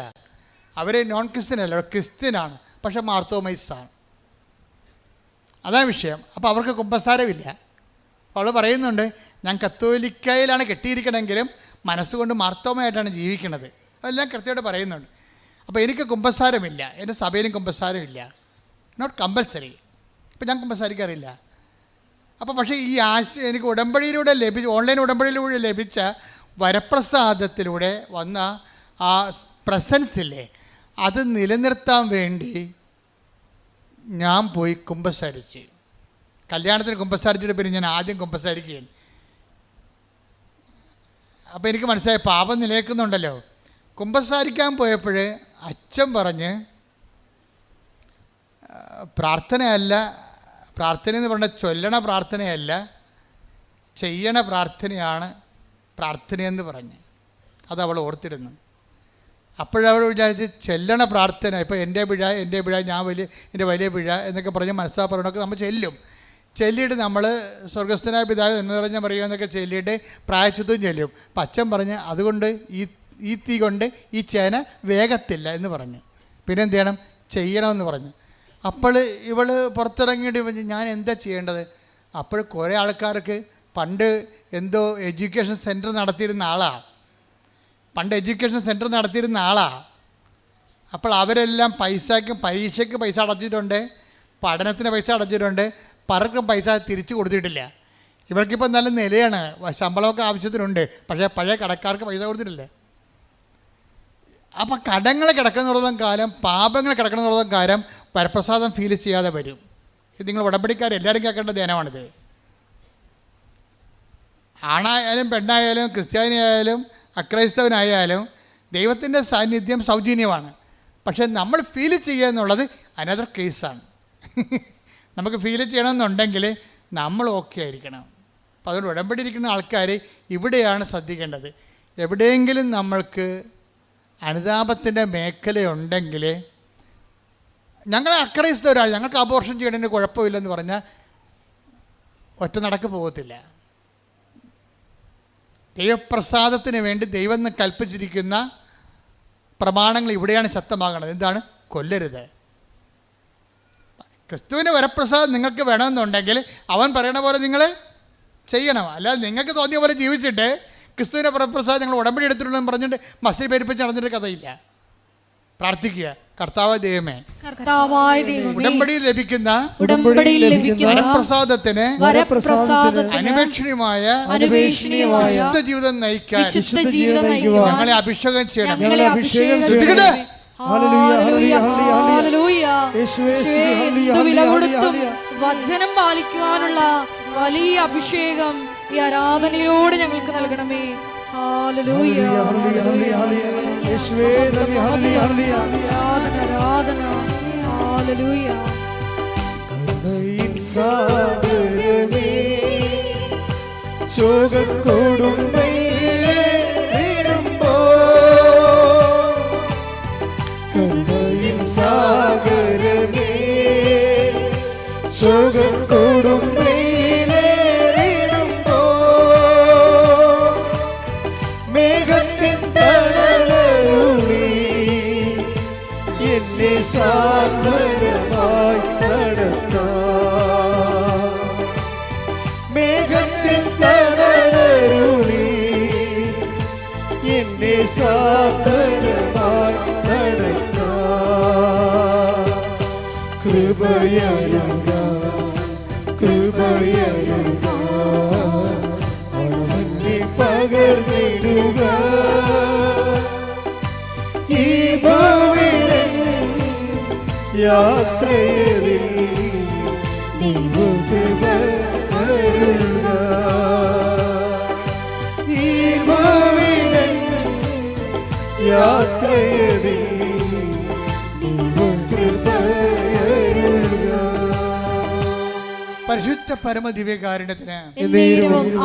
അവർ നോൺ ക്രിസ്ത്യനല്ല, ക്രിസ്ത്യനാണ്, പക്ഷേ മാർത്തോമൈസാണ്. അതാണ് വിഷയം. അപ്പോൾ അവർക്ക് കുമ്പസാരമില്ല. അപ്പോൾ അവൾ പറയുന്നുണ്ട്, ഞാൻ കത്തോലിക്കയിലാണ് കെട്ടിയിരിക്കണമെങ്കിലും മനസ്സുകൊണ്ട് മാർത്തോമയായിട്ടാണ് ജീവിക്കുന്നത്. അതെല്ലാം കൃത്യമായിട്ട് പറയുന്നുണ്ട്. അപ്പോൾ എനിക്ക് കുമ്പസാരമില്ല, എൻ്റെ സഭയിലും കുമ്പസാരമില്ല, നോട്ട് കമ്പൽസറി. അപ്പോൾ ഞാൻ കുമ്പസാരിക്കാറില്ല. അപ്പോൾ പക്ഷേ ഈ എനിക്ക് ഉടമ്പടിയിലൂടെ ഓൺലൈൻ ഉടമ്പടിയിലൂടെ ലഭിച്ച വരപ്രസാദത്തിലൂടെ വന്ന ആ പ്രസൻസില്ലേ, അത് നിലനിർത്താൻ വേണ്ടി ഞാൻ പോയി കുമ്പസാരിച്ച്. കല്യാണത്തിന് കുമ്പസാരിച്ചിട്ട് പിന്നെ ഞാൻ ആദ്യം കുമ്പസാരിക്കുകയാണ്. അപ്പോൾ എനിക്ക് മനസ്സിലായി പാപം നിലനിൽക്കുന്നുണ്ടല്ലോ. കുമ്പസാരിക്കാൻ പോയപ്പോൾ അച്ഛൻ പറഞ്ഞ് പ്രാർത്ഥന എന്ന് പറഞ്ഞാൽ ചൊല്ലണ പ്രാർത്ഥനയല്ല, ചെയ്യണ പ്രാർത്ഥനയാണ് പ്രാർത്ഥനയെന്ന് പറഞ്ഞ് അതവൾ ഓർത്തിരുന്നു. അപ്പോഴവൾ വിചാരിച്ച് ചെല്ലണ പ്രാർത്ഥന, ഇപ്പോൾ എൻ്റെ പിഴ എൻ്റെ വലിയ പിഴ എന്നൊക്കെ പറഞ്ഞ് മനസ്സാപ്പറയണമൊക്കെ നമ്മൾ ചെല്ലിയിട്ട് നമ്മൾ സ്വർഗസ്ഥനായ പിതാവ് എന്ന് പറഞ്ഞ പറയുക എന്നൊക്കെ ചെല്ലിയിട്ട് പ്രായച്ചിത്വം ചെല്ലും. അപ്പം അച്ഛൻ പറഞ്ഞ് അതുകൊണ്ട് ഈ തീ കൊണ്ട് ഈ ചേന വേഗത്തില്ല എന്ന് പറഞ്ഞു. പിന്നെ എന്ത് ചെയ്യണമെന്ന് പറഞ്ഞു. അപ്പോൾ ഇവൾ പുറത്തിറങ്ങിയിട്ട് ഞാൻ എന്താ ചെയ്യേണ്ടത്? അപ്പോൾ കുറേ ആൾക്കാർക്ക് പണ്ട് എന്തോ എഡ്യൂക്കേഷൻ സെൻറ്റർ നടത്തിയിരുന്ന ആളാണ്. അപ്പോൾ അവരെല്ലാം പരീക്ഷയ്ക്ക് പൈസ അടച്ചിട്ടുണ്ട്, പഠനത്തിന് പൈസ അടച്ചിട്ടുണ്ട്, പലർക്കും പൈസ തിരിച്ചു കൊടുത്തിട്ടില്ല. ഇവർക്കിപ്പോൾ നല്ല നിലയാണ്, ശമ്പളമൊക്കെ ആവശ്യത്തിനുണ്ട്, പക്ഷേ പഴയ കടക്കാർക്ക് പൈസ കൊടുത്തിട്ടില്ല. അപ്പോൾ കടങ്ങൾ കിടക്കുന്നിടത്തോളം കാലം, പാപങ്ങൾ കിടക്കുന്നിടത്തോളം കാലം വരപ്രസാദം ഫീൽ ചെയ്യാതെ വരും. ഇത് നിങ്ങൾ ഉടമ്പടിക്കാരെല്ലാവരും കേൾക്കേണ്ട ധ്യാനമാണിത്. ആണായാലും പെണ്ണായാലും ക്രിസ്ത്യാനിയായാലും അക്രൈസ്തവനായാലും ദൈവത്തിൻ്റെ സാന്നിധ്യം സൗജന്യമാണ്. പക്ഷേ നമ്മൾ ഫീൽ ചെയ്യുക എന്നുള്ളത് അനദർ കേസാണ്. നമുക്ക് ഫീൽ ചെയ്യണമെന്നുണ്ടെങ്കിൽ നമ്മൾ ഓക്കെ ആയിരിക്കണം. അപ്പോൾ അതുകൊണ്ട് ഉടമ്പടി ഇരിക്കുന്ന ആൾക്കാർ ഇവിടെയാണ് ശ്രദ്ധിക്കേണ്ടത്. എവിടെയെങ്കിലും നമ്മൾക്ക് അനുതാപത്തിൻ്റെ മേഖലയുണ്ടെങ്കിൽ, ഞങ്ങൾ അക്രൈസ്തവരാണ്, ഞങ്ങൾക്ക് അബോർഷൻ ചെയ്യണതിന് കുഴപ്പമില്ലെന്ന് പറഞ്ഞാൽ ഒറ്റ നടക്ക് പോകത്തില്ല. ദൈവപ്രസാദത്തിന് വേണ്ടി ദൈവം എന്ന് കൽപ്പിച്ചിരിക്കുന്ന പ്രമാണങ്ങൾ ഇവിടെയാണ് ശക്തമാകുന്നത്. എന്താണ്? കൊല്ലരുത്. ക്രിസ്തുവിൻ്റെ വരപ്രസാദം നിങ്ങൾക്ക് വേണമെന്നുണ്ടെങ്കിൽ അവൻ പറയണ പോലെ നിങ്ങൾ ചെയ്യണം. അല്ലാതെ നിങ്ങൾക്ക് തോന്നിയ പോലെ ജീവിച്ചിട്ട് ക്രിസ്തുവിൻ്റെ വരപ്രസാദം ഞങ്ങൾ ഉടമ്പടി എടുത്തിട്ടുണ്ടെന്ന് പറഞ്ഞിട്ട് മസിൽ പെരുപ്പിച്ച് നടന്നിട്ട് കഥയില്ല. പ്രാർത്ഥിക്കുക, കർത്താവായ ദൈവമേ, ഉടമ്പടിയിൽ ലഭിക്കുന്ന വരപ്രസാദത്തിന് അന്വേഷണീയമായ വിശുദ്ധ ജീവിതം നയിക്കാൻ ഞങ്ങളെ അഭിഷേകം ചെയ്യണം. വചനം പാലിക്കുവാനുള്ള വലിയ അഭിഷേകം ഈ ആരാധനയിലൂടെ ഞങ്ങൾക്ക് നൽകണമേ. ഹല്ലേലൂയ, ആരാധന, ഹല്ലേലൂയ. പകർന്നിടുക ഈ ഭൂവിലൻ യാത്രയിൽ കൃപ കരുളുക. ഈ ഭൂവിലൻ യാത്രയിൽ പരിശുദ്ധ പരമദിവ്യകാരുണ്യത്തിന്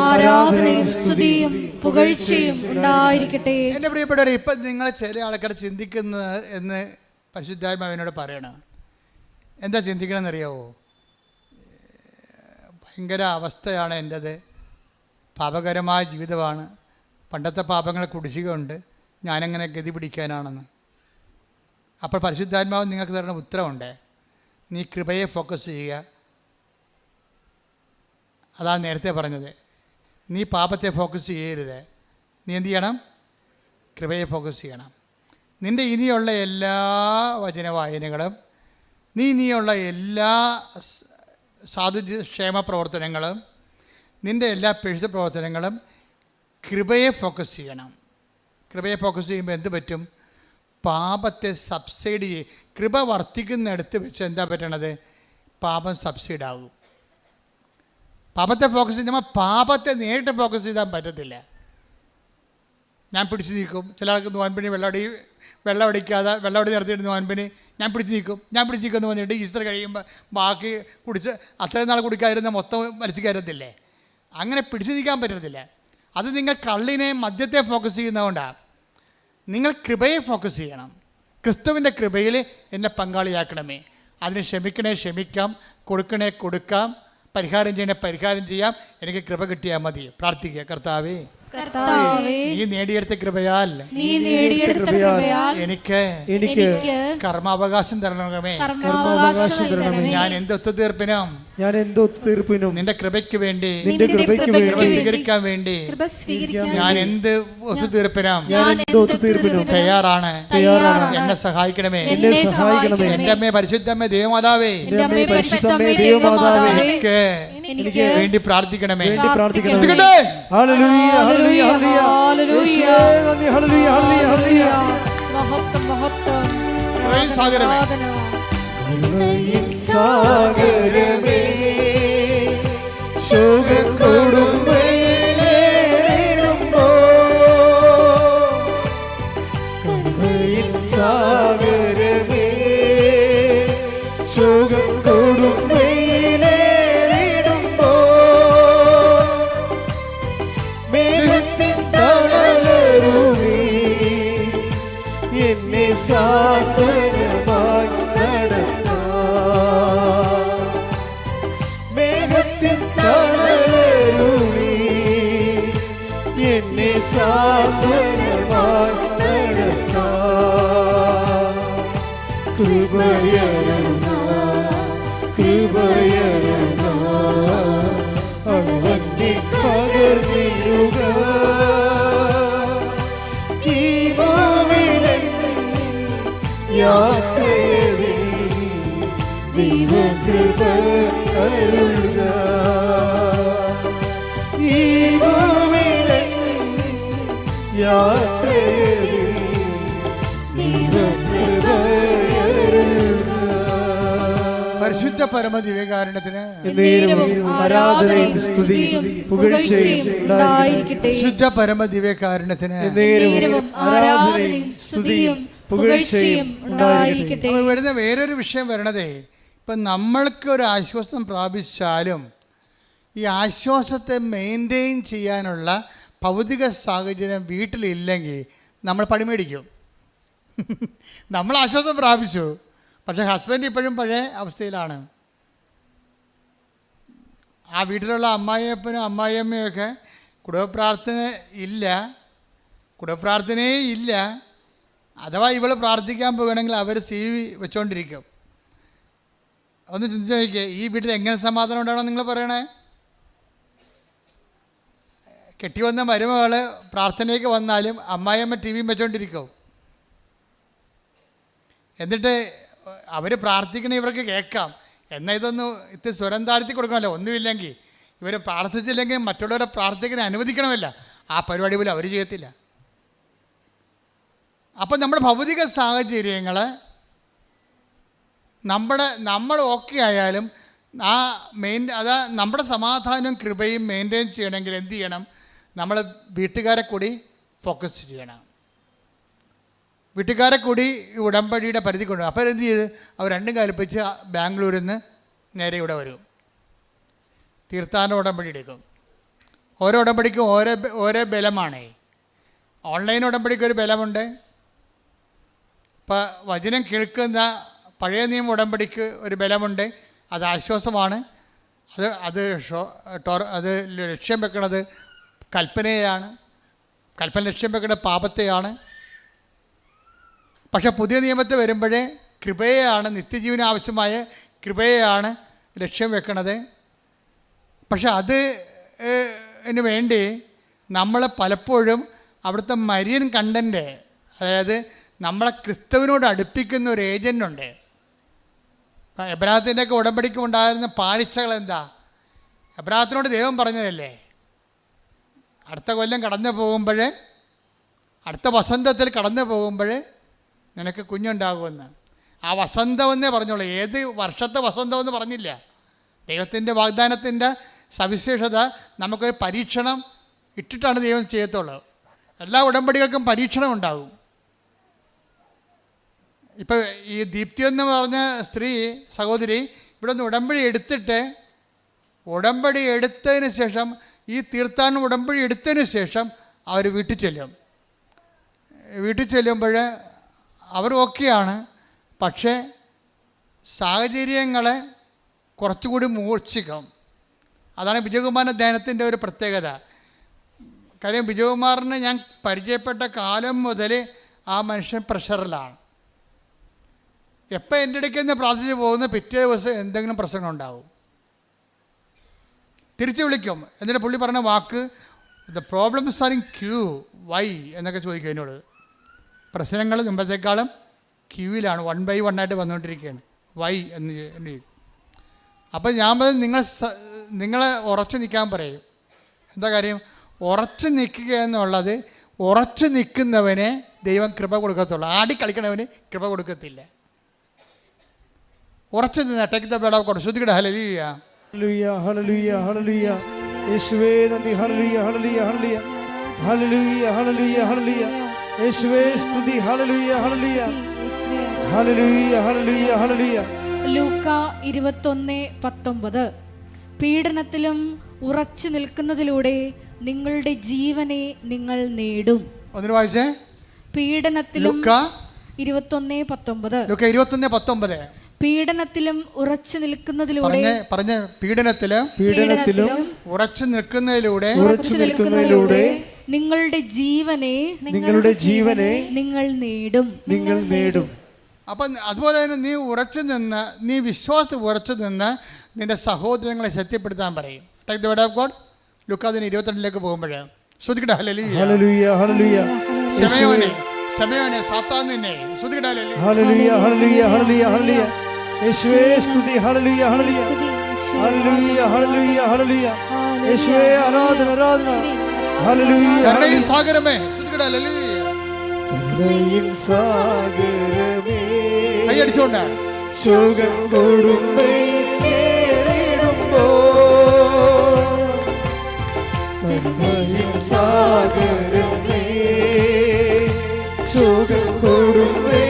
ആരാധനയും സ്തുതിയും പുകഴ്ചയും ഉണ്ടായിരിക്കട്ടെ. എൻ്റെ പ്രിയപ്പെട്ടവരെ, ഇപ്പം നിങ്ങൾ ചില ആൾക്കാർ ചിന്തിക്കുന്നത് എന്ന് പരിശുദ്ധാത്മാവിനോട് പറയണം. എന്താ ചിന്തിക്കണമെന്നറിയാവോ? ഭയങ്കര അവസ്ഥയാണ് എൻ്റേത്, പാപകരമായ ജീവിതമാണ്, പണ്ടത്തെ പാപങ്ങളെ കുടിശ്ശികയുണ്ട്, ഞാനെങ്ങനെ ഗതി പിടിക്കാനാണെന്ന്. അപ്പോൾ പരിശുദ്ധാത്മാവ് നിങ്ങൾക്ക് തരുന്ന ഉത്തരവുണ്ട്. നീ കൃപയെ ഫോക്കസ് ചെയ്യുക. അതാണ് നേരത്തെ പറഞ്ഞത്. നീ പാപത്തെ ഫോക്കസ് ചെയ്യരുത്. നീ എന്ത് ചെയ്യണം? കൃപയെ ഫോക്കസ് ചെയ്യണം. നിൻ്റെ ഇനിയുള്ള എല്ലാ വചനവായനകളും, നീ ഇനിയുള്ള എല്ലാ സാധുക്ഷേമ പ്രവർത്തനങ്ങളും, നിൻ്റെ എല്ലാ പിഴുത്ത പ്രവർത്തനങ്ങളും കൃപയെ ഫോക്കസ് ചെയ്യണം. കൃപയെ ഫോക്കസ് ചെയ്യുമ്പോൾ എന്ത് പറ്റും? പാപത്തെ സബ്സൈഡ് ചെയ്യും. കൃപ വർദ്ധിക്കുന്നിടത്ത് വെച്ച് എന്താ പറ്റണത്? പാപം സബ്സൈഡാകും. പാപത്തെ ഫോക്കസ് ചെയ്യുമ്പോൾ പാപത്തെ നേരിട്ട് ഫോക്കസ് ചെയ്താൽ പറ്റത്തില്ല. ഞാൻ പിടിച്ചു നീക്കും. ചില ആൾക്ക് നോൻപിണി വെള്ളമടി നടത്തിയിട്ട് നോൻപിന് ഞാൻ പിടിച്ച് നിൽക്കും എന്ന് പറഞ്ഞിട്ട് ഈസ്റ്റർ കഴിയുമ്പോൾ ബാക്കി കുടിച്ച് അത്രയും നാൾ കുടിക്കാതിരുന്ന മൊത്തം വലിച്ചു കയറത്തില്ലേ? അങ്ങനെ പിടിച്ചു നിൽക്കാൻ പറ്റത്തില്ല. അത് നിങ്ങൾ കള്ളിനെ മദ്യത്തെ ഫോക്കസ് ചെയ്യുന്നതുകൊണ്ടാണ്. നിങ്ങൾ കൃപയെ ഫോക്കസ് ചെയ്യണം. ക്രിസ്തുവിൻ്റെ കൃപയിൽ എന്നെ പങ്കാളിയാക്കണമേ. അതിന് ക്ഷമിക്കാം, കൊടുക്കാം, പരിഹാരം പരിഹാരം ചെയ്യാം. എനിക്ക് കൃപ കിട്ടിയാൽ മതി. പ്രാർത്ഥിക്കുക. കർത്താവേ, നീ നേടിയെടുത്ത കൃപയാൽ എനിക്ക് കർമാവകാശം തരണമേ. ഞാൻ എന്തൊത്തുതീർപ്പിനും നിന്റെ കൃപയ്ക്ക് വേണ്ടി സ്വീകരിക്കാൻ വേണ്ടി ഞാൻ എന്ത് ഒത്തുതീർപ്പിനും തയ്യാറാണ്. എന്നെ സഹായിക്കണമേ. എന്റെ അമ്മേ, പരിശുദ്ധമ്മേ, ദേവമാതാവേ, എനിക്ക് വേണ്ടി പ്രാർത്ഥിക്കണമേ. സാഗരമേ, ശോകക്കൊടുമ്പയിലേറുമ്പോ കരുണയിൻ സാഗരമേ, ശോകക്കൊടുമ്പയിലേറിടുമ്പോ മേഘത്തിൻ തണലരുമേ എന്നെ സാന്ത്വനമായി അണുവണ്ടി പകർന്നിടുക ഈ ഭൂമിയിലെ യാത്രയിൽ ദൈവകൃപ അരുളുക. ഈ ഭൂമിയിലെ യാത്രയിൽ പരിശുദ്ധ പരമദിവ്യകാരുണ്യത്തിന് ആരാധനയും സ്തുതിയും പുകഴ്ചയും ഉണ്ടായിരിക്കട്ടെ. ശുദ്ധ പരമദിവ്യകാരുണ്യത്തിന് ആരാധനയും സ്തുതിയും പുകഴ്ചയും ഉണ്ടായിരിക്കട്ടെ. വരുന്ന വേറൊരു വിഷയം വരണതേ, ഇപ്പം നമ്മൾക്ക് ഒരു ആശ്വാസം പ്രാപിച്ചാലും ഈ ആശ്വാസത്തെ മെയിൻറ്റെയിൻ ചെയ്യാനുള്ള ഭൗതിക സാഹചര്യം വീട്ടിലില്ലെങ്കിൽ നമ്മൾ പണിമേടിക്കും. നമ്മൾ ആശ്വാസം പ്രാപിച്ചു, പക്ഷേ ഹസ്ബൻഡ് ഇപ്പോഴും പഴയ അവസ്ഥയിലാണ്. ആ വീട്ടിലുള്ള അമ്മായിയപ്പനും അമ്മായിയമ്മയൊക്കെ കുടുംബപ്രാർത്ഥനയേ ഇല്ല. അഥവാ ഇവൾ പ്രാർത്ഥിക്കാൻ പോകുകയാണെങ്കിൽ അവർ CV വെച്ചുകൊണ്ടിരിക്കും. ഒന്ന് ചിന്തിച്ച് നോക്കിയേ, ഈ വീട്ടിൽ എങ്ങനെ സമാധാനം ഉണ്ടാവണം നിങ്ങൾ പറയണേ? കെട്ടി വന്ന മരുമകൾ പ്രാർത്ഥനയ്ക്ക് വന്നാലും അമ്മായിയമ്മ TV വെച്ചുകൊണ്ടിരിക്കും. എന്നിട്ട് അവർ പ്രാർത്ഥിക്കണ ഇവർക്ക് കേൾക്കാം. എന്നാൽ ഇത്തിരി സ്വരം താഴ്ത്തി കൊടുക്കണമല്ലോ. ഒന്നുമില്ലെങ്കിൽ ഇവർ പ്രാർത്ഥിച്ചില്ലെങ്കിൽ മറ്റുള്ളവരെ പ്രാർത്ഥിക്കാൻ അനുവദിക്കണമല്ല. ആ പരിപാടി പോലും അവർ ചെയ്യത്തില്ല. അപ്പം നമ്മുടെ ഭൗതിക സാഹചര്യങ്ങൾ നമ്മൾ ഓക്കെ ആയാലും നമ്മുടെ സമാധാനവും കൃപയും മെയിൻറ്റെയിൻ ചെയ്യണമെങ്കിൽ എന്ത് ചെയ്യണം? നമ്മൾ വീട്ടുകാരെ കൂടി ഫോക്കസ് ചെയ്യണം. വീട്ടുകാരെ കൂടി ഉടമ്പടിയുടെ പരിധി കൊണ്ടുവരും. അപ്പോൾ എന്ത് ചെയ്ത് അവർ രണ്ടും കൽപ്പിച്ച് ബാംഗ്ലൂരിൽ നിന്ന് നേരെ ഇവിടെ വരും. തീർത്ഥാടന ഉടമ്പടി എടുക്കും. ഓരോ ഉടമ്പടിക്കും ഓരോ ബലമാണ്. ഓൺലൈൻ ഉടമ്പടിക്ക് ഒരു ബലമുണ്ട്. ഇപ്പോൾ വചനം കേൾക്കുന്ന പഴയ നിയമ ഉടമ്പടിക്ക് ഒരു ബലമുണ്ട്. അത് ആശ്വാസമാണ്. അത് ലക്ഷ്യം വെക്കുന്നത് കൽപ്പനയാണ്. കൽപ്പന ലക്ഷ്യം വെക്കുന്നത് പാപത്തെയാണ്. പക്ഷേ പുതിയ നിയമത്തിൽ വരുമ്പോഴേ കൃപയെയാണ്, നിത്യജീവന ആവശ്യമായ കൃപയെയാണ് ലക്ഷ്യം വെക്കണത്. പക്ഷെ അതിന് വേണ്ടി നമ്മൾ പലപ്പോഴും അവിടുത്തെ മരിയൻ കണ്ടൻറ്റ്, അതായത് നമ്മളെ ക്രിസ്തുവിനോട് അടുപ്പിക്കുന്ന ഒരു ഏജൻ്റുണ്ട്. എബ്രാഹത്തിൻ്റെയൊക്കെ ഉടമ്പടിക്ക് ഉണ്ടായിരുന്ന പാളിച്ചകൾ എന്താ? എബ്രാഹത്തിനോട് ദൈവം പറഞ്ഞതല്ലേ, അടുത്ത കൊല്ലം അടുത്ത വസന്തത്തിൽ കടന്നു പോകുമ്പോൾ നിനക്ക് കുഞ്ഞുണ്ടാകുമെന്ന്. ആ വസന്തമെന്നേ പറഞ്ഞോളൂ, ഏത് വർഷത്തെ വസന്തമെന്ന് പറഞ്ഞില്ല. ദൈവത്തിൻ്റെ വാഗ്ദാനത്തിൻ്റെ സവിശേഷത നമുക്കൊരു പരീക്ഷണം ഇട്ടിട്ടാണ് ദൈവം ചെയ്യത്തുള്ളൂ. എല്ലാ ഉടമ്പടികൾക്കും പരീക്ഷണം ഉണ്ടാകും. ഇപ്പം ഈ ദീപ്തി എന്ന് പറഞ്ഞ സ്ത്രീ സഹോദരി ഇവിടെ നിന്ന് ഉടമ്പടി എടുത്തതിന് ശേഷം, ഈ തീർത്ഥാടനം ഉടമ്പടി എടുത്തതിന് ശേഷം അവർ വീട്ടിൽ ചെല്ലുമ്പോൾ അവർ ഓക്കെയാണ്. പക്ഷേ സാഹചര്യങ്ങളെ കുറച്ചുകൂടി മൂർച്ഛിക്കും. അതാണ് വിജയകുമാറിൻ്റെ ധ്യാനത്തിൻ്റെ ഒരു പ്രത്യേകത. കാര്യം വിജയകുമാറിനെ ഞാൻ പരിചയപ്പെട്ട കാലം മുതൽ ആ മനുഷ്യൻ പ്രഷറിലാണ്. എപ്പോൾ എൻ്റെ ഇടയ്ക്ക് നിന്ന് പ്രാർത്ഥിച്ച് പോകുന്ന പിറ്റേ ദിവസം എന്തെങ്കിലും പ്രശ്നങ്ങളുണ്ടാവും. തിരിച്ചു വിളിക്കും. എന്നിട്ട് പുള്ളി പറഞ്ഞ വാക്ക്, the problems are in queue, why എന്നൊക്കെ ചോദിക്കും എന്നോട്. പ്രശ്നങ്ങൾ മുമ്പത്തേക്കാളും ക്യൂവിലാണ്, 1 by 1 ആയിട്ട് വന്നുകൊണ്ടിരിക്കുകയാണ്. വൈ എന്ന് ചോദിക്കും. അപ്പം ഞാൻ നിങ്ങളെ ഉറച്ചു നിൽക്കാൻ പറയും. എന്താ കാര്യം? ഉറച്ചു നിൽക്കുക എന്നുള്ളത്, ഉറച്ചു നിൽക്കുന്നവനെ ദൈവം കൃപ കൊടുക്കത്തുള്ളൂ. ആടിക്കളിക്കണവന് കൃപ കൊടുക്കത്തില്ല. ഉറച്ചു നിന്ന് take the word of God. ശ്രുതികട ഹല്ലേലൂയ ഹല്ലേലൂയ ഹല്ലേലൂയ ഹല്ലേലൂയ. യേശുവേ നന്ദി. ഹല്ലേലൂയ ഹല്ലേലൂയ ഹല്ലേലൂയ ഹല്ലേലൂയ ഹല്ലേലൂയ ഹല്ലേലൂയ. യേശുവേ സ്തുതി. ഹല്ലേലൂയ ഹല്ലേലൂയ ഹല്ലേലൂയ ഹല്ലേലൂയ ഹല്ലേലൂയ. ലൂക്ക 21:19. പീഡനത്തിലും ഉറച്ചു നിൽക്കുന്നതിലൂടെ നിങ്ങളുടെ ജീവനെ നിങ്ങൾ നേടും. ഒന്നിനു വായിച്ചേ. പീഡനത്തിലും ലൂക്ക 21:19. പീഡനത്തിലും ഉറച്ചു നിൽക്കുന്നതിലൂടെ പീഡനത്തിലും ഉറച്ചു നിൽക്കുന്നതിലൂടെ നിങ്ങളുടെ ജീവനെ നിങ്ങൾ നേടും. അപ്പം അതുപോലെ തന്നെ നീ വിശ്വാസത്തിൽ ഉറച്ചു നിന്ന് നിന്റെ സഹോദരങ്ങളെ ശക്തിപ്പെടുത്താൻ പറയും. Take the word of God. ലൂക്ക 22 പോകുമ്പോൾ ശ്രുതികട ഹല്ലേലൂയ ഹല്ലേലൂയ ഹല്ലേലൂയ. ശമയോനെ സാത്താൻ നിന്നെ ശ്രുതികട ഹല്ലേലൂയ ഹല്ലേലൂയ ഹല്ലേലൂയ ഹല്ലേലൂയ. യേശുവേ സ്തുതി. ഹല്ലേലൂയ ഹല്ലേലൂയ ഹല്ലേലൂയ ഹല്ലേലൂയ ഹല്ലേലൂയ. യേശുവേ ആരാധന ആരാധന. Hallelujah കരുണയിൻ സാഗരമേ ശ്രുതികട hallelujah. കരുണയിൻ സാഗരമേ കൈയടിച്ചോണ്ട് ശോകം കൊടുമ്പേ കരുണയിൻ സാഗരമേ ശോകം കൊടുമ്പേ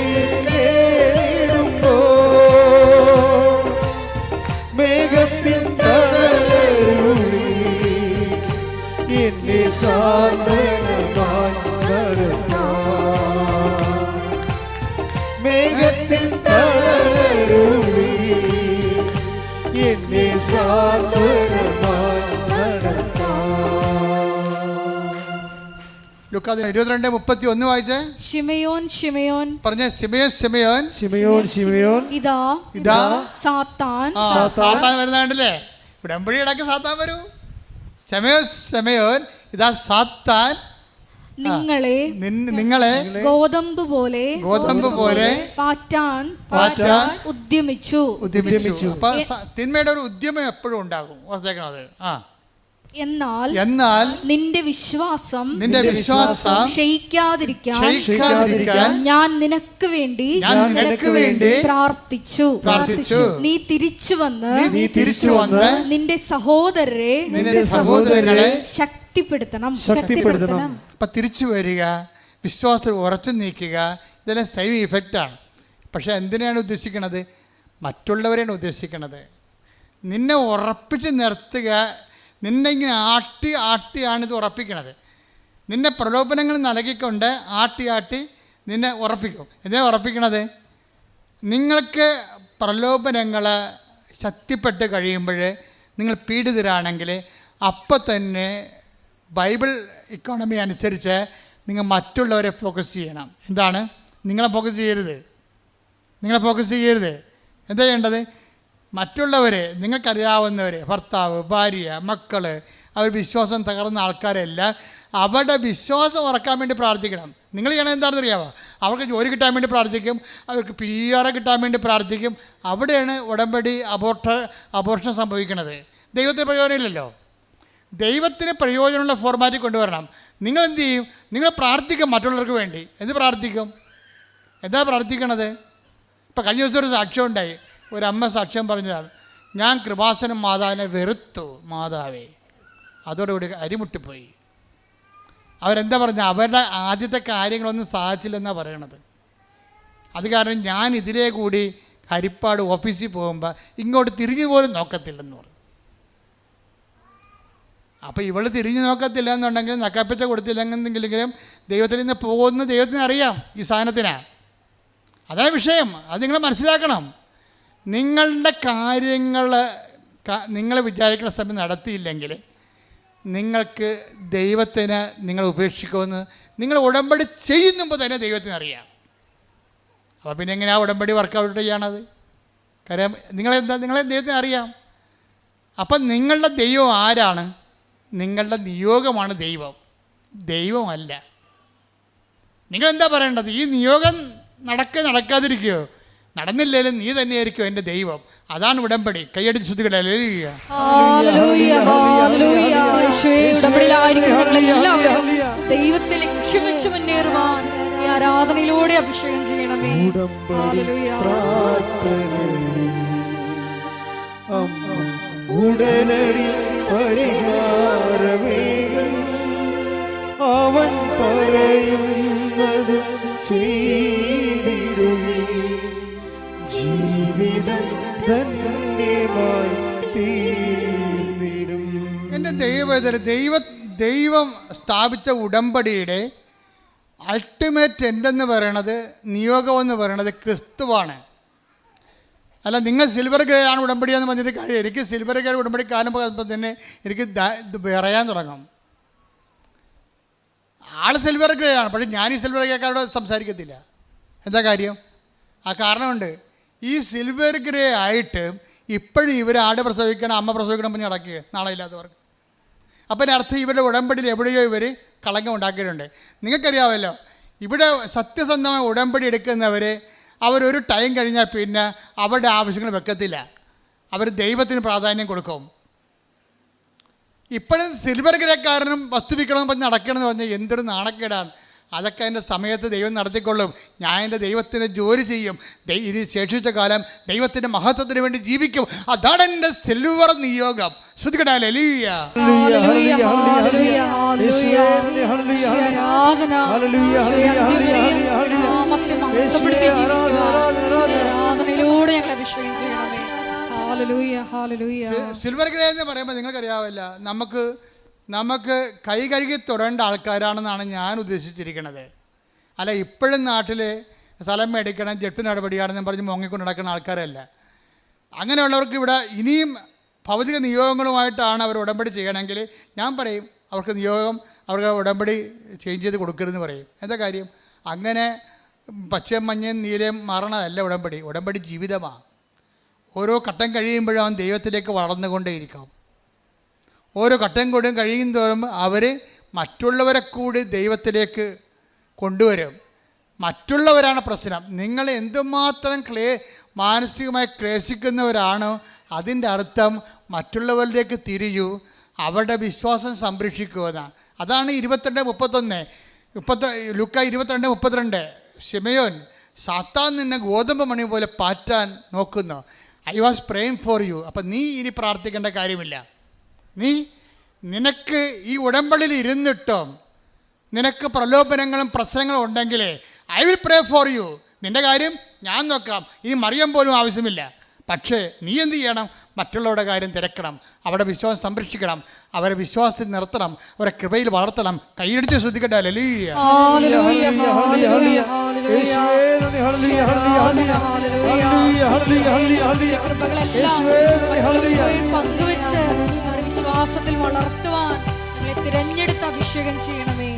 മേഘത്തിൽ തണലരുളി എന്നെ സാന്ത്വനമായി നടത്താം. മേഘത്തിൽ തണലരുളി എന്നെ സാന്ത്വനമായി ലൂക്ക 22:31 വായിച്ചേ. ശിമയോൻ ശിമയോൻ പറഞ്ഞ ശിമയോൻ ഇതാ സാത്താൻ വരുന്നുണ്ടല്ലേ. ഉടമ്പടി ഇടയ്ക്ക് സാത്താൻ വരൂ. ശിമയോൻ ഇതാ സാത്താൻ നിങ്ങളെ ഗോതമ്പ് പോലെ പാറ്റാൻ ഉദ്യമിച്ചു. അപ്പൊ തിന്മയുടെ ഒരു ഉദ്യമം എപ്പോഴും ഉണ്ടാകും. ഓർത്തേക്കണത്. എന്നാൽ നിന്റെ വിശ്വാസം ക്ഷയിക്കാതിരിക്കാൻ ഞാൻ നിനക്ക് വേണ്ടി പ്രാർത്ഥിച്ചു. നീ തിരിച്ചു വന്ന് നിന്റെ സഹോദരരെ ശക്തിപ്പെടുത്തണം. അപ്പൊ തിരിച്ചു വരിക, വിശ്വാസത്തിൽ ഉറച്ചു നീക്കുക, ഇതെല്ലാം സെയിം ഇഫക്റ്റാണ്. പക്ഷെ എന്തിനാണ് ഉദ്ദേശിക്കുന്നത്? മറ്റുള്ളവരെയാണ് ഉദ്ദേശിക്കുന്നത്. നിന്നെ ഉറപ്പിച്ച് നിർത്തുക. നിന്നെ ഇങ്ങനെ ആട്ടിയാണിത് ഉറപ്പിക്കണത്. നിന്നെ പ്രലോഭനങ്ങൾ നൽകിക്കൊണ്ട് ആട്ടി നിന്നെ ഉറപ്പിക്കും. എന്തിനാ ഉറപ്പിക്കണത്? നിങ്ങൾക്ക് പ്രലോഭനങ്ങൾ ശക്തിപ്പെട്ട് കഴിയുമ്പോൾ നിങ്ങൾ പീഡിതരാണെങ്കിൽ അപ്പം തന്നെ ബൈബിൾ ഇക്കോണമി അനുസരിച്ച് നിങ്ങൾ മറ്റുള്ളവരെ ഫോക്കസ് ചെയ്യണം. എന്താണ്? നിങ്ങളെ ഫോക്കസ് ചെയ്യരുത്. എന്താ ചെയ്യേണ്ടത്? മറ്റുള്ളവരെ, നിങ്ങൾക്കറിയാവുന്നവരെ, ഭർത്താവ്, ഭാര്യ, മക്കൾ, അവർ വിശ്വാസം തകർന്ന ആൾക്കാരെല്ലാം അവരുടെ വിശ്വാസം ഉറക്കാൻ വേണ്ടി പ്രാർത്ഥിക്കണം. നിങ്ങൾ ചെയ്യണം എന്താണെന്ന് അറിയാമോ? അവർക്ക് ജോലി കിട്ടാൻ വേണ്ടി പ്രാർത്ഥിക്കും, അവർക്ക് PR കിട്ടാൻ വേണ്ടി പ്രാർത്ഥിക്കും. അവിടെയാണ് ഉടമ്പടി അബോർഷൻ സംഭവിക്കുന്നത്. ദൈവത്തിന് പ്രയോജനമില്ലല്ലോ. ദൈവത്തിന് പ്രയോജനമുള്ള ഫോർമാറ്റിൽ കൊണ്ടുവരണം. നിങ്ങൾ എന്ത് ചെയ്യും? നിങ്ങൾ പ്രാർത്ഥിക്കും മറ്റുള്ളവർക്ക് വേണ്ടി. എന്ത് പ്രാർത്ഥിക്കും? എന്താ പ്രാർത്ഥിക്കണത്? ഇപ്പം കഴിഞ്ഞ ദിവസം ഒരു സാക്ഷ്യം ഉണ്ടായി. ഒരമ്മ സാക്ഷ്യം പറഞ്ഞതാണ്, ഞാൻ കൃപാസനം മാതാവിനെ വെറുത്തു. മാതാവേ, അതോടുകൂടി അരിമുട്ടിപ്പോയി. അവരെന്താ പറഞ്ഞത്? അവരുടെ ആദ്യത്തെ കാര്യങ്ങളൊന്നും സാധിച്ചില്ലെന്നാണ് പറയണത്. അത് കാരണം ഞാൻ ഇതിലേ കൂടി ഹരിപ്പാട് ഓഫീസിൽ പോകുമ്പോൾ ഇങ്ങോട്ട് തിരിഞ്ഞു പോലും നോക്കത്തില്ലെന്ന് പറഞ്ഞു. അപ്പോൾ ഇവൾ തിരിഞ്ഞു നോക്കത്തില്ല എന്നുണ്ടെങ്കിൽ നക്കാപ്പിച്ച കൊടുത്തില്ലെന്നെങ്കിലും ദൈവത്തിൽ നിന്ന് പോകുന്ന ദൈവത്തിന് അറിയാം ഈ സാധനത്തിനാണ്. അതാണ് വിഷയം. അത് നിങ്ങൾ മനസ്സിലാക്കണം. നിങ്ങളുടെ കാര്യങ്ങൾ നിങ്ങൾ വിചാരിക്കുന്ന സമയം നടത്തിയില്ലെങ്കിൽ നിങ്ങൾക്ക് ദൈവത്തിന് നിങ്ങൾ ഉപേക്ഷിക്കുമെന്ന് നിങ്ങൾ ഉടമ്പടി ചെയ്യുമ്പോൾ തന്നെ ദൈവത്തിന് അറിയാം. അപ്പോൾ പിന്നെ എങ്ങനെയാണ് ഉടമ്പടി വർക്കൗട്ട് ചെയ്യണത്? കാര്യം നിങ്ങളെ ദൈവത്തിന് അറിയാം. അപ്പം നിങ്ങളുടെ ദൈവം ആരാണ്? നിങ്ങളുടെ നിയോഗമാണ് ദൈവം, ദൈവമല്ല. നിങ്ങളെന്താ പറയേണ്ടത്? ഈ നിയോഗം നടക്കാതിരിക്കുകയോ നടന്നില്ലേലും നീ തന്നെയായിരിക്കും എൻ്റെ ദൈവം. അതാണ് ഉടമ്പടി. കൈയടിച്ച് ശ്രുതികളെ ദൈവത്തെ ലക്ഷ്യം വെച്ച് മുന്നേറുവാൻ ഈ ആരാധനയിലൂടെ അഭിഷേകം ചെയ്യണമേ. ഉടനടി പരിഹാരമേകും അവൻ പറയുന്നത് ചെയ്തിടുകയും ജീവിതം ധന്യമായി തീർന്നിടും. എൻ്റെ ദൈവം സ്ഥാപിച്ച ഉടമ്പടിയുടെ അൾട്ടിമേറ്റ് എൻഡെന്ന് പറയണത്, നിയോഗമെന്ന് പറയണത് ക്രിസ്തുവാണ്. അല്ല, നിങ്ങൾ സിൽവർ ഗ്രേ ആണ് ഉടമ്പടി എന്ന് പറഞ്ഞിട്ട് കാര്യം. എനിക്ക് സിൽവർ ഗ്രേ ഉടമ്പടി കാണുമ്പോൾ തന്നെ എനിക്ക് പറയാൻ തുടങ്ങും. ആൾ സിൽവർ ഗ്രേ ആണ്, പക്ഷേ ഞാൻ ഈ സിൽവർ ഗ്രേക്കാരോട് സംസാരിക്കത്തില്ല. എന്താ കാര്യം? ആ കാരണമുണ്ട്. ഈ സിൽവർ ഗ്രേ ആയിട്ട് ഇപ്പോഴും ഇവർ ആട് പ്രസവിക്കണം, അമ്മ പ്രസവിക്കണം പറഞ്ഞ് നടക്കുക നാളെ ഇല്ലാത്തവർക്ക്. അപ്പം അർത്ഥം ഇവരുടെ ഉടമ്പടിയിൽ എവിടെയോ ഇവർ കളങ്കം ഉണ്ടാക്കിയിട്ടുണ്ട്. നിങ്ങൾക്കറിയാമല്ലോ, ഇവിടെ സത്യസന്ധമായ ഉടമ്പടി എടുക്കുന്നവർ അവരൊരു ടൈം കഴിഞ്ഞാൽ പിന്നെ അവരുടെ ആവശ്യങ്ങൾ വെക്കത്തില്ല. അവർ ദൈവത്തിന് പ്രാധാന്യം കൊടുക്കും. ഇപ്പോഴും സിൽവർ ഗ്രേക്കാരനും വസ്തുവിക്കണമെന്ന് പറഞ്ഞ് നടക്കണമെന്ന് പറഞ്ഞാൽ എന്തൊരു നാണക്കേടാണ്. അതൊക്കെ എൻ്റെ സമയത്ത് ദൈവം നടത്തിക്കൊള്ളും. ഞാൻ എൻ്റെ ദൈവത്തിന് ജോലി ചെയ്യും. ഇത് ശേഷിച്ച കാലം ദൈവത്തിൻ്റെ മഹത്വത്തിന് വേണ്ടി ജീവിക്കും. അതാണ് എൻ്റെ സിൽവർ നിയോഗം. ശ്രുതികടാലേ സിൽവർ ഗ്രേ എന്ന് പറയുമ്പോൾ നിങ്ങൾക്കറിയാവില്ല, നമുക്ക് കൈ കഴുകി തൊടേണ്ട ആൾക്കാരാണെന്നാണ് ഞാൻ ഉദ്ദേശിച്ചിരിക്കുന്നത്. അല്ല, ഇപ്പോഴും നാട്ടിൽ സ്ഥലം മേടിക്കണം, ജെട്ട് നടപടിയാണെന്ന് പറഞ്ഞ് മുങ്ങിക്കൊണ്ട് നടക്കുന്ന ആൾക്കാരല്ല. അങ്ങനെയുള്ളവർക്ക് ഇവിടെ ഇനിയും ഭൗതിക നിയോഗങ്ങളുമായിട്ടാണ് അവർ ഉടമ്പടി ചെയ്യണമെങ്കിൽ ഞാൻ പറയും അവർക്ക് അവർക്ക് ഉടമ്പടി ചേഞ്ച് ചെയ്ത് കൊടുക്കരുതെന്ന് പറയും. എന്താ കാര്യം? അങ്ങനെ പച്ചയും മഞ്ഞയും നീലയും മാറണതല്ല ഉടമ്പടി ജീവിതമാണ്. ഓരോ ഘട്ടം കഴിയുമ്പോഴും അവൻ ദൈവത്തിലേക്ക് വളർന്നുകൊണ്ടേയിരിക്കും. ഓരോ ഘട്ടം കൂടും കഴിയും തോറും അവർ മറ്റുള്ളവരെ കൂടി ദൈവത്തിലേക്ക് കൊണ്ടുവരും. മറ്റുള്ളവരാണ് പ്രശ്നം. നിങ്ങൾ എന്തുമാത്രം മാനസികമായി ക്ലേശിക്കുന്നവരാണോ അതിൻ്റെ അർത്ഥം മറ്റുള്ളവരിലേക്ക് തിരിയൂ, അവരുടെ വിശ്വാസം സംരക്ഷിക്കുമെന്നാണ്. അതാണ് 22:31 ലൂക്ക 22:32. ശിമയോൻ, സാത്താൻ നിന്നെ ഗോതമ്പ് മണി പോലെ പാറ്റാൻ നോക്കുന്നു. I was praying for you. അപ്പം നീ ഇനി പ്രാർത്ഥിക്കേണ്ട കാര്യമില്ല. നിനക്ക് ഈ ഉടമ്പടിയിൽ ഇരുന്നിട്ടും നിനക്ക് പ്രലോഭനങ്ങളും പ്രശ്നങ്ങളും ഉണ്ടെങ്കിൽ I will pray for you. നിൻ്റെ കാര്യം ഞാൻ നോക്കാം. ഈ മറിയം പോലും ആവശ്യമില്ല. പക്ഷേ നീ എന്ത് ചെയ്യണം? മറ്റുള്ളവരുടെ കാര്യം തിരക്കണം, അവരുടെ വിശ്വാസം സംരക്ഷിക്കണം, അവരെ വിശ്വാസത്തിൽ നിർത്തണം, അവരെ കൃപയിൽ വളർത്തണം. കൈയടിച്ച് ശ്രദ്ധിക്കട്ടെ. വിശ്വാസത്തിൽ വളർത്തുവാൻ നിങ്ങളെ തിരഞ്ഞെടുത്ത് അഭിഷേകം ചെയ്യണമേ.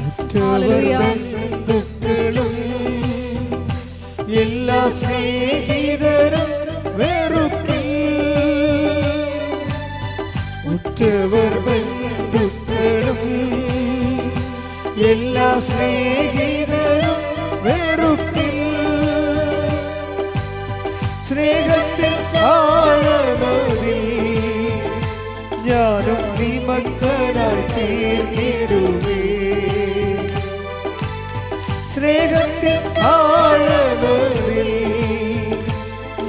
എല്ലാ സ്നേഹിതരും വെറുക്കിൽ, ഉറ്റവർ ബന്ധുക്കളും എല്ലാ സ്നേഹിതരും വെറുക്കിൽ, സ്നേഹത്തിൽ ആഴമതിൽ ഞാനും നിമഗ്നനായി തീർന്നിടുമേ. സ്നേഹത്തിൽ ആഴമതിൽ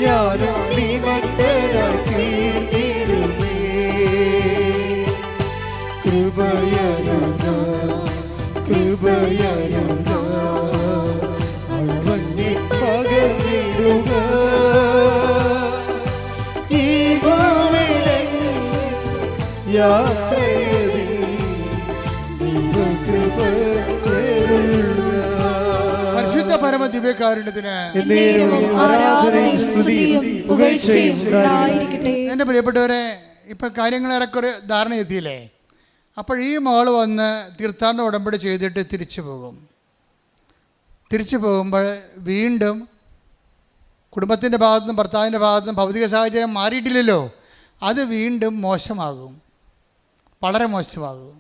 ഞാനും നിമഗ്നനായി തീർന്നിടുമേ. കൃപയരുക കൃപയരുക അളവണ്ണി പകർന്ന കേറുക ഈ ഭൂമിയിലെ യാത്രയിൽ ദൈവകൃപ കേറുക. പരിശുദ്ധ പരമ ദിവ്യകാരുണ്യത്തിന് എന്നേരവും ആരാധനയും സ്തുതിയും പുകഴ്ചയും ഉണ്ടായിരിക്കട്ടെ. എൻ്റെ പ്രിയപ്പെട്ടവരെ, ഇപ്പം കാര്യങ്ങൾ ഏറെക്കുറെ ധാരണ എത്തിയില്ലേ? അപ്പോൾ ഈ മകള് വന്ന് തീർത്ഥാടന ഉടമ്പടി ചെയ്തിട്ട് തിരിച്ചു പോകും. തിരിച്ചു പോകുമ്പോൾ വീണ്ടും കുടുംബത്തിൻ്റെ ഭാഗത്തുനിന്നും ഭർത്താവിൻ്റെ ഭാഗത്തുനിന്നും ഭൗതിക സാഹചര്യം മാറിയിട്ടില്ലല്ലോ, അത് വീണ്ടും മോശമാകും, വളരെ മോശമാകും.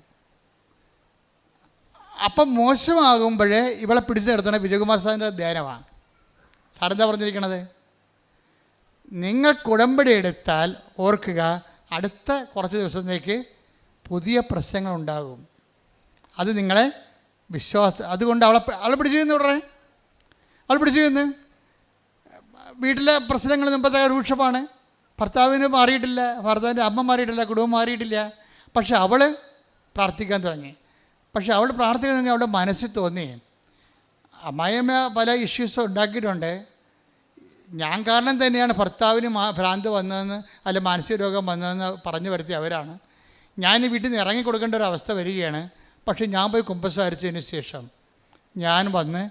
അപ്പം മോശമാകുമ്പോഴേ ഇവളെ പിടിച്ചു നിർത്തണ വിജയകുമാർ സാറിൻ്റെ ധ്യാനമാണ്. സാറെന്താ പറഞ്ഞിരിക്കണത്? നിങ്ങൾക്ക് ഉടമ്പടി എടുത്താൽ ഓർക്കുക, അടുത്ത കുറച്ച് ദിവസത്തേക്ക് പുതിയ പ്രശ്നങ്ങളുണ്ടാകും. അത് നിങ്ങളെ അതുകൊണ്ട് അവളെ പിടിച്ചു ചെയ്യുന്നു. ഉടനെ അവൾ പിടിച്ചു ചെയ്യുന്നു. വീട്ടിലെ പ്രശ്നങ്ങൾ മുമ്പത്തെ രൂക്ഷമാണ്. ഭർത്താവിന് മാറിയിട്ടില്ല, ഭർത്താവിൻ്റെ അമ്മ മാറിയിട്ടില്ല, കുടുംബം മാറിയിട്ടില്ല. പക്ഷെ അവൾ പ്രാർത്ഥിക്കാൻ തുടങ്ങി. പക്ഷെ അവൾ പ്രാർത്ഥിക്കുന്ന അവളുടെ മനസ്സിൽ തോന്നി, അമ്മായിയമ്മ പല ഇഷ്യൂസും ഉണ്ടാക്കിയിട്ടുണ്ട്, ഞാൻ കാരണം തന്നെയാണ് ഭർത്താവിന് ഭ്രാന്ത് വന്നതെന്ന് അല്ല മാനസിക രോഗം വന്നതെന്ന് പറഞ്ഞു വരുത്തി അവരാണ്. ഞാൻ വീട്ടിൽ നിന്ന് ഇറങ്ങി കൊടുക്കേണ്ട ഒരു അവസ്ഥ വരികയാണ്. പക്ഷെ ഞാൻ പോയി കുമ്പസാരിച്ചതിന് ശേഷം ഞാൻ വന്ന്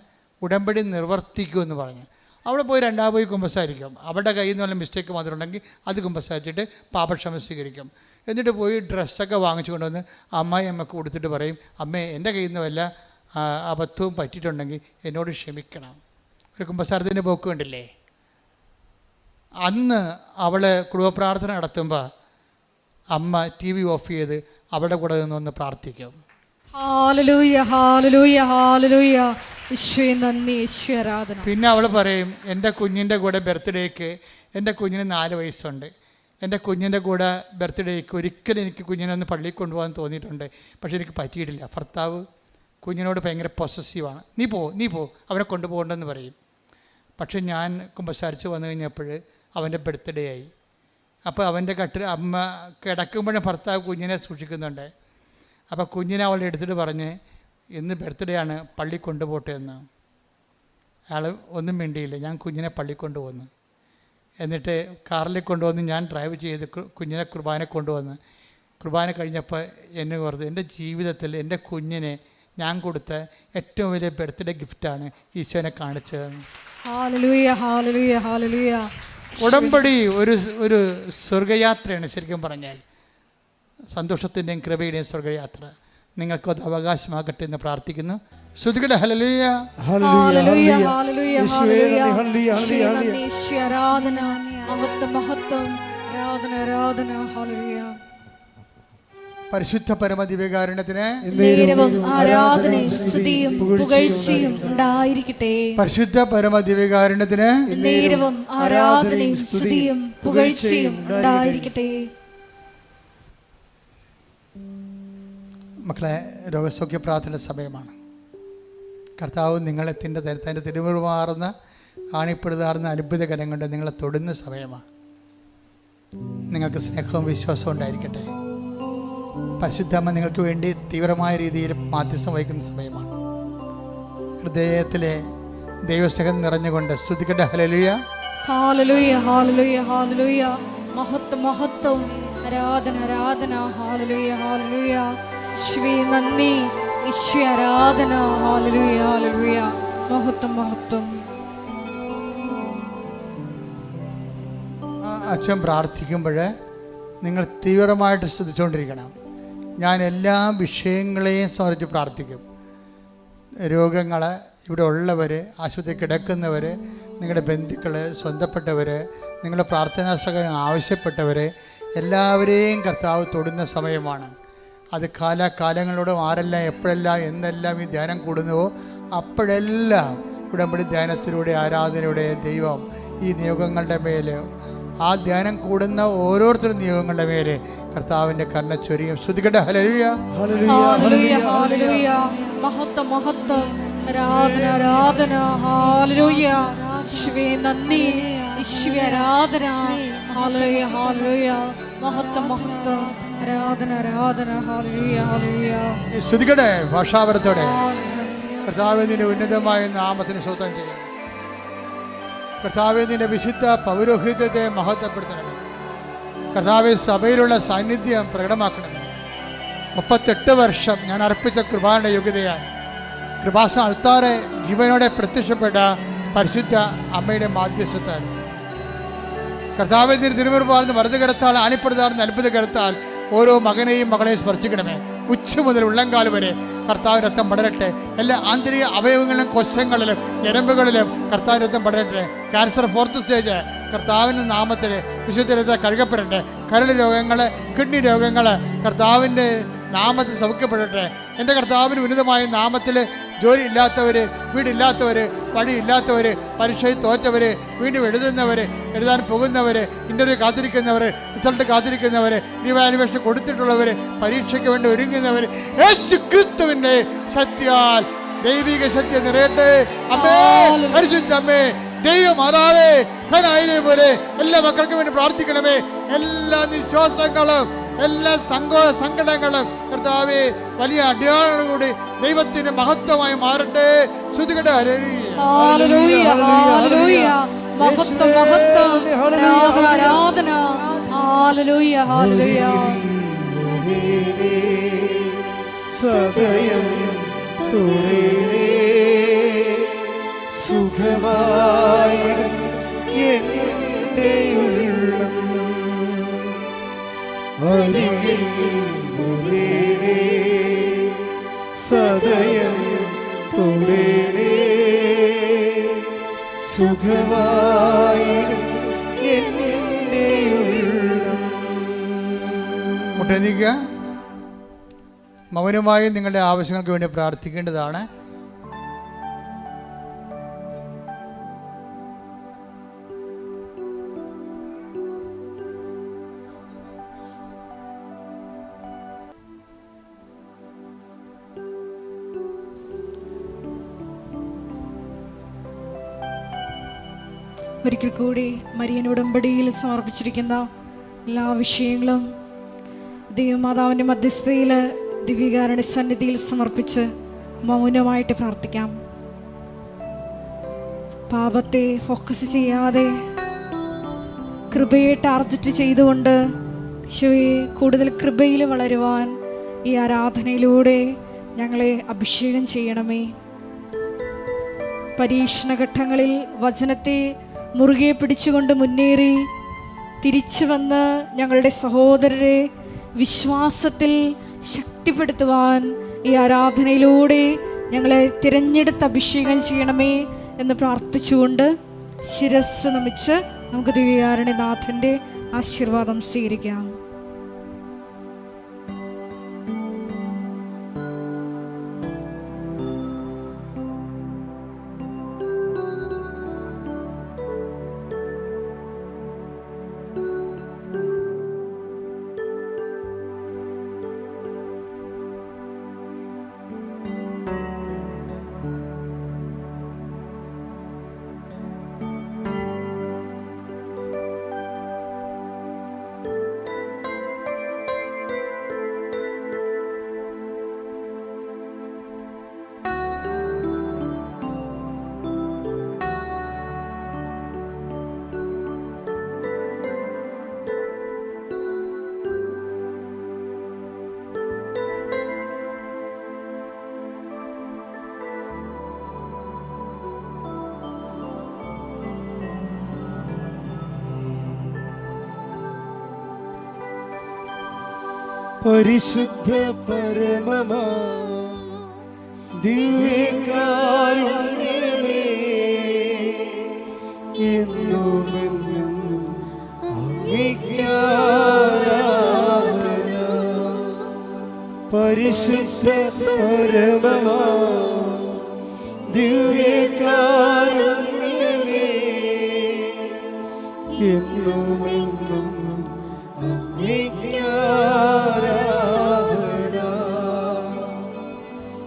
ഉടമ്പടി നിർവർത്തിക്കുമെന്ന് പറഞ്ഞു. അവിടെ പോയി രണ്ടാമത് പോയി കുമ്പസാരിക്കും. അവരുടെ കയ്യിൽ നിന്ന് വല്ല മിസ്റ്റേക്ക് വന്നിട്ടുണ്ടെങ്കിൽ അത് കുമ്പസാരിച്ചിട്ട് പാപക്ഷമ സ്വീകരിക്കും. എന്നിട്ട് പോയി ഡ്രസ്സൊക്കെ വാങ്ങിച്ചു കൊണ്ടുവന്ന് അമ്മയ്ക്ക് കൊടുത്തിട്ട് പറയും, അമ്മേ എൻ്റെ കയ്യിൽ നിന്ന് വല്ല അബദ്ധവും പറ്റിയിട്ടുണ്ടെങ്കിൽ എന്നോട് ക്ഷമിക്കണം. ഒരു കുമ്പസാരത്തിൻ്റെ പോക്ക് കണ്ടില്ലേ? അന്ന് അവൾ കുടുംബപ്രാർത്ഥന നടത്തുമ്പോൾ അമ്മ TV ഓഫ് ചെയ്ത് അവളുടെ കൂടെ നിന്നൊന്ന് പ്രാർത്ഥിക്കും. ഹല്ലേലൂയ ഹല്ലേലൂയ ഹല്ലേലൂയ. യേശുവേ നന്ദി, യേശുവേ ആരാധന. പിന്നെ അവൾ പറയും, എൻ്റെ കുഞ്ഞിൻ്റെ കൂടെ ബർത്ത്ഡേക്ക്, എൻ്റെ കുഞ്ഞിന് 4 വയസ്സുണ്ട്, എൻ്റെ കുഞ്ഞിൻ്റെ കൂടെ ബർത്ത്ഡേക്ക് ഒരിക്കലും എനിക്ക് കുഞ്ഞിനെ ഒന്ന് പള്ളിയിൽ കൊണ്ടുപോകാൻ തോന്നിയിട്ടുണ്ട്, പക്ഷെ എനിക്ക് പറ്റിയിട്ടില്ല. ഭർത്താവ് കുഞ്ഞിനോട് ഭയങ്കര പൊസസീവാണ്. നീ പോ അവനെ കൊണ്ടുപോകണ്ടെന്ന് പറയും. പക്ഷെ ഞാൻ കുമ്പസാരിച്ച് വന്നു കഴിഞ്ഞപ്പോൾ അവൻ്റെ ബർത്ത്ഡേ ആയി. അപ്പോൾ അവൻ്റെ അമ്മ കിടക്കുമ്പോഴും ഭർത്താവ് കുഞ്ഞിനെ സൂക്ഷിക്കുന്നുണ്ട്. അപ്പോൾ കുഞ്ഞിനെ അവളെ എടുത്തിട്ട് പറഞ്ഞ്, ഇന്ന് ബർത്ത്ഡേ ആണ്, പള്ളി കൊണ്ടുപോട്ടെ എന്ന്. അയാൾ ഒന്നും മിണ്ടിയില്ല. ഞാൻ കുഞ്ഞിനെ പള്ളി കൊണ്ടുപോകുന്നു. എന്നിട്ട് കാറിൽ കൊണ്ടുവന്ന് ഞാൻ ഡ്രൈവ് ചെയ്ത് കുഞ്ഞിനെ കുർബാന കൊണ്ടുവന്ന് കുർബാന കഴിഞ്ഞപ്പോൾ എന്നെ ഓർത്ത്, എൻ്റെ ജീവിതത്തിൽ എൻ്റെ കുഞ്ഞിനെ ഞാൻ കൊടുത്ത ഏറ്റവും വലിയ ബർത്ത്ഡേ ഗിഫ്റ്റാണ് ഈശോനെ കാണിച്ചതെന്ന്. ഹല്ലേലൂയ ഹല്ലേലൂയ ഹല്ലേലൂയ. ഉടമ്പടി ഒരു സ്വർഗയാത്രയാണ്. ശരിക്കും പറഞ്ഞാൽ സന്തോഷത്തിൻ്റെയും കൃപയുടെയും സ്വർഗയാത്ര. നിങ്ങൾക്കത് അവകാശമാകട്ടെ എന്ന് പ്രാർത്ഥിക്കുന്നു. ശ്രുതികട ഹല്ലേലൂയ ഹല്ലേലൂയ ഹല്ലേലൂയ ഹല്ലേലൂയ. യേശുവേ ആരാധന, മഹത്വം മഹത്വം, ആരാധന ആരാധന. ഹല്ലേലൂയ. പരിശുദ്ധ പരമ ദിവ്യകാരുണ്യത്തിന് നേരവും ആരാധനയും സ്തുതിയും പുകഴ്ചയും ഉണ്ടായിരിക്കട്ടെ. പരിശുദ്ധ പരമ ദിവ്യകാരുണ്യത്തിന് നേരവും ആരാധനയും സ്തുതിയും പുകഴ്ചയും ഉണ്ടായിരിക്കട്ടെ. മക്കളെ, രോഗസൗഖ്യ പ്രാർത്ഥന സമയമാണ്. കർത്താവ് നിങ്ങളെ തൻ്റെ തിരുമുറുമാറുന്ന കാണിപ്പെടുതാറുന്ന അത്ഭുതകരം കൊണ്ട് നിങ്ങളെ തൊടുന്ന സമയമാണ്. നിങ്ങൾക്ക് സ്നേഹവും വിശ്വാസവും ഉണ്ടായിരിക്കട്ടെ. പരിശുദ്ധമ്മ നിങ്ങൾക്ക് വേണ്ടി തീവ്രമായ രീതിയിൽ മാധ്യസ്ഥം വഹിക്കുന്ന സമയമാണ്. ഹൃദയത്തിലെ ദൈവസ്നേഹം നിറഞ്ഞുകൊണ്ട് സ്തുതിക്കട്ടെ. ഹല്ലേലൂയ ഹല്ലേലൂയ ഹല്ലേലൂയ ഹല്ലേലൂയ. മഹത്വം മഹത്വം, ആരാധന ആരാധന. ഹല്ലേലൂയ ഹല്ലേലൂയ. യേശുവേ നന്ദി, യേശുവേ ആരാധന. ഹല്ലേലൂയ ഹല്ലേലൂയ. മഹത്വം മഹത്വം. അച്ഛൻ പ്രാർത്ഥിക്കുമ്പോൾ നിങ്ങൾ തീവ്രമായിട്ട് ശ്രദ്ധിച്ചുകൊണ്ടിരിക്കണം. ഞാൻ എല്ലാ വിഷയങ്ങളെയും സംബന്ധിച്ച് പ്രാർത്ഥിക്കും. രോഗങ്ങൾ, ഇവിടെ ഉള്ളവർ, ആശുപത്രി കിടക്കുന്നവർ, നിങ്ങളുടെ ബന്ധുക്കൾ, സ്വന്തപ്പെട്ടവർ, നിങ്ങളുടെ പ്രാർത്ഥനാ സഹായം ആവശ്യപ്പെട്ടവർ, എല്ലാവരെയും കർത്താവ് തൊടുന്ന സമയമാണ്. അത് കാലാകാലങ്ങളോടും ആരെല്ലാം എപ്പോഴെല്ലാം എന്നെല്ലാം ഈ ധ്യാനം കൂടുന്നുവോ അപ്പോഴെല്ലാം ഉടമ്പടി ധ്യാനത്തിലൂടെ ആരാധനയുടെ ദൈവം ഈ നിയോഗങ്ങളുടെ മേൽ, ആ ധ്യാനം കൂടുന്ന ഓരോരുത്തരും നിയോഗങ്ങളുടെ മേലെ കർത്താവിൻ്റെ കരുണ ചൊരിയും. ശ്രുതിക്കട്ടെ. ഹല്ലേലൂയ ഹല്ലേലൂയ ഹല്ലേലൂയ. മഹത്വം മഹത്വം, ആരാധന ആരാധന. ഹല്ലേലൂയ. യേശുവേ നന്ദി, യേശുവേ ആരാധന. ഹല്ലേലൂയ ഹല്ലേലൂയ. മഹത്വം മഹത്വം, ആരാധന ആരാധന. ഹല്ലേലൂയ ഹല്ലേലൂയ. ശ്രുതിക്കട്ടെ ഭാഷാപരത്തോടെ. കർത്താവിൻ്റെ ഉന്നതമായ നാമത്തിന് സ്തോത്രം ചെയ്യും. കർത്താവെ നിന്റെ വിശുദ്ധ പൗരോഹിത്യത്തെ മഹത്വപ്പെടുത്തണമേ. കർത്താവെ സഭയിലുള്ള സാന്നിധ്യം പ്രകടമാക്കണമേ. 38 വർഷം ഞാൻ അർപ്പിച്ച കൃപാന്റെ യോഗ്യതയാൽ കൃപാസ അൾത്താറെ ജീവനോടെ പ്രത്യക്ഷപ്പെട്ട പരിശുദ്ധ അമ്മയുടെ മാധ്യസ്ഥത്താൽ കർത്താവെ നിന്റെ തിരുമുറുപാർന്ന് വലത് കരത്താൽ ആണിപ്പെടുത്താർന്ന് അത്ഭുത കരത്താൽ ഓരോ മകനെയും മകളെയും സ്പർശിക്കണമേ. ഉച്ച മുതൽ ഉള്ളങ്കാൽ വരെ കർത്താവ് രക്തം പടരട്ടെ. എല്ലാ ആന്തരിക അവയവങ്ങളിലും കോശങ്ങളിലും ഞരമ്പുകളിലും കർത്താവ് രക്തം പടരട്ടെ. ക്യാൻസർ 4th സ്റ്റേജ് കർത്താവിൻ്റെ നാമത്തിൽ വിശുദ്ധ രക്തം കഴുകപ്പെടട്ടെ. കരൾ രോഗങ്ങൾ, കിഡ്നി രോഗങ്ങൾ കർത്താവിൻ്റെ നാമത്തിൽ സൗഖ്യപ്പെടട്ടെ. എൻ്റെ കർത്താവിന് ഉന്നതമായ നാമത്തിൽ ജോലി ഇല്ലാത്തവർ, വീടില്ലാത്തവർ, പണിയില്ലാത്തവർ, പരീക്ഷയിൽ തോറ്റവർ, വീണ്ടും എഴുതുന്നവർ, എഴുതാൻ പോകുന്നവർ, ഇൻ്റർവ്യൂ കാത്തിരിക്കുന്നവർ, റിസൾട്ട് കാത്തിരിക്കുന്നവർ, റിവാലുവേഷൻ കൊടുത്തിട്ടുള്ളവർ, പരീക്ഷയ്ക്ക് വേണ്ടി ഒരുങ്ങുന്നവർ, യേശു ക്രിസ്തുവിൻ്റെ ശക്തിയാൽ ദൈവിക ശക്തി നിറയട്ടെ. അമ്മേ, പരിശുദ്ധ അമ്മേ, ദൈവമാതാവേ, ഖനായിനെ പോലെ എല്ലാ മക്കൾക്കും വേണ്ടി പ്രാർത്ഥിക്കണമേ. എല്ലാ നിശ്വാസങ്ങളും, എല്ലാ സങ്കടങ്ങളും കർത്താവേ വലിയ അടയാളങ്ങളോടെ ദൈവത്തിന് മഹത്വമായി മാറട്ടെ. ശ്രുതികട്ടെ. ഹല്ലേലൂയ, ഹല്ലേലൂയ, മഹത്വം, മഹത്വം, ആരാധന, ഹല്ലേലൂയ, ഹല്ലേലൂയ. സദയം തുറേ സുഖമായി എൻ്റെ ഉള്ളം അരികിൽ മുറിയേ സദയം തുറേ സുഖമായി എൻ്റെ ഉള്ളം. മുട്ടനിക്കുക. മൗനമായി നിങ്ങളുടെ ആവശ്യങ്ങൾക്ക് വേണ്ടി പ്രാർത്ഥിക്കേണ്ടതാണ്. ഒരിക്കൽ കൂടി മരിയൻ ഉടമ്പടിയിൽ സമർപ്പിച്ചിരിക്കുന്ന എല്ലാ വിഷയങ്ങളും ദൈവമാതാവിൻ്റെ മധ്യസ്ഥതയിൽ ദിവ്യകാരുണ്യ സന്നിധിയിൽ സമർപ്പിച്ച് മൗനമായിട്ട് പ്രാർത്ഥിക്കാം. പാപത്തെ ഫോക്കസ് ചെയ്യാതെ കൃപയെ ടാർഗറ്റ് ചെയ്തുകൊണ്ട് ഈശോയെ കൂടുതൽ കൃപയിൽ വളരുവാൻ ഈ ആരാധനയിലൂടെ ഞങ്ങളെ അഭിഷേകം ചെയ്യണമേ. പരീക്ഷണഘട്ടങ്ങളിൽ വചനത്തെ മുറുകെ പിടിച്ചുകൊണ്ട് മുന്നേറി തിരിച്ചു വന്ന് ഞങ്ങളുടെ സഹോദരരെ വിശ്വാസത്തിൽ ശക്തിപ്പെടുത്തുവാൻ ഈ ആരാധനയിലൂടെ ഞങ്ങളെ തിരഞ്ഞെടുത്ത് അഭിഷേകം ചെയ്യണമേ എന്ന് പ്രാർത്ഥിച്ചുകൊണ്ട് ശിരസ് നമിച്ച് നമുക്ക് ദിവ്യകാരുണ്യനാഥൻ്റെ ആശീർവാദം സ്വീകരിക്കാം. പരിശുദ്ധ പരമമാ ദിവ്യകാരുണ്യമേ, എന്നുമെന്നും അങ്ങേക്കാരാധന. പരിശുദ്ധ പരമമാ ദിവ്യകാരുണ്യമേ, എന്നുമെന്നും അങ്ങേക്കാരാധന.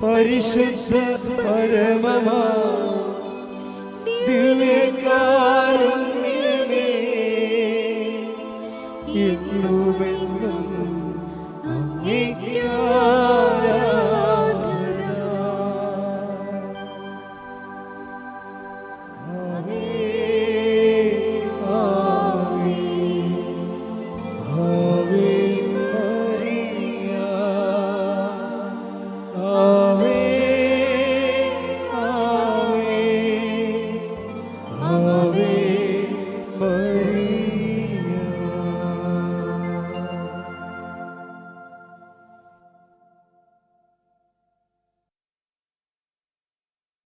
പരിശുദ്ധ പരമമാ ദിവ്യകാരുണ്യമേ,